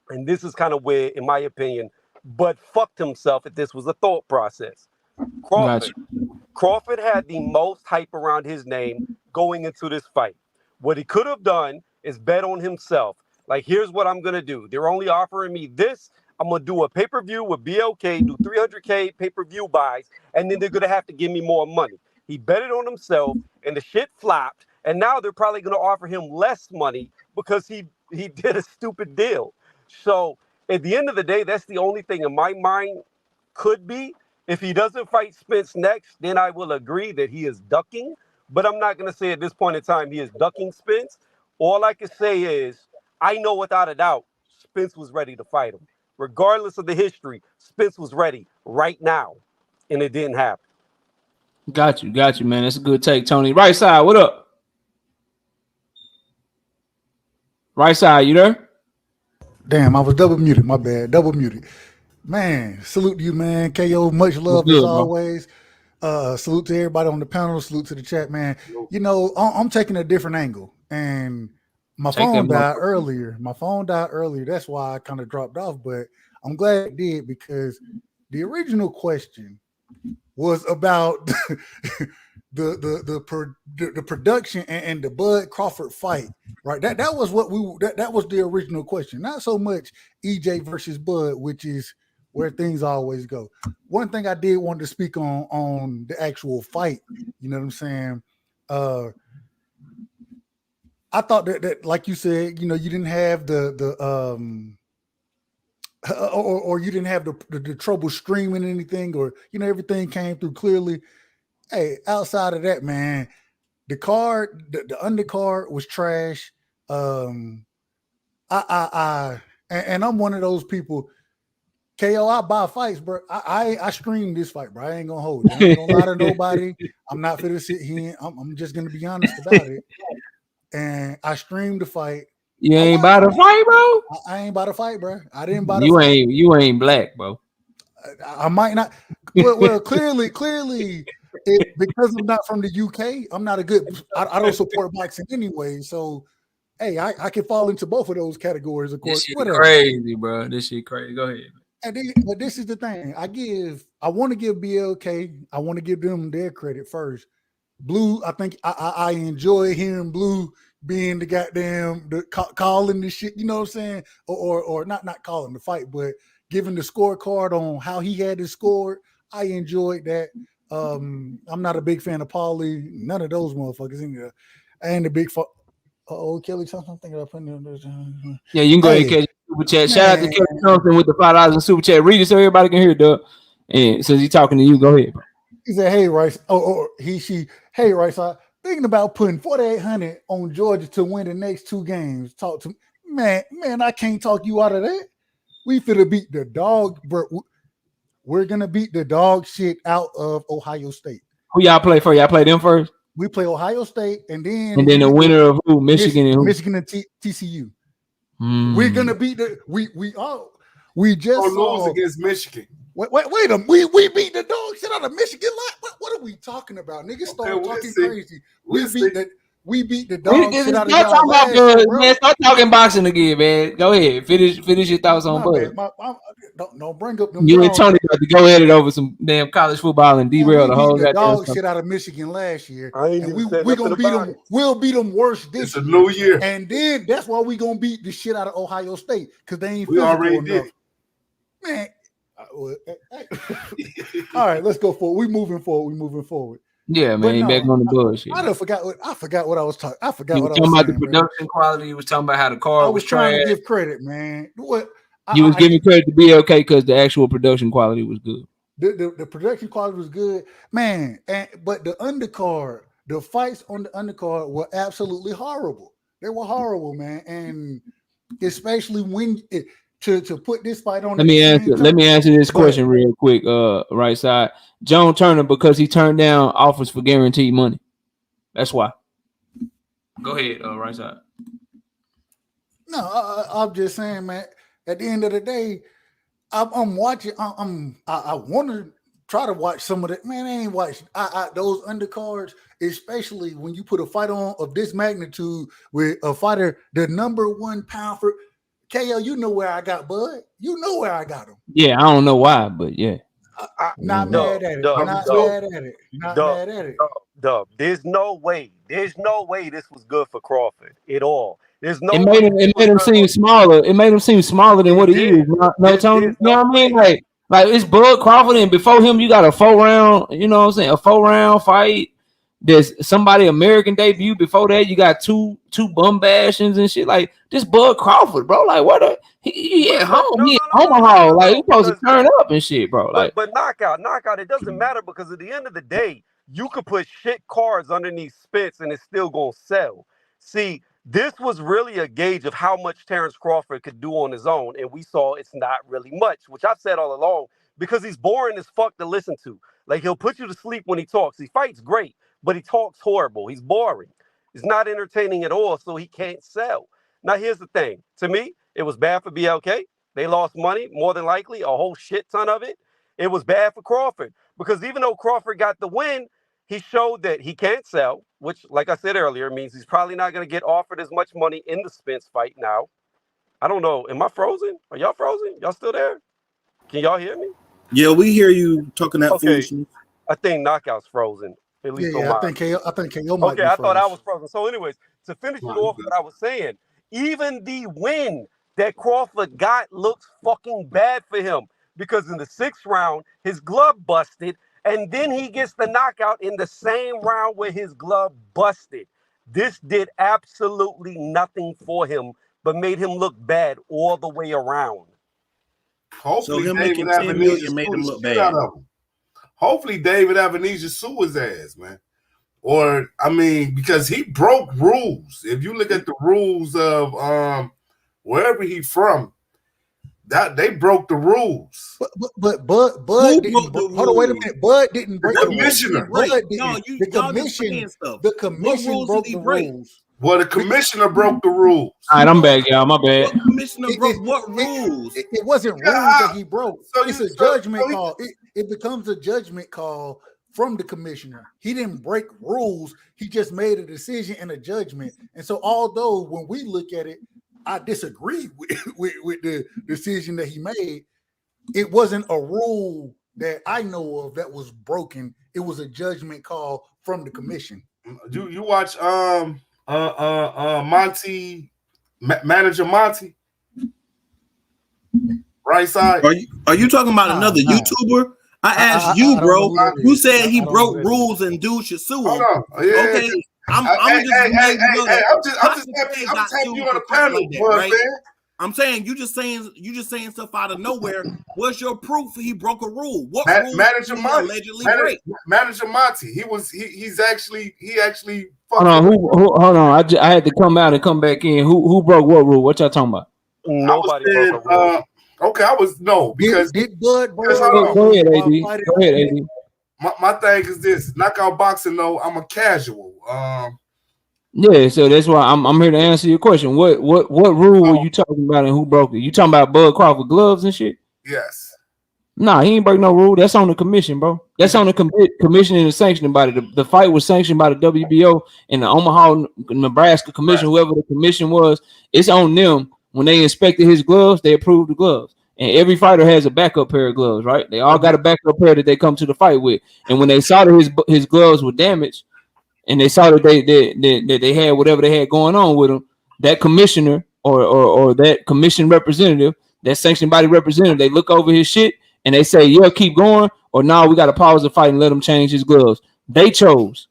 And this is kind of where, in my opinion, Bud fucked himself if this was a thought process. Crawford had the most hype around his name going into this fight. What he could have done is bet on himself. Like, here's what I'm going to do. They're only offering me this. I'm going to do a pay-per-view with BLK, do 300K pay-per-view buys, and then they're going to have to give me more money. He betted on himself, and the shit flopped, and now they're probably going to offer him less money because he did a stupid deal. So at the end of the day, that's the only thing in my mind could be. If he doesn't fight Spence next, then I will agree that he is ducking. But I'm not going to say at this point in time he is ducking Spence. All I can say is I know without a doubt Spence was ready to fight him. Regardless of the history, Spence was ready right now, and it didn't happen. Got you, man. That's a good take, Tony. Right side, what up? Right side, you there? Damn, I was double muted. My bad. Double muted. Man, salute to you, man. KO, much love as always. Salute to everybody on the panel. Salute to the chat, man. You know, I'm taking a different angle, and my phone died earlier. That's why I kind of dropped off, but I'm glad it did because the original question was about the production and the Bud Crawford fight, right? That was what that was the original question. Not so much EJ versus Bud, which is where things always go. One thing I did want to speak on the actual fight, you know what I'm saying? I thought that like you said, you know, you didn't have or you didn't have the trouble streaming anything, or you know, everything came through clearly. Hey, outside of that, man, the card, the undercard was trash. And I'm one of those people. KO, I buy fights, bro. I streamed this fight, bro. I ain't gonna hold you. I ain't gonna lie to nobody. I'm not finna sit here. I'm just gonna be honest about it. And I streamed the fight. You ain't buy the fight, bro? I ain't buy the fight, bro. I didn't buy the fight. You ain't black, bro. I might not. Well, clearly, because I'm not from the UK, I'm not a good. I don't support boxing anyway. So, hey, I can fall into both of those categories, of course. This shit crazy, bro. This shit crazy. Go ahead. But this is the thing. I want to give BLK. I want to give them their credit first. Blue, I think I enjoy hearing Blue being the goddamn calling the shit. You know what I'm saying? Or not calling the fight, but giving the scorecard on how he had his score. I enjoyed that. I'm not a big fan of Paulie. None of those motherfuckers in there. I ain't a big fan. Kelly Thompson. I'm thinking about putting on this. Yeah, you can go ahead and catch super chat. Shout out to Kelly Thompson with the $5 in super chat. Read it so everybody can hear it, Doug. And since he's talking to you, go ahead. He said, "Hey, Rice." Hey, Rice. I'm thinking about putting 4,800 on Georgia to win the next two games. Talk to me, Man, I can't talk you out of that. We finna beat the dog, bro. We're gonna beat the dog shit out of Ohio State. Who y'all play for? Y'all play them first? We play Ohio State, and then the winner of who? Michigan and who? Michigan and TCU. We're gonna beat the we just lose against Michigan. Wait a minute. We beat the dog shit out of Michigan. What are we talking about? Niggas started talking crazy. We beat the dog shit out of y'all last year, bro. Man, start talking boxing again, man. Go ahead. Finish your thoughts on Bud. Don't bring up them. You and Tony got to go at it over some damn college football and derail the whole dog shit out of Michigan last year. And we gonna beat them. We'll beat them worse this year. It's a new year. And then that's why we gonna beat the shit out of Ohio State because they ain't. We already enough. Did. Man. All right, let's go forward. We moving forward. Yeah, man, he back on the bullshit. I forgot what I was talking. I forgot you what I was talking about saying, the production quality. You was talking about how the car was trying trash. to give credit, man. You was giving credit to BLK because the actual production quality was good. The production quality was good, man. But the undercard, the fights on the undercard were absolutely horrible. They were horrible, man. And especially when to put this fight on. Let me answer this question real quick. Right side, Joan Turner, because he turned down offers for guaranteed money. That's why. Go ahead, right side. No, I'm just saying, man. At the end of the day, I'm watching. I want to try to watch some of that. Man, I ain't watching those undercards, especially when you put a fight on of this magnitude with a fighter, the number 1 pound for. KO, you know where I got Bud. You know where I got him. Yeah, I don't know why, but yeah. Not mad at it. Not mad at it. Dub. There's no way this was good for Crawford at all. There's no. It made him seem smaller. It made him seem smaller than what he is. No, Tony. You know what I mean? Like it's Bud Crawford, and before him, you got a 4-round. You know what I'm saying? A 4-round fight. There's somebody American debut before that. You got two bum bashings and shit. Like this Bud Crawford, bro. Like what? He at home. He at Omaha. Like he supposed to turn up and shit, bro. Like but knockout. It doesn't matter because at the end of the day, you could put shit cards underneath Spence and it's still gonna sell. See, this was really a gauge of how much Terence Crawford could do on his own, and we saw it's not really much, which I've said all along because he's boring as fuck to listen to. Like he'll put you to sleep when he talks. He fights great. But he talks horrible. He's boring. He's not entertaining at all, so he can't sell. Now, here's the thing. To me, it was bad for BLK. They lost money, more than likely, a whole shit ton of it. It was bad for Crawford because even though Crawford got the win, he showed that he can't sell, which, like I said earlier, means he's probably not going to get offered as much money in the Spence fight now. I don't know. Am I frozen? Are y'all frozen? Y'all still there? Can y'all hear me? Yeah, we hear you talking that foolishness. I think Knockout's frozen. At least I think KO might be I thought I frozen. was frozen. So anyways, to finish it off what I was saying, even the win that Crawford got looks fucking bad for him because in the 6th round, his glove busted, and then he gets the knockout in the same round where his glove busted. This did absolutely nothing for him, but made him look bad all the way around. Hopefully, so him David making 10 million made him look bad. Hopefully, David Avanesyan sue his ass, man. Or because he broke rules. If you look at the rules of wherever he's from, that they broke the rules. But Bud didn't. Hold on, wait a minute. Bud didn't break the commissioner. The commission broke the rules. Well, the commissioner broke the rules. All right, I'm back, y'all. My bad. What commissioner broke what rules? It wasn't rules that he broke. So it's a judgment call. It becomes a judgment call from the commissioner. He didn't break rules. He just made a decision and a judgment. And so, although when we look at it, I disagree with the decision that he made, it wasn't a rule that I know of that was broken. It was a judgment call from the commission. You watch Monty, manager Monty, right side. Are you talking about another YouTuber? I asked you, bro. You said he broke rules and dude should sue him. Okay, I'm just happy you on the panel, I'm saying you just saying stuff out of nowhere. What's your proof he broke a rule? What rule Manager did he Monty allegedly break? Manager Monty. He's actually hold on. Hold on. I had to come out and come back in. Who broke what rule? What y'all talking about? Nobody broke a rule. Okay, because did Bud because go ahead, AD. Go ahead, AD. My thing is this: knockout boxing. Though I'm a casual. Yeah, so that's why I'm here to answer your question. What rule were you talking about and who broke it? You talking about Bud Crawford gloves and shit? Yes. Nah, he ain't break no rule. That's on the commission, bro. That's on the commission and the sanctioning body. The fight was sanctioned by the WBO and the Omaha, Nebraska commission, whoever the commission was. It's on them. When they inspected his gloves, they approved the gloves. And every fighter has a backup pair of gloves, right? They all got a backup pair that they come to the fight with. And when they saw that his gloves were damaged, and they saw that they had whatever they had going on with them, that commissioner or that commission representative, that sanctioned body representative, they look over his shit and they say, yeah, keep going, or no, we got to pause the fight and let him change his gloves. They chose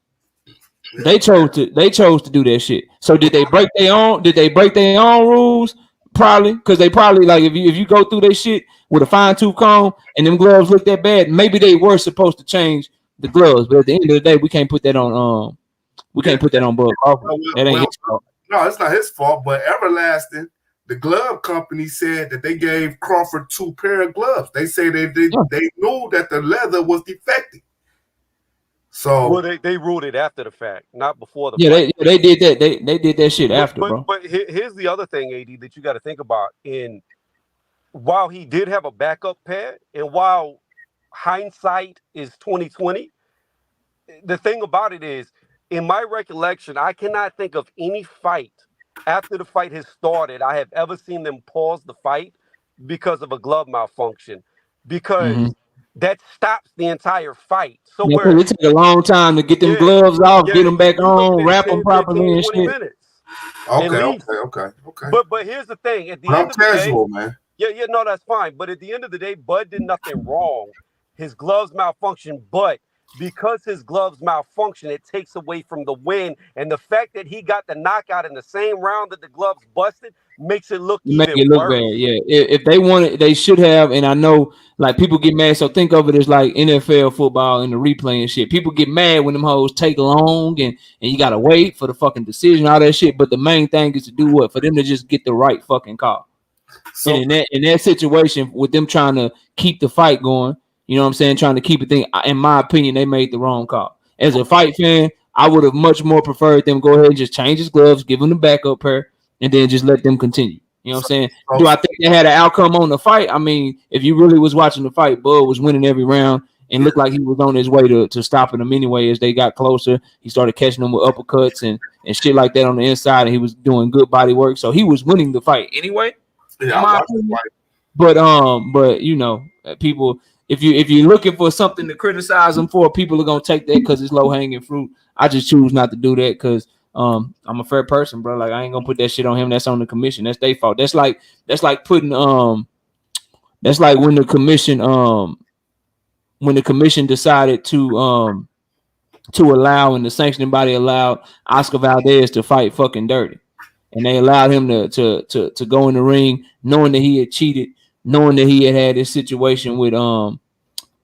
to do that shit. So did they break their own rules? Probably, because they probably, like, if you go through their shit with a fine-tooth comb and them gloves look that bad, maybe they were supposed to change the gloves. But at the end of the day, we can't put that on Bud Crawford. That ain't his fault. No, it's not his fault. But Everlasting, the glove company, said that they gave Crawford 2 pair of gloves. They say they knew that the leather was defective. So well, they ruled it after the fact, not before the fight. They did that. They did that shit after, bro. But here's the other thing, AD, that you got to think about. While he did have a backup pad, and while hindsight is 2020, the thing about it is, in my recollection, I cannot think of any fight after the fight has started I have ever seen them pause the fight because of a glove malfunction, because that stops the entire fight. So it took a long time to get them gloves off, get them back on, wrap them properly and shit. Minutes. Okay. But here's the thing: at the end of the casual, day, man. Yeah, no, that's fine. But at the end of the day, Bud did nothing wrong. His gloves malfunctioned, but because his gloves malfunction, it takes away from the win. And the fact that he got the knockout in the same round that the gloves busted makes it look even worse. Bad. Yeah, if they wanted, they should have. And I know, like, people get mad. So think of it as like NFL football and the replay and shit. People get mad when them hoes take long and you gotta wait for the fucking decision, all that shit. But the main thing is to do what? For them to just get the right fucking call. So, and in that situation, with them trying to keep the fight going, you know what I'm saying, trying to keep it thing, in my opinion, they made the wrong call. As a fight fan, I would have much more preferred them go ahead and just change his gloves, give him the backup pair, and then just let them continue. You know what I'm saying? Do I think they had an outcome on the fight? I mean, if you really was watching the fight, Bud was winning every round and looked like he was on his way to stopping them anyway. As they got closer, he started catching them with uppercuts and shit like that on the inside, and he was doing good body work. So he was winning the fight anyway. Yeah, but you know, people, if you're looking for something to criticize them for, people are gonna take that because it's low hanging fruit. I just choose not to do that because I'm a fair person, bro. Like, I ain't gonna put that shit on him. That's on the commission. That's their fault. That's like putting that's like when the commission decided to allow, and the sanctioning body allowed Oscar Valdez to fight fucking dirty. And they allowed him to go in the ring, knowing that he had cheated, knowing that he had this situation with the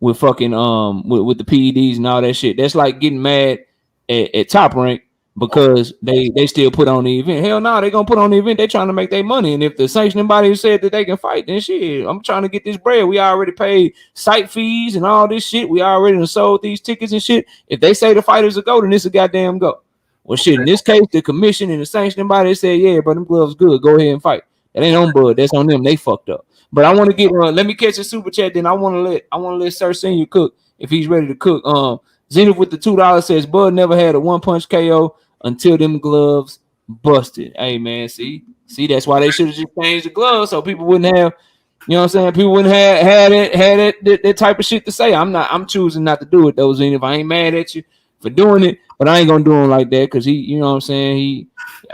PEDs and all that shit. That's like getting mad at Top Rank because they still put on the event. Hell no, they gonna put on the event. They trying to make their money. And if the sanctioning body said that they can fight, then shit, I'm trying to get this bread. We already paid site fees and all this shit. We already sold these tickets and shit. If they say the fighters a go, then it's a goddamn go. Well, shit, in this case, the commission and the sanctioning body said, yeah, but them gloves good. Go ahead and fight. That ain't on Bud. That's on them. They fucked up. But I want to get let me catch a super chat. Then I want to let Sir Senior cook if he's ready to cook. Zenith with the $2 says Bud never had a one punch KO until them gloves busted. Hey man, see, that's why they should have just changed the gloves so people wouldn't have, you know what I'm saying? People wouldn't have that type of shit to say. I'm choosing not to do it though, Zenith. I ain't mad at you for doing it, but I ain't gonna do him like that because he, you know what I'm saying,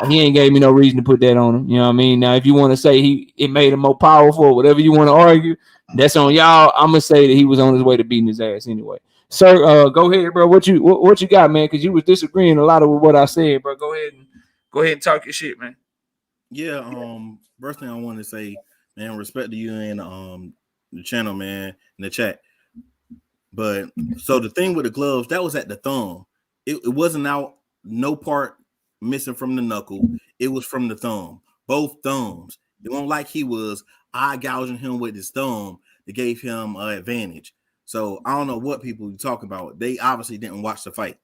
he ain't gave me no reason to put that on him. You know what I mean? Now, if you want to say it made him more powerful or whatever you want to argue, that's on y'all. I'm gonna say that he was on his way to beating his ass anyway. Sir, go ahead, bro. What you got, man? Because you was disagreeing a lot with what I said, bro. Go ahead and talk your shit, man. Yeah. First thing I want to say, man, respect to you and the channel, man, in the chat. But so the thing with the gloves, that was at the thumb. It wasn't out, no part missing from the knuckle. It was from the thumb, both thumbs. It wasn't like he was eye gouging him with his thumb that gave him an advantage. So I don't know what people you talking about. They obviously didn't watch the fight.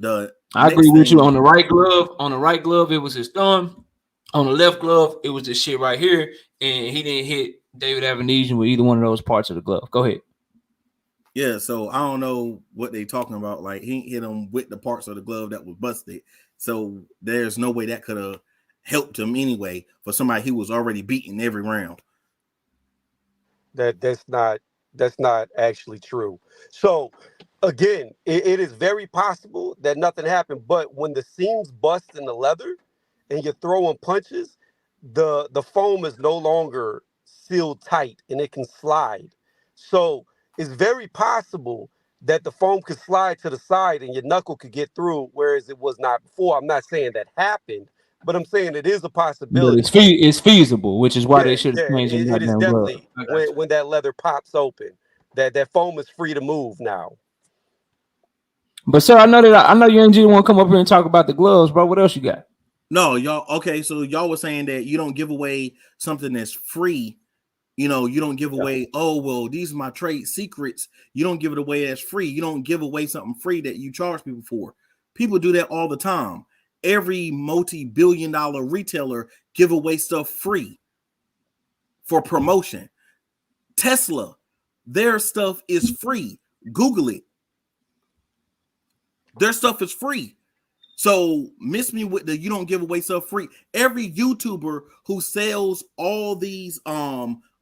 I agree with you on the right glove. On the right glove, it was his thumb. On the left glove, it was this shit right here, and he didn't hit David Avanesyan with either one of those parts of the glove. Go ahead. Yeah, so I don't know what they talking about. Like he hit him with the parts of the glove that was busted. So there's no way that could have helped him anyway for somebody he was already beating every round. That's not actually true. So again, it is very possible that nothing happened, but when the seams bust in the leather and you're throwing punches, the foam is no longer sealed tight and it can slide. So it's very possible that the foam could slide to the side and your knuckle could get through, whereas it was not before. I'm not saying that happened, but I'm saying it is a possibility. But it's feasible, which is why they should have changed it is glove. definitely when that leather pops open, that foam is free to move now. But sir, I know you ain't want to come up here and talk about the gloves, bro. What else you got? No, y'all. Okay, so y'all were saying that you don't give away something that's free. You know, you don't give away, oh, well, these are my trade secrets. You don't give it away as free. You don't give away something free that you charge people for. People do that all the time. Every multi-billion-dollar retailer give away stuff free for promotion. Tesla, their stuff is free. Google it. Their stuff is free. So miss me with the you don't give away stuff free. Every YouTuber who sells all these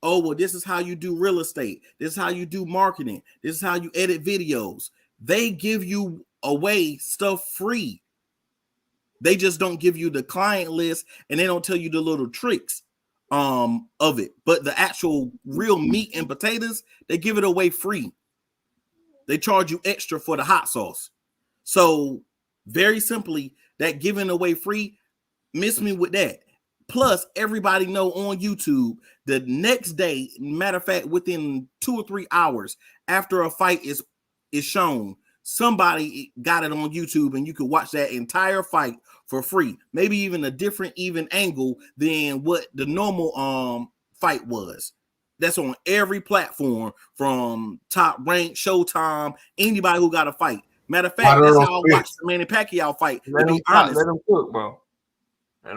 oh, well, this is how you do real estate. This is how you do marketing. This is how you edit videos. They give you away stuff free. They just don't give you the client list and they don't tell you the little tricks of it. But the actual real meat and potatoes, they give it away free. They charge you extra for the hot sauce. So very simply, that giving away free, miss me with that. Plus, everybody know on YouTube, the next day, matter of fact, within 2 or 3 hours after a fight is shown, somebody got it on YouTube and you could watch that entire fight for free. Maybe even a different angle than what the normal fight was. That's on every platform from Top Rank, Showtime, anybody who got a fight. Matter of fact, that's how I watched the Manny Pacquiao fight. To be honest, let him cook, bro.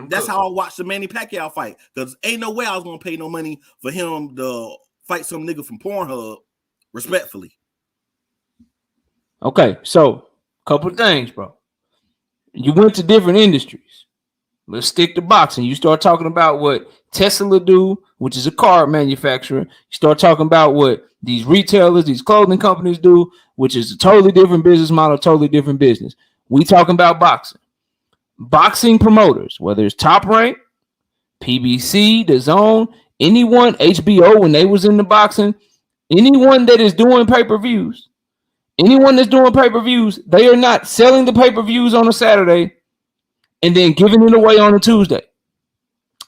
That's how I watched the Manny Pacquiao fight. Because ain't no way I was gonna pay no money for him to fight some nigga from Pornhub, respectfully. Okay, so couple of things, bro. You went to different industries. Let's stick to boxing. You start talking about what Tesla do, which is a car manufacturer. You start talking about what these retailers, these clothing companies do, which is a totally different business model, totally different business. We talking about boxing. Boxing promoters, whether it's Top Rank, PBC, DAZN, anyone, HBO, when they was in the boxing, anyone that is doing pay-per-views, they are not selling the pay-per-views on a Saturday and then giving it away on a Tuesday.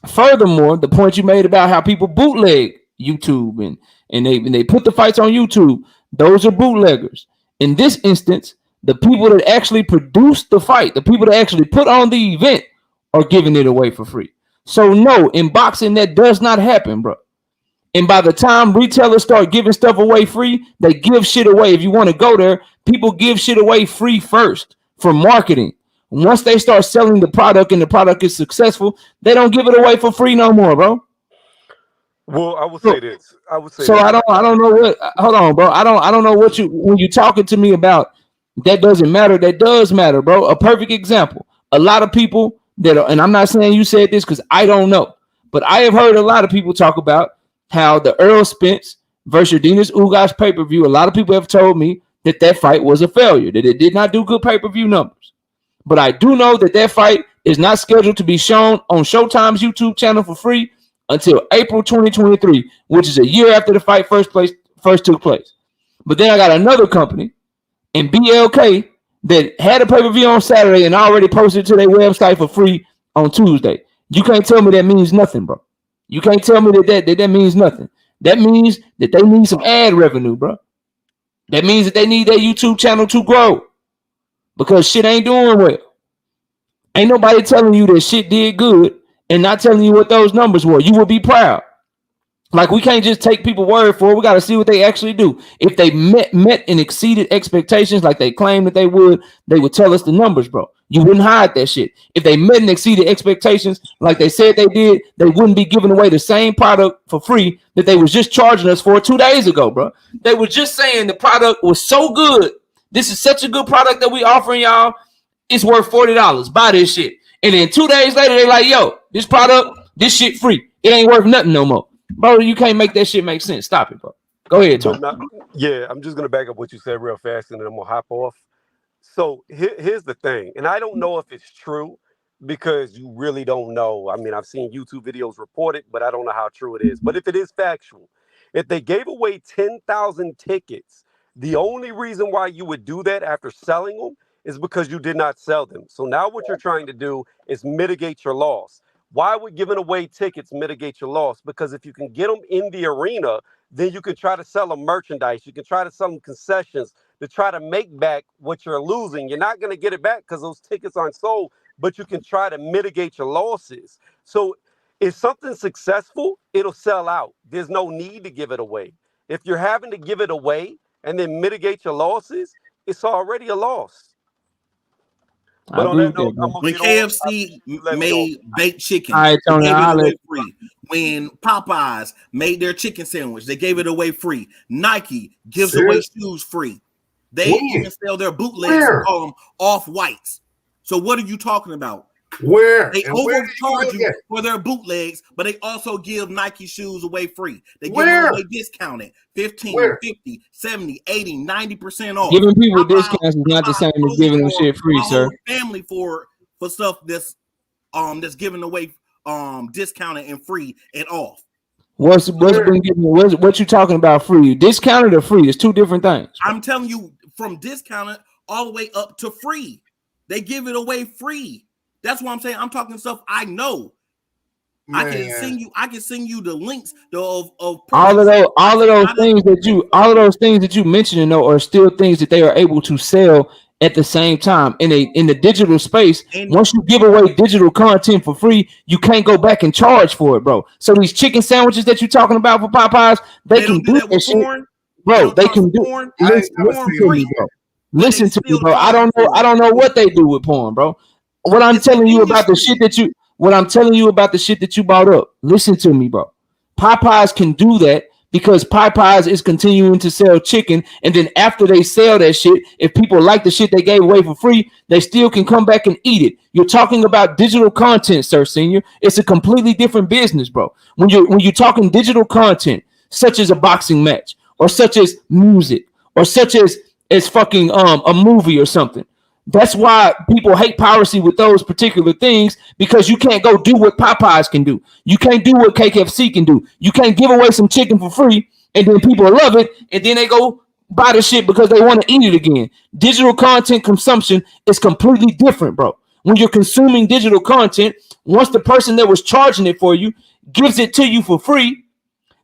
Furthermore, the point you made about how people bootleg YouTube and they put the fights on YouTube, those are bootleggers. In this instance, the people that actually produce the fight, the people that actually put on the event are giving it away for free. So no, in boxing, that does not happen, bro. And by the time retailers start giving stuff away free, they give shit away. If you want to go there, people give shit away free first for marketing. Once they start selling the product and the product is successful, they don't give it away for free no more, bro. Well, I would say this. I don't know what. Hold on, bro. I don't know what when you're talking to me about. That doesn't matter. That does matter, bro. A perfect example. A lot of people that are, and I'm not saying you said this because I don't know, but I have heard a lot of people talk about how the Earl Spence versus Dinas Ugas pay-per-view. A lot of people have told me that fight was a failure, that it did not do good pay-per-view numbers. But I do know that fight is not scheduled to be shown on Showtime's YouTube channel for free until April 2023, which is a year after the fight first took place. But then I got another company in BLK that had a pay-per-view on Saturday and already posted to their website for free on Tuesday. You can't tell me that means nothing, bro. You can't tell me that means nothing. That means that they need some ad revenue, bro. That means that they need their YouTube channel to grow because shit ain't doing well. Ain't nobody telling you that shit did good and not telling you what those numbers were. You would be proud. Like, we can't just take people's word for it. We got to see what they actually do. If they met and exceeded expectations like they claimed that they would tell us the numbers, bro. You wouldn't hide that shit. If they met and exceeded expectations like they said they did, they wouldn't be giving away the same product for free that they was just charging us for 2 days ago, bro. They were just saying the product was so good. This is such a good product that we offering y'all. It's worth $40. Buy this shit. And then 2 days later, they like, yo, this product, this shit free. It ain't worth nothing no more. Bro, you can't make that shit make sense. Stop it, bro. Go ahead, Tom. Yeah, I'm just going to back up what you said real fast, and then I'm going to hop off. So here's the thing, and I don't know if it's true because you really don't know. I mean, I've seen YouTube videos report it, but I don't know how true it is. But if it is factual, if they gave away 10,000 tickets, the only reason why you would do that after selling them is because you did not sell them. So now what you're trying to do is mitigate your loss. Why would giving away tickets mitigate your loss? Because if you can get them in the arena, then you can try to sell them merchandise. You can try to sell them concessions to try to make back what you're losing. You're not going to get it back because those tickets aren't sold, but you can try to mitigate your losses. So if something's successful, it'll sell out. There's no need to give it away. If you're having to give it away and then mitigate your losses, it's already a loss. But on that note, when KFC made baked chicken, all right, Tony, they gave it away free. When Popeyes made their chicken sandwich, they gave it away free. Nike gives away shoes free. They even sell their bootlegs and call them off-whites. So what are you talking about? Where? They overcharge you for their bootlegs, but they also give Nike shoes away free. They give them away discounted, 15, 50, 70, 80, 90% off. Giving people discounts is not the same as giving them shit free, sir. Family for stuff that's given away discounted and free and off. What's been given? What you talking about free? Discounted or free? It's two different things. I'm telling you, from discounted all the way up to free. They give it away free. That's what I'm saying. I'm talking stuff I know. Man. I can send you the links of all of those things that you mentioned, though, are still things that they are able to sell at the same time in the digital space. And once you give away digital content for free, you can't go back and charge for it, bro. So these chicken sandwiches that you're talking about for Popeyes, they can do that shit, bro. They can do. Listen to me, bro. Listen to me, bro. I don't know what they do with porn, bro. What I'm telling you about the shit that you brought up. Listen to me, bro. Popeyes can do that because Popeyes is continuing to sell chicken, and then after they sell that shit, if people like the shit they gave away for free, they still can come back and eat it. You're talking about digital content, sir, senior. It's a completely different business, bro. When you're talking digital content, such as a boxing match, or such as music, or such as fucking a movie or something. That's why people hate piracy with those particular things, because you can't go do what Popeyes can do. You can't do what KFC can do. You can't give away some chicken for free and then people love it and then they go buy the shit because they want to eat it again. Digital content consumption is completely different, bro. When you're consuming digital content, once the person that was charging it for you gives it to you for free,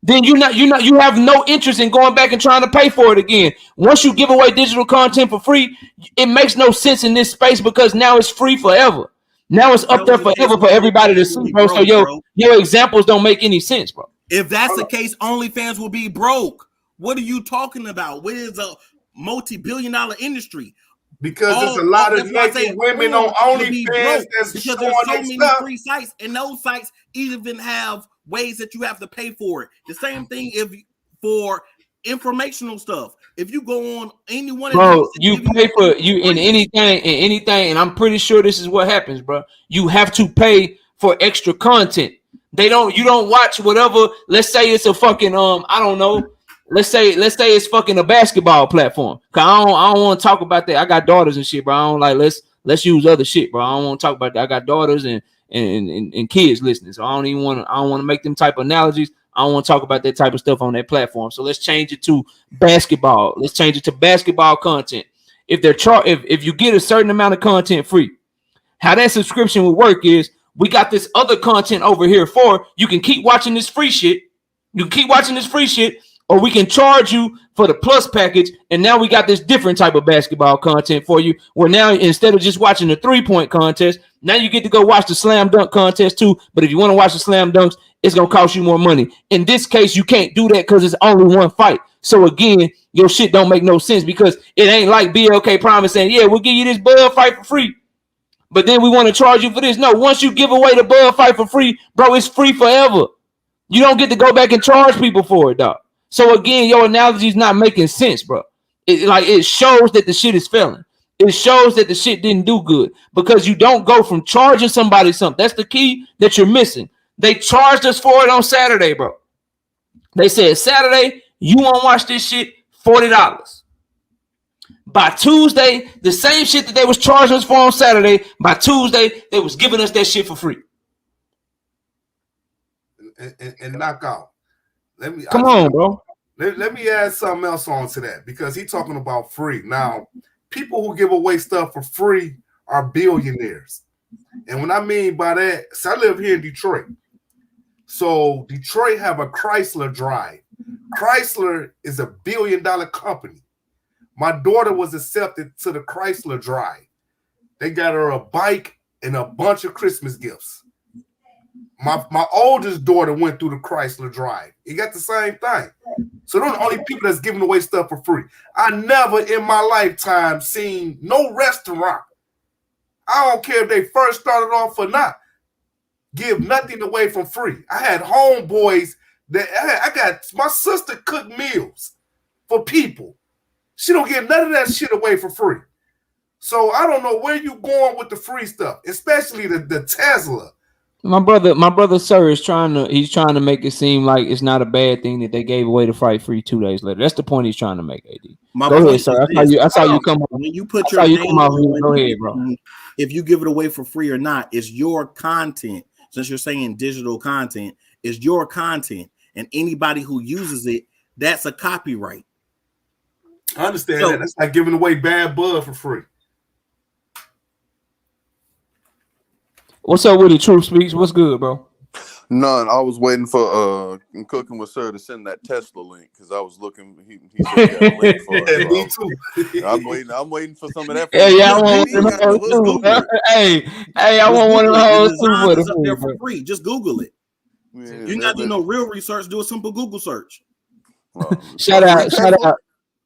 then you have no interest in going back and trying to pay for it again. Once you give away digital content for free, it makes no sense in this space because now it's free forever. Now it's up there forever for everybody to see, bro. So your examples don't make any sense, bro. If that's the case, OnlyFans will be broke. What are you talking about? What is a multi-billion-dollar industry? Because there's a lot of naked women on OnlyFans that's because there's so many free sites, and those sites even have ways that you have to pay for it. The same thing for informational stuff. If you go on any one of bro, you pay for you in anything, and I'm pretty sure this is what happens, bro. You have to pay for extra content. You don't watch whatever. Let's say it's a fucking I don't know. Let's say it's fucking a basketball platform. Cause I don't want to talk about that. I got daughters and shit, bro. I don't like let's use other shit, bro. I don't want to talk about that. I got daughters and kids listening, so I don't want to make them type of analogies. I don't want to talk about that type of stuff on that platform. So let's change it to basketball. Let's change it to basketball content. If you get a certain amount of content free, how that subscription would work is we got this other content over here for you can keep watching this free shit. You can keep watching this free shit, or we can charge you for the plus package. And now we got this different type of basketball content for you, where now instead of just watching the 3-point contest, now you get to go watch the slam dunk contest too. But if you want to watch the slam dunks, it's going to cost you more money. In this case, you can't do that because it's only one fight. So again, your shit don't make no sense because it ain't like BLK Promise saying, yeah, we'll give you this Bud fight for free, but then we want to charge you for this. No, once you give away the Bud fight for free, bro, it's free forever. You don't get to go back and charge people for it, dog. So again, your analogy is not making sense, bro. It shows that the shit is failing. It shows that the shit didn't do good because you don't go from charging somebody something. That's the key that you're missing. They charged us for it on Saturday, bro. They said, Saturday, you want to watch this shit, $40. By Tuesday, the same shit that they was charging us for on Saturday, by Tuesday, they was giving us that shit for free. And knock out. Come on, bro. Let me add something else on to that because he's talking about free. Now, people who give away stuff for free are billionaires. And what I mean by that, so I live here in Detroit. So Detroit have a Chrysler Drive. Chrysler is a $1 billion company. My daughter was accepted to the Chrysler Drive. They got her a bike and a bunch of Christmas gifts. My oldest daughter went through the Chrysler Drive. He got the same thing. So they're the only people that's giving away stuff for free. I never in my lifetime seen no restaurant. I don't care if they first started off or not. Give nothing away for free. I had homeboys that I got my sister cook meals for people. She don't get none of that shit away for free. So I don't know where you going with the free stuff, especially the Tesla. My brother, sir, is trying to make it seem like it's not a bad thing that they gave away the fight free 2 days later. That's the point he's trying to make, AD. Go ahead, sir. I saw you come. When you put your name on, go ahead, bro. If you give it away for free or not, it's your content. Since you're saying digital content, is your content, and anybody who uses it, that's a copyright. I understand that. That's like giving away bad bud for free. What's up with it, Truth Speaks? What's good, bro? None. I was waiting for Cooking with Sir to send that Tesla link because I was looking. He said he got a link for it. Me too. I'm waiting for some of that. Yeah, I want one of those too. Hey, I want one of those too for free. Just Google it. Yeah, you got to do no real research. Do a simple Google search. Shout out.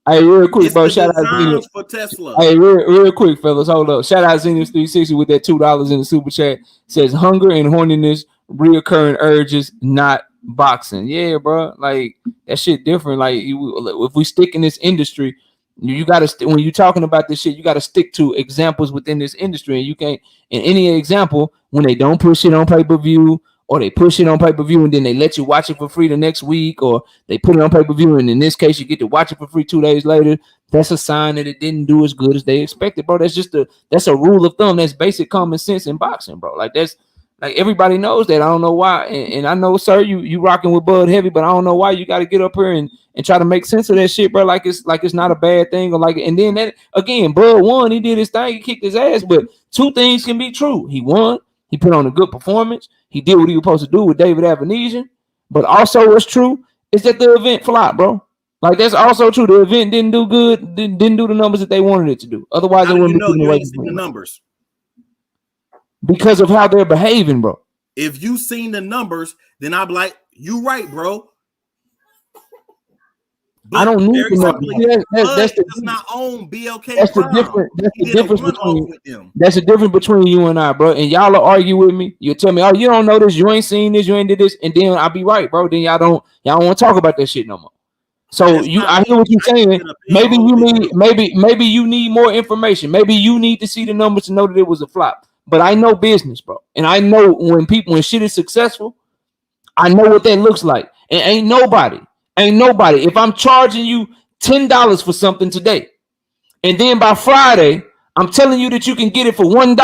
Hey, real quick, bro. Shout out Zenith for Tesla. Hey, real quick, fellas. Hold up. Shout out Zenith 360 with that $2 in the super chat. Says hunger and horniness, reoccurring urges, not boxing. Yeah, bro. Like that shit different. Like if we stick in this industry, you gotta when you're talking about this shit, you gotta stick to examples within this industry. And you can't in any example when they don't push it on pay-per-view. Or they push it on pay-per-view and then they let you watch it for free the next week, or they put it on pay-per-view and in this case you get to watch it for free 2 days later. That's a sign that it didn't do as good as they expected, bro. That's a rule of thumb. That's basic common sense in boxing, bro. Like that's like everybody knows that. I don't know why, and I know, sir, you rocking with Bud heavy, but I don't know why you got to get up here and try to make sense of that shit, bro. Like it's not a bad thing, or like, and then that again, Bud won. He did his thing. He kicked his ass, but two things can be true. He won. He put on a good performance. He did what he was supposed to do with David Avanesyan. But also what's true is that the event flopped, bro. Like, that's also true. The event didn't do good, didn't do the numbers that they wanted it to do. Otherwise, it wouldn't be you ain't seen the numbers. Because of how they're behaving, bro. If you seen the numbers, then I'd be like, you right, bro. But I don't need to know. That's not own BLK. That's the difference. That's the difference between you and I, bro. And y'all will argue with me. You'll tell me, "Oh, you don't know this. You ain't seen this. You ain't did this." And then I'll be right, bro. Then y'all don't want to talk about that shit no more. So I hear what you're saying. Maybe you need more information. Maybe you need to see the numbers to know that it was a flop. But I know business, bro, and I know when shit is successful, I know what that looks like. And ain't nobody. If I'm charging you $10 for something today, and then by Friday, I'm telling you that you can get it for $1,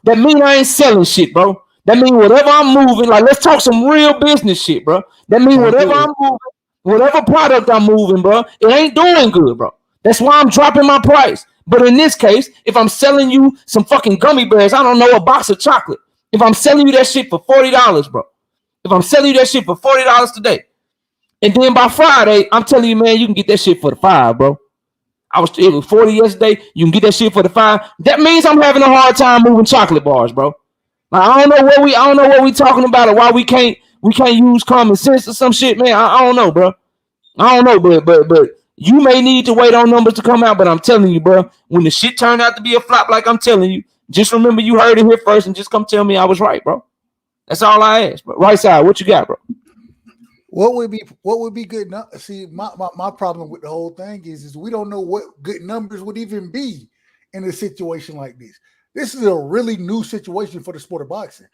that means I ain't selling shit, bro. That means whatever I'm moving, like let's talk some real business shit, bro. That means whatever I'm moving, whatever product I'm moving, bro, it ain't doing good, bro. That's why I'm dropping my price. But in this case, if I'm selling you some fucking gummy bears, I don't know, a box of chocolate, If I'm selling you that shit for $40, bro, if I'm selling you that shit for $40 today, and then by Friday, I'm telling you, man, you can get that shit for the $5, bro. It was 40 yesterday. You can get that shit for the $5. That means I'm having a hard time moving chocolate bars, bro. Like, I don't know what we talking about or why we can't use common sense or some shit, man. I don't know, bro. I don't know, but you may need to wait on numbers to come out. But I'm telling you, bro, when the shit turned out to be a flop, like I'm telling you, just remember you heard it here first and just come tell me I was right, bro. That's all I ask. But right side, what you got, bro? What would be good? See, my problem with the whole thing is we don't know what good numbers would even be in a situation like this. This is a really new situation for the sport of boxing.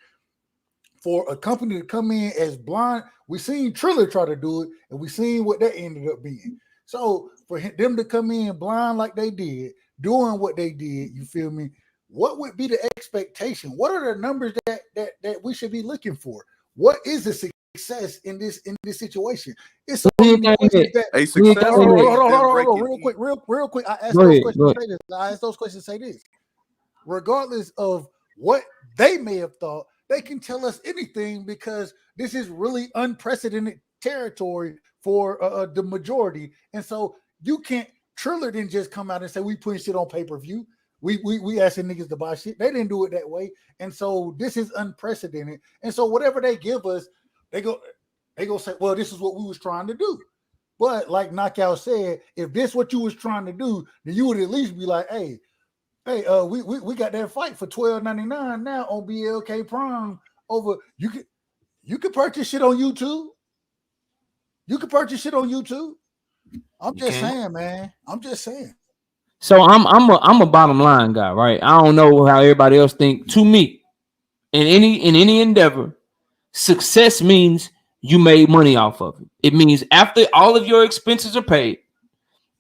For a company to come in as blind, we seen Triller try to do it, and we seen what that ended up being. So for them to come in blind like they did, doing what they did, you feel me? What would be the expectation? What are the numbers that we should be looking for? What is the success in this situation? It's so many questions that. A success. Hold on, real quick. I asked those questions. Say this. I asked those questions. Say this. Regardless of what they may have thought, they can tell us anything because this is really unprecedented territory for the majority. And so you can't. Triller didn't just come out and say we putting shit on pay-per-view. We asking niggas to buy shit. They didn't do it that way. And so this is unprecedented. And so whatever they give us, they go say, well, this is what we was trying to do. But like Knockout said, if this what you was trying to do, then you would at least be like, hey, we got that fight for $12.99 now on BLK Prime. Over you could purchase shit on YouTube. You could purchase shit on YouTube. I'm just saying, man. I'm just saying. So I'm a bottom line guy, right? I don't know how everybody else think. To me, in any endeavor, success means you made money off of it. It means after all of your expenses are paid,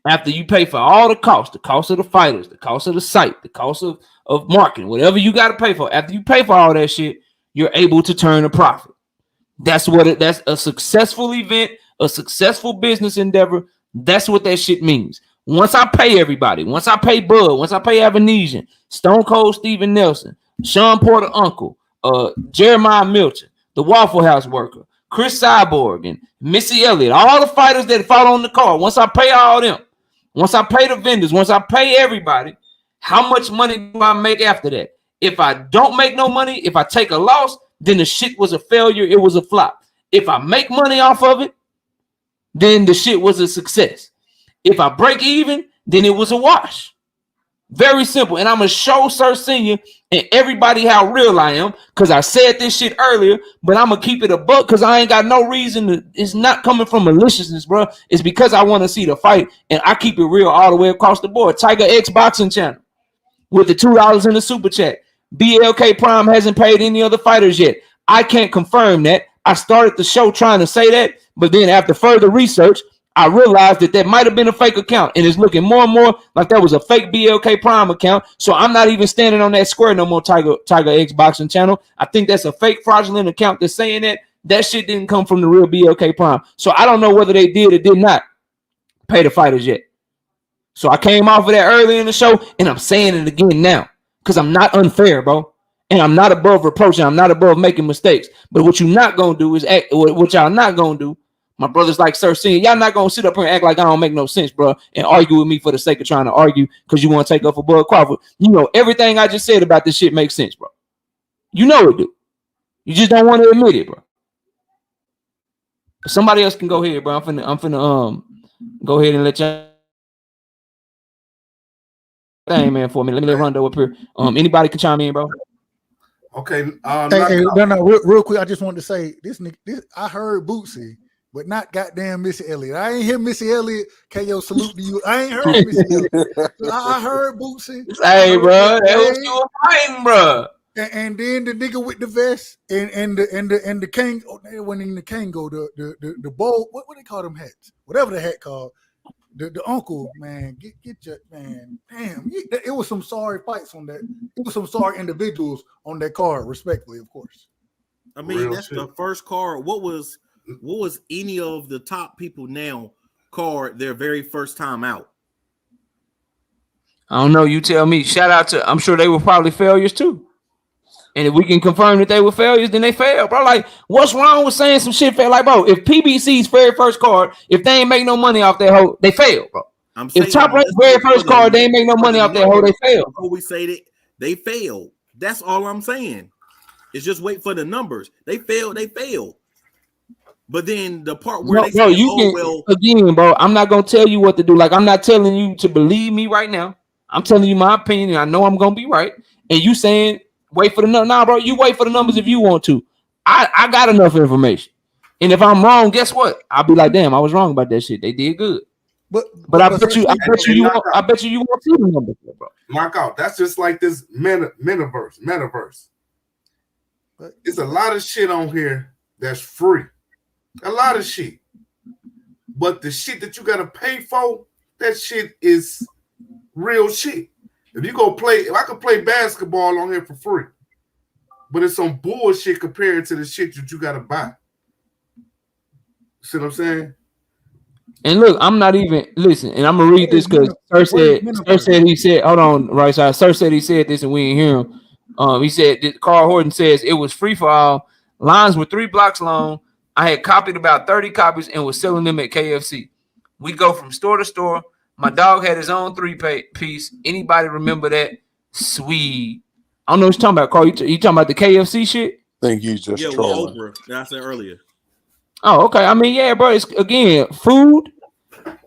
after you pay for all the cost of the fighters, the cost of the site, the cost of marketing, whatever you got to pay for, after you pay for all that shit, you're able to turn a profit. That's a successful event, a successful business endeavor. That's what that shit means. Once I pay everybody, once I pay Bud, once I pay Avanesyan, Stone Cold Steven Nelson, Sean Porter Uncle, Jeremiah Milton, the Waffle House worker, Chris Cyborg, and Missy Elliott, all the fighters that fought on the card, once I pay all them, once I pay the vendors, once I pay everybody, how much money do I make after that? If I don't make no money, if I take a loss, then the shit was a failure. It was a flop. If I make money off of it, then the shit was a success. If I break even, then it was a wash. Very simple. And I'm going to show Sir Senior and everybody how real I am because I said this shit earlier, but I'm going to keep it a buck because I ain't got no reason to. It's not coming from maliciousness, bro. It's because I want to see the fight, and I keep it real all the way across the board. Tiger X Boxing Channel with the $2 in the super chat. BLK Prime hasn't paid any other fighters yet. I can't confirm that. I started the show trying to say that, but then after further research, I realized that might have been a fake account, and it's looking more and more like that was a fake BLK Prime account. So I'm not even standing on that square no more, Tiger X Boxing Channel. I think that's a fake fraudulent account that's saying that. That shit didn't come from the real BLK Prime. So I don't know whether they did or did not pay the fighters yet. So I came off of that early in the show, and I'm saying it again now because I'm not unfair, bro. And I'm not above reproaching. I'm not above making mistakes. But what you're not going to do is act. What y'all not going to do, my brothers like Sir Senior, y'all not going to sit up here and act like I don't make no sense, bro, and argue with me for the sake of trying to argue because you want to take up for Bud Crawford. You know, everything I just said about this shit makes sense, bro. You know it do. You just don't want to admit it, bro. Somebody else can go ahead, bro. I'm finna go ahead and let y'all thing, man, for a minute. Let me let Rondo up here. Anybody can chime in, bro. Okay. Real quick, I just wanted to say this. I heard Bootsy, but not goddamn Missy Elliott. I ain't hear Missy Elliott. KO, salute to you. I ain't heard Missy Elliott. I heard Bootsy. Hey, bro, that was you fighting, bro. And then the nigga with the vest and the king. They went in the Kango, the bowl. What they call them hats? Whatever the hat called. The uncle, man, get your man. Damn, it was some sorry fights on that. It was some sorry individuals on that card, respectfully, of course. I mean, that's the first card. What was any of the top people now card their very first time out? I don't know. You tell me. Shout out to. I'm sure they were probably failures too. And if we can confirm that they were failures, then they failed, bro. Like, what's wrong with saying some shit fail? Like, bro, if PBC's very first card, if they ain't make no money off that hoe, they failed, bro. I'm saying If Top Rank's very first card, they ain't make no money off that hoe, they failed. Before we say that they failed, that's all I'm saying. It's just wait for the numbers. They failed, they failed. But then the part where they say, again, bro, I'm not gonna tell you what to do. Like, I'm not telling you to believe me right now. I'm telling you my opinion, and I know I'm gonna be right. And you saying wait for the numbers. Nah, bro, you wait for the numbers if you want to. I got enough information. And if I'm wrong, guess what? I'll be like, damn, I was wrong about that shit. They did good. But I bet you you won't see the numbers, bro. Knock out. That's just like this metaverse. It's a lot of shit on here that's free. A lot of shit. But the shit that you gotta pay for, that shit is real shit. If I could play basketball on here for free, but it's some bullshit compared to the shit that you gotta buy. See what I'm saying? And look, I'm not even listen, and I'm gonna read this because Sir said he said, hold on, right side. Sir said he said this and we ain't hear him. He said Carl Horton says it was free for all. Lines were 3 blocks long. I had copied about 30 copies and was selling them at KFC. We go from store to store. My dog had his own 3-piece. Anybody remember that? Sweet. I don't know what you're talking about, Carl. You talking about the KFC shit? I think he's just trolling. Oprah, that I said earlier. Oh, okay. I mean, yeah, bro. It's again food.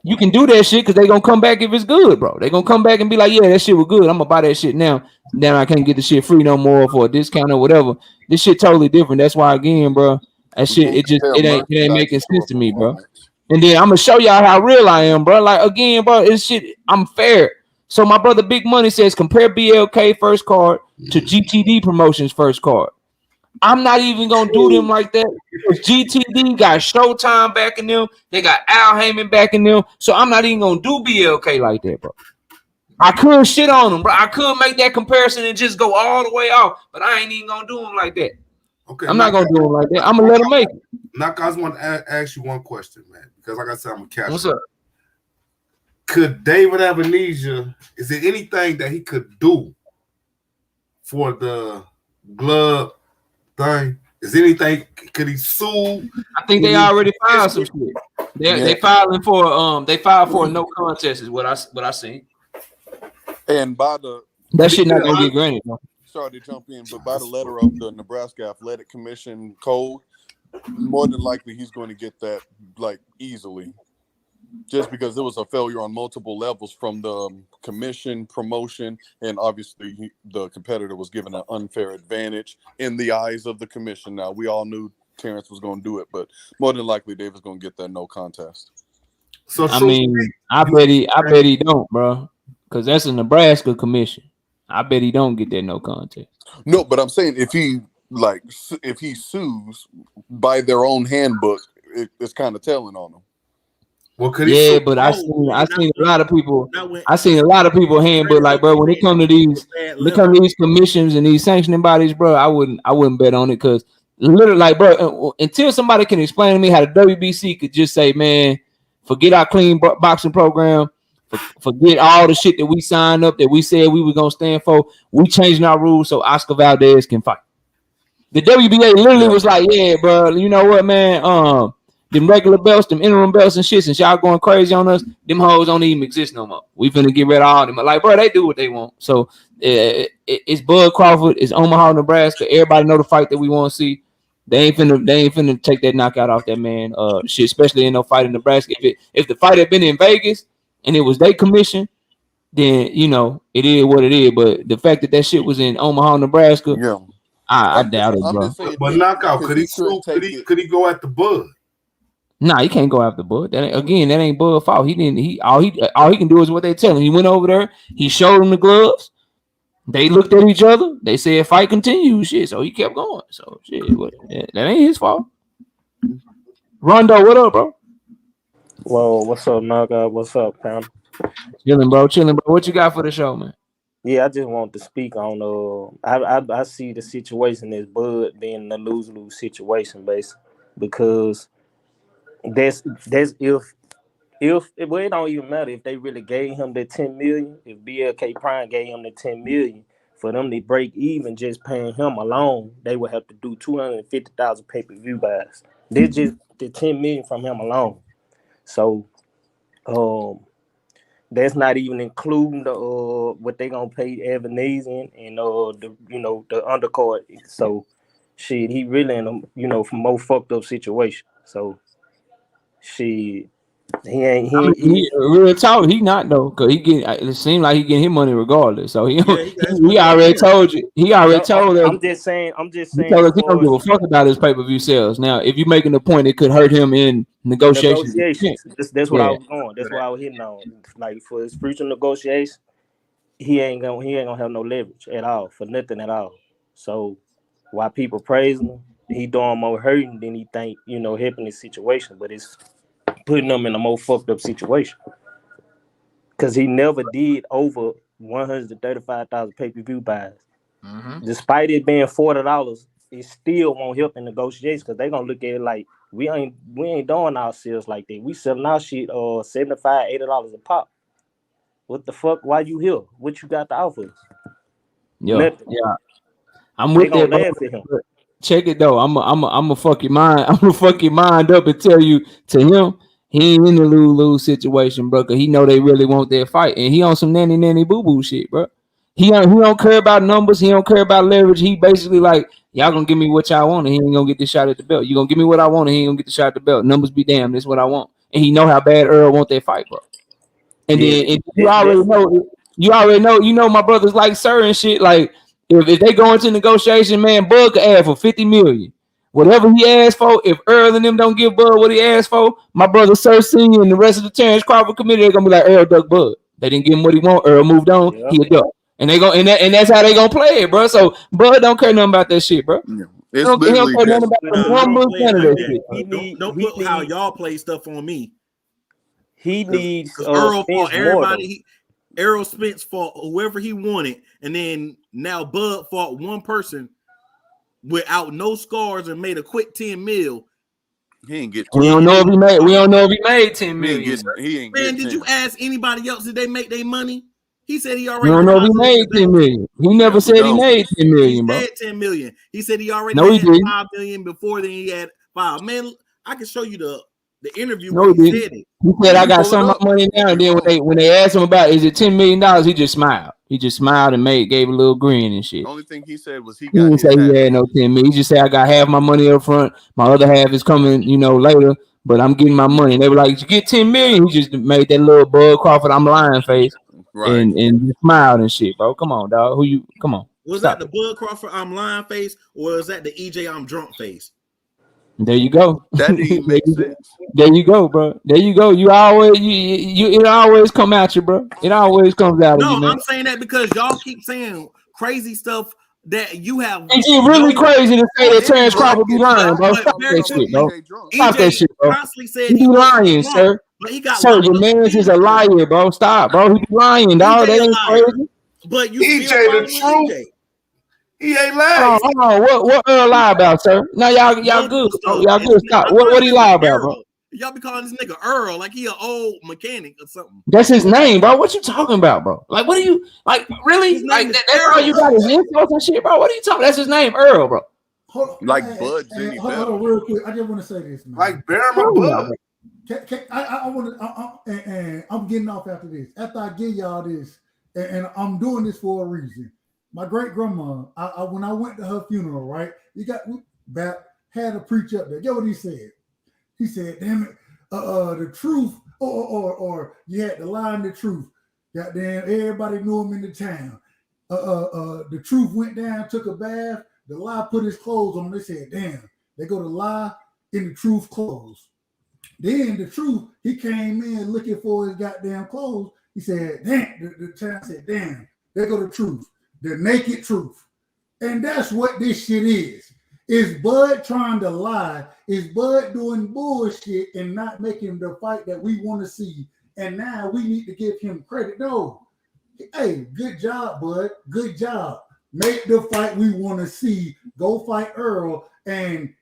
You can do that shit because they gonna come back if it's good, bro. They gonna come back and be like, yeah, that shit was good. I'm gonna buy that shit now. Now I can't get the shit free no more for a discount or whatever. This shit totally different. That's why again, bro. That shit it ain't making sense to me, bro. And then I'm gonna show y'all how real I am, bro. Like again, bro, it's shit. I'm fair. So my brother Big Money says compare BLK first card to GTD Promotions first card. I'm not even gonna do them like that. GTD got Showtime backing them. They got Al Heyman backing them. So I'm not even gonna do BLK like that, bro. I could shit on them, bro. I could make that comparison and just go all the way off, but I ain't even gonna do them like that. Okay, I'm not gonna do them like that. I'm gonna let them make it. Now, I just want to ask you one question, man, because like I said, I'm a catch. What's up? Could David Avanesyan, is there anything that he could do for the glove thing? Is anything? Could he sue? I think they already filed some shit. They filing for they filed for a no contest is what I seen. And by the that shit not gonna get granted. No. Sorry to jump in, but by the letter of the Nebraska Athletic Commission code, more than likely he's going to get that like easily, just because there was a failure on multiple levels from the commission, promotion, and obviously the competitor was given an unfair advantage in the eyes of the commission. Now we all knew Terence was going to do it, but more than likely David's going to get that no contest. So I mean, I bet he don't, bro, because that's a Nebraska commission. I bet he don't get that no contest. No, but I'm saying if he sues by their own handbook, it's kind of telling on him. Well, but I seen a lot of people. I seen a lot of people handbook like, bro, when it come to these commissions and these sanctioning bodies, bro, I wouldn't bet on it because literally, like, bro, until somebody can explain to me how the WBC could just say, man, forget our clean boxing program. Forget all the shit that we signed up that we said we were gonna stand for. We changing our rules so Oscar Valdez can fight. The WBA literally was like, yeah, bro, you know what, man? Them regular belts, them interim belts and shit, since y'all going crazy on us, them hoes don't even exist no more. We finna get rid of all them. Like, bro, they do what they want. So it's Bud Crawford, it's Omaha, Nebraska. Everybody know the fight that we want to see. They ain't finna take that knockout off that man. Shit, especially in no fight in Nebraska. If the fight had been in Vegas and it was their commission, then you know it is what it is. But the fact that shit was in Omaha, Nebraska, I doubt it, bro. But knockout, could he go at the Bud? Nah, he can't go after Bud. That ain't Bud's fault. All he can do is what they tell him. He went over there, he showed them the gloves. They looked at each other. They said fight continues, shit. So he kept going. So shit, that ain't his fault. Rondo, what up, bro? Whoa, what's up, Knockout? What's up, Pound? Chilling, bro. What you got for the show, man? Yeah, I just want to speak on I see the situation as Bud being a lose-lose situation, basically, because that's if well, it don't even matter if they really gave him the $10 million. If BLK Prime gave him the $10 million For them to break even just paying him alone, they would have to do 250,000 pay-per-view buys. This just the 10 million from him alone. So that's not even including the what they gonna pay Avanesyan and the undercard. So shit, he really in a from more fucked up situation. So shit, real talk, he not though, cause it seems like he getting his money regardless. So he money already told you. He already told us. I'm just saying. He told us he don't give a fuck about his pay-per-view sales. Now, if you're making a point, it could hurt him in negotiations. That's what I was going. That's what I was hitting on. Like for his future negotiations, he ain't gonna have no leverage at all for nothing at all. So while people praising him, he doing more hurting than he think helping his situation, but it's putting him in a more fucked up situation. Because he never did over 135,000 pay-per-view buys. Mm-hmm. Despite it being $40, it still won't help in negotiations because they're gonna look at it like we ain't doing our sales like that. We selling our shit $75, $80 a pop. What the fuck? Why you here? What you got to offer us? Nothing. Yeah. I'm with that. Laugh at him. Check it though. I'm a fuck your mind. I'm gonna fuck your mind up and tell you to him. He ain't in the lose situation, bro. Cause he know they really want that fight, and he on some nanny boo boo shit, bro. He don't care about numbers. He don't care about leverage. He basically like, y'all gonna give me what y'all want, and he ain't gonna get the shot at the belt. You gonna give me what I want, and he ain't gonna get the shot at the belt. Numbers be damned. This is what I want, and he know how bad Earl want that fight, bro. And then you already know my brothers like Sir and shit. Like if they go into negotiation, man, Bud could ask for 50 million. Whatever he asked for, if Earl and them don't give Bud what he asked for, my brother Sir Senior and the rest of the Terence Crawford committee, they're gonna be like, Earl duck Bud. They didn't give him what he want. Earl moved on. He a duck. And they go and that's how they gonna play it, bro. So Bud don't care nothing about that shit, bro. Yeah. He don't care nothing about Don't put how y'all play stuff on me. He needs Earl fought everybody. Errol Spence fought whoever he wanted, and then now Bud fought one person without no scars and made a quick 10 mil. He ain't get. We don't know if he made 10 million. He ain't Man, did 10. you ask anybody else? Did they make their money? He said he already. We don't know if he made 10 million. He never said he made 10 million, bro. He said 10 million. He said he already had 5 million before. Then he had 5. Man, I can show you the interview no, where he said it. He said, I got some money now. And then when they asked him about is it $10 million, he just smiled. He just smiled and gave a little grin and shit. The only thing he said was he didn't say he had no 10 million. He just said, I got half my money up front. My other half is coming, later. But I'm getting my money. And they were like, you get 10 million. He just made that little Bud Crawford, I'm lying face. Right. And just smiled and shit, bro. Come on, dog. Come on. Was that the Bud Crawford I'm lying face, or is that the EJ I'm drunk face? There you go. That didn't make sense. There you go, bro. There you go. You always it always come at you, bro. It always comes out of you, man. No, I'm saying that because y'all keep saying crazy stuff that you have. It's really crazy to say that Terence Crawford be lying, bro. Stop that shit, bro. Stop that shit, bro. Constantly said he be lying, sir. But he got sir, your man's is a liar, bro. Stop, bro. He be lying, dog. That ain't crazy. But you EJ the truth. He ain't lying. Hold on. What Earl lie about, sir? Now y'all good. Y'all good. Stop. What he lie about, bro? Y'all be calling this nigga Earl like he an old mechanic or something. That's his name, bro. What you talking about, bro? Like, what are you like? Really? Like that's all you got his info and shit, bro. What are you talking? That's his name, Earl, bro. Like Bud Jenny hold on, real quick. I just want to say this, man. Like Bearman Bud. I want to, and I'm getting off after this. After I give y'all this, and I'm doing this for a reason. My great grandma, when I went to her funeral, right? Had a preach up there. Get what he said? He said, "Damn it, the truth, or you had to lie in the truth. Goddamn, everybody knew him in the town. The truth went down, took a bath. The lie put his clothes on. They said, damn, they go to lie in the truth clothes. Then the truth, he came in looking for his goddamn clothes. He said, damn, the town said, damn, there go the truth, the naked truth. And that's what this shit is. Is Bud trying to lie? Is Bud doing bullshit and not making the fight that we want to see? And now we need to give him credit. No. Hey, good job, Bud. Good job. Make the fight we want to see. Go fight Earl. And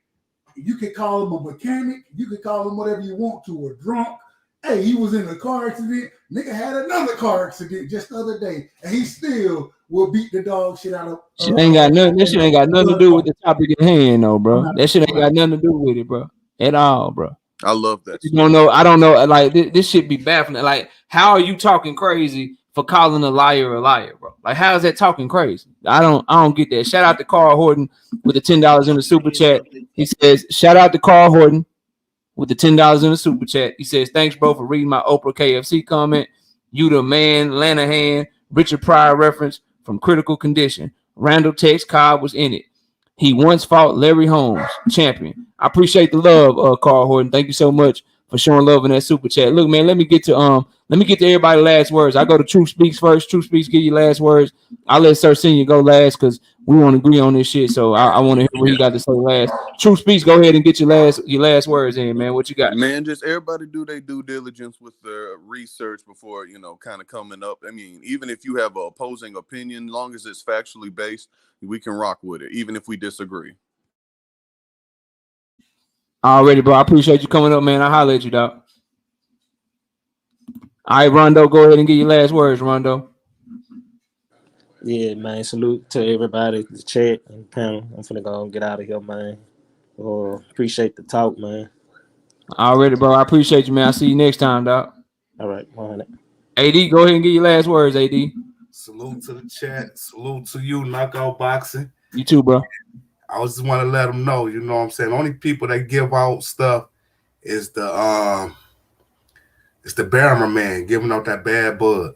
you could call him a mechanic. You could call him whatever you want to, a drunk. Hey, he was in a car accident. Nigga had another car accident just the other day, and he still will beat the dog shit out of. Shit ain't got nothing. That shit ain't got nothing to do with the topic at hand, though, bro. That shit ain't got nothing to do with it, bro, at all, bro. I love that. You don't know. I don't know. Like this shit be baffling. Like, how are you talking crazy for calling a liar, bro? Like, how is that talking crazy? I don't get that. Shout out to Carl Horton with the $10 in the super chat. He says, shout out to Carl Horton with the $10 in the super chat. He says, thanks, bro, for reading my Oprah KFC comment. You the man, Lanahan, Richard Pryor reference from Critical Condition. Randall Tex Cobb was in it. He once fought Larry Holmes, champion. I appreciate the love, Carl Horton. Thank you so much for showing love in that super chat. Look, man, let me get to everybody's last words. I go to Truth Speaks first. Truth Speaks, give you last words. I'll let Sir Senior go last because we want to agree on this shit. So I want to hear what he got to say last. Truth Speaks, go ahead and get your last words in, man. What you got? Man, just everybody do their due diligence with their research before, kind of coming up. I mean, even if you have an opposing opinion, long as it's factually based, we can rock with it, even if we disagree. Already, bro. I appreciate you coming up, man. I holler at you, dog. All right, Rondo, go ahead and get your last words, Rondo. Yeah, man. Salute to everybody, the chat and panel. I'm finna go and get out of here, man. Appreciate the talk, man. Already, bro. I appreciate you, man. I'll see you next time, dog. All right, 100. AD, go ahead and get your last words, AD. Salute to the chat. Salute to you, Knockout Boxing. You too, bro. I just want to let them know, you know what I'm saying? Only people that give out stuff is the Barrimer man giving out that bad bud.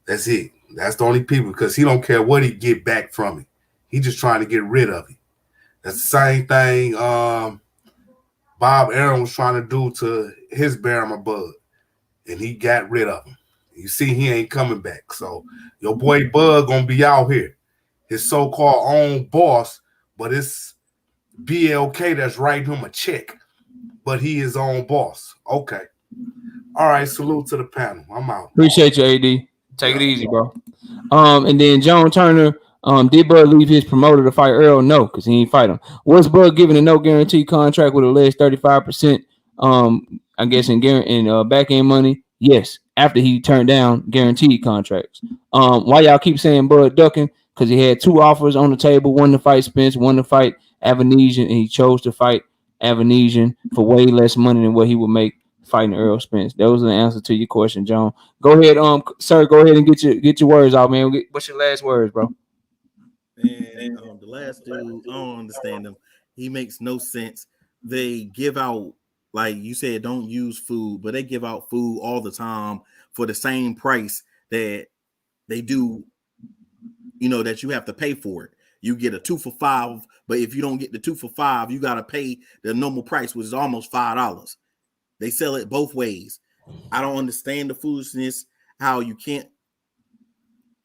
That's it. That's the only people, because he don't care what he get back from it. He just trying to get rid of it. That's the same thing Bob Aaron was trying to do to his Barrimer bud, and he got rid of him. You see, he ain't coming back. So your boy Bud gonna be out here, his so-called own boss, but it's BLK that's writing him a check, but he his own boss. Okay. All right, salute to the panel. I'm out. Appreciate you, AD. Take it easy, bro. And then Joan Turner, did Bud leave his promoter to fight Earl? No, because he ain't fight him. Was Bud given a no guarantee contract with alleged 35%? I guess in back end money. Yes, after he turned down guaranteed contracts. Why y'all keep saying Bud ducking? Because he had two offers on the table: one to fight Spence, one to fight Avanesyan, and he chose to fight Avanesyan for way less money than what he would make fighting Earl Spence. That was the answer to your question, John. Go ahead, sir. Go ahead and get your words out, man. What's your last words, bro? And the last dude, I don't understand him. He makes no sense. They give out, like you said, don't use food, but they give out food all the time for the same price that they do, that you have to pay for it. You get a 2 for $5, but if you don't get the 2 for $5, you got to pay the normal price, which is almost $5. They sell it both ways. I don't understand the foolishness, how you can't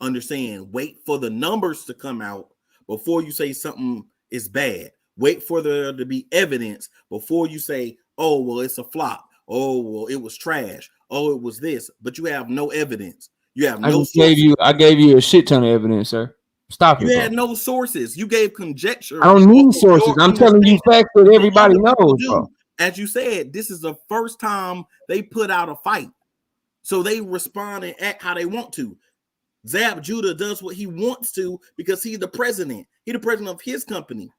understand. Wait for the numbers to come out before you say something is bad. Wait for there to be evidence before you say, oh, well, it's a flop. Oh, well, it was trash. Oh, it was this. But you have no evidence. You have no sources. I gave you a shit ton of evidence, sir. Stop it. You had no sources. You gave conjecture. I don't need sources. I'm telling you facts that everybody knows, bro. As you said, this is the first time they put out a fight. So they respond and act how they want to. Zab Judah does what he wants to because he's the president. He's the president of his company,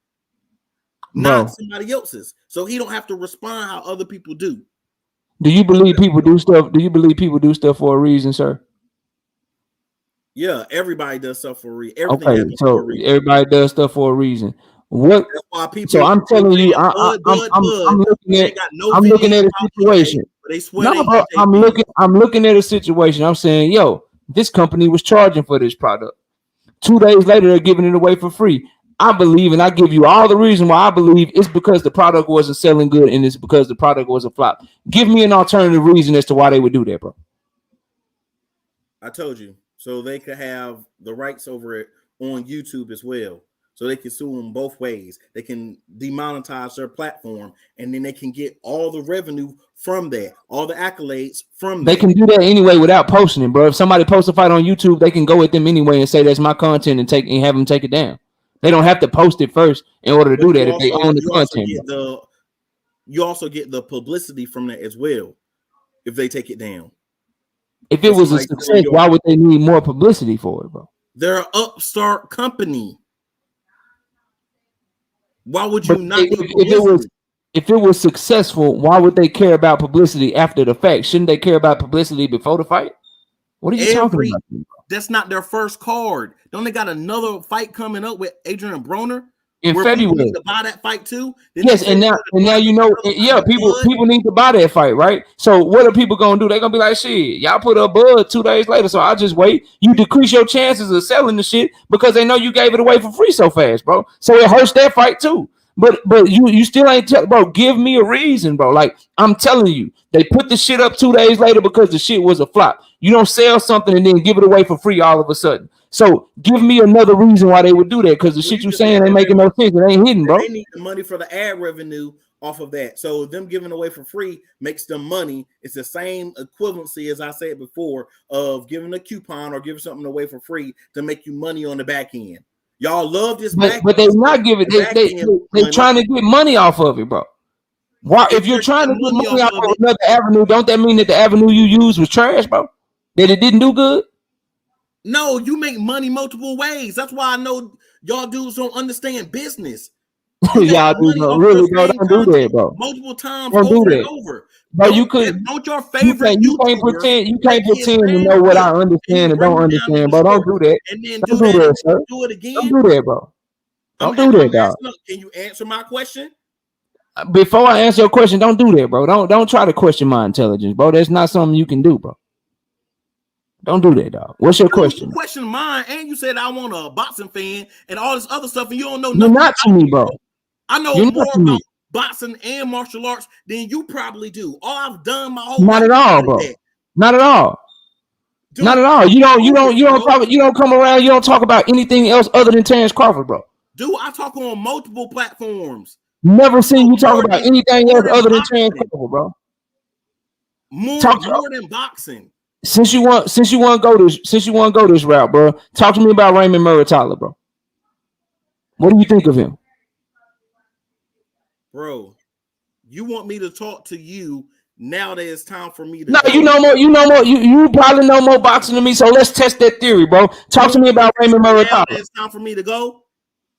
not somebody else's. So he don't have to respond how other people do. Do you believe people do stuff? Do you believe people do stuff for a reason, sir? Yeah, everybody does stuff for a reason. Everybody does stuff for a reason. What? That's why people. So I'm telling you, I'm looking at a situation. I'm looking at a situation. I'm saying, yo, this company was charging for this product. 2 days later, they're giving it away for free. I believe, and I give you all the reason why I believe it's because the product wasn't selling good, and it's because the product was a flop. Give me an alternative reason as to why they would do that, bro. I told you, so they could have the rights over it on YouTube as well. So they can sue them both ways. They can demonetize their platform, and then they can get all the revenue from that, all the accolades from that. They can do that anyway without posting it, bro. If somebody posts a fight on YouTube, they can go at them anyway and say that's my content and have them take it down. They don't have to post it first in order to do that if they own the content. You also get the publicity from that as well. if they take it down. If it was a success, why would they need more publicity for it, bro? They're an upstart company. Why would you not? If it was successful, why would they care about publicity after the fact? Shouldn't they care about publicity before the fight? What are you talking about? That's not their first card. Don't they got another fight coming up with Adrian Broner in February? People need to buy that fight too. Yes, and now you know, yeah, people need to buy that fight, right? So what are people gonna do? They're gonna be like, shit, y'all put up Bud 2 days later, so I'll just wait. You decrease your chances of selling the shit because they know you gave it away for free so fast, bro. So it hurts that fight too. But you still ain't bro. Give me a reason, bro. Like I'm telling you, they put the shit up 2 days later because the shit was a flop. You don't sell something and then give it away for free all of a sudden. So give me another reason why they would do that, because the shit you saying ain't making no sense. It ain't hidden, bro. They need the money for the ad revenue off of that. So them giving away for free makes them money. It's the same equivalency as I said before of giving a coupon or giving something away for free to make you money on the back end. Y'all love this, but they're not giving. They trying to get money off of it, bro. Why? If you're trying to get money off of another avenue, don't that mean that the avenue you used was trash, bro? That it didn't do good? No, you make money multiple ways. That's why I know y'all dudes don't understand business. Y'all dudes don't really, bro. Don't do that, bro. Multiple times don't over do that. and over. Bro, you could. Don't your favorite you can't pretend. You can't pretend to know what I understand and don't understand, bro. Don't do that. And then don't do that, sir. Do it again. Don't do that, bro. Don't do that, dog. Can you answer my question? Before I answer your question, don't do that, bro. Don't try to question my intelligence, bro. That's not something you can do, bro. Don't do that, dog. What's your question? You question mine, and you said I want a boxing fan and all this other stuff, and you don't know nothing. You're not to me, bro. I know more about boxing and martial arts than you probably do. All I've done my whole life. Not at all, bro. Not at all. Dude, not at all. You don't come around. You don't talk about anything else other than Terence Crawford, bro. Dude, I talk on multiple platforms. Never seen you talk about anything else other than Terence Crawford, bro. More than boxing. Since you want to go this route, bro, talk to me about Raymond Muratalla, bro. What do you think of him? Bro, you want me to talk to you now that it's time for me to No, you know more. You probably know more boxing than me, so let's test that theory, bro. Talk to me about Raymond Muratalla. It's time for me to go.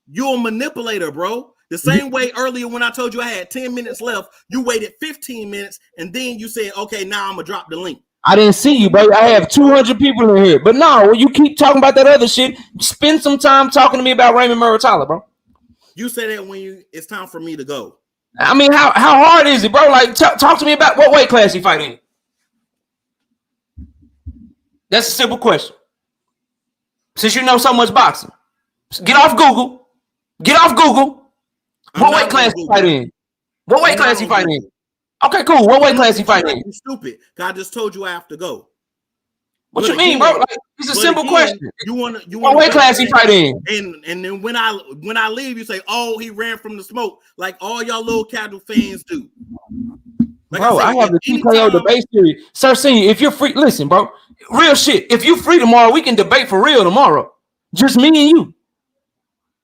You're a manipulator, bro. The same way earlier when I told you I had 10 minutes left, you waited 15 minutes, and then you said, okay, now I'm going to drop the link. I didn't see you, bro. I have 200 people in here. But no, you keep talking about that other shit. Spend some time talking to me about Raymond Muratalla, bro. You said that when it's time for me to go. I mean, how hard is it, bro? Like, talk to me about what weight class he fight in. That's a simple question. Since you know so much boxing, get off Google. What weight class he fight in? What weight class he fight in? Okay, cool. What weight class he fight in? You stupid. I just told you I have to go. What you mean, bro? Like, it's a simple question. You want what weight class he fight in? And then when I leave, you say, "Oh, he ran from the smoke," like all y'all little casual fans do. Like bro, I have the TKO debate series. Sir Senior, if you're free, listen, bro. Real shit. If you're free tomorrow, we can debate for real tomorrow. Just me and you.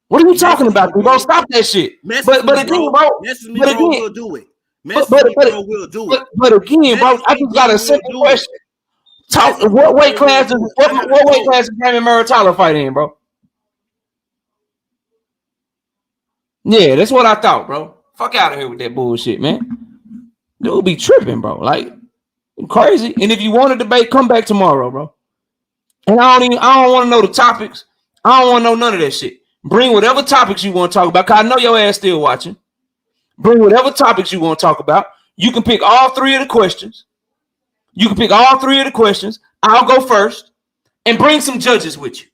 What are you talking about, bro? Stop that shit. But again, bro. We'll do it. But again, bro, I just got a simple question. What weight class is Raymond Muratalla fight in, bro? Yeah, that's what I thought, bro. Fuck out of here with that bullshit, man. Dude be tripping, bro. Like crazy. And if you want to debate, come back tomorrow, bro. And I don't want to know the topics. I don't want to know none of that shit. Bring whatever topics you want to talk about, because I know your ass still watching. Bring whatever topics you want to talk about. You can pick all three of the questions. I'll go first. And bring some judges with you.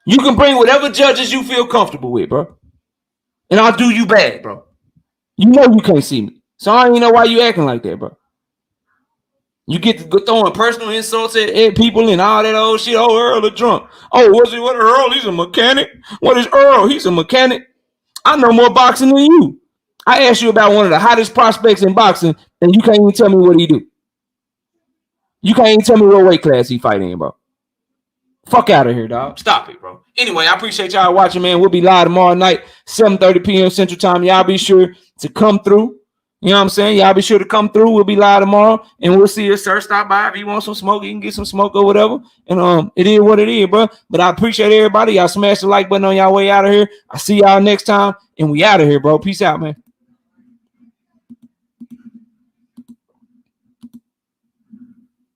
You can bring whatever judges you feel comfortable with, bro. And I'll do you bad, bro. You know you can't see me. So I don't even know why you acting like that, bro. You get to go throwing personal insults at people and all that old shit. Oh, Earl is drunk. Oh, what Earl? He's a mechanic. What is Earl? He's a mechanic. I know more boxing than you. I asked you about one of the hottest prospects in boxing, and you can't even tell me what he do. You can't even tell me what weight class he fight in, bro. Fuck out of here, dog. Stop it, bro. Anyway, I appreciate y'all watching, man. We'll be live tomorrow night, 7:30 p.m. Central Time. Y'all be sure to come through. You know what I'm saying? Y'all be sure to come through. We'll be live tomorrow, and we'll see if Sir stop by. If he wants some smoke, he can get some smoke or whatever. And it is what it is, bro. But I appreciate everybody. Y'all smash the like button on y'all way out of here. I see y'all next time, and we out of here, bro. Peace out, man.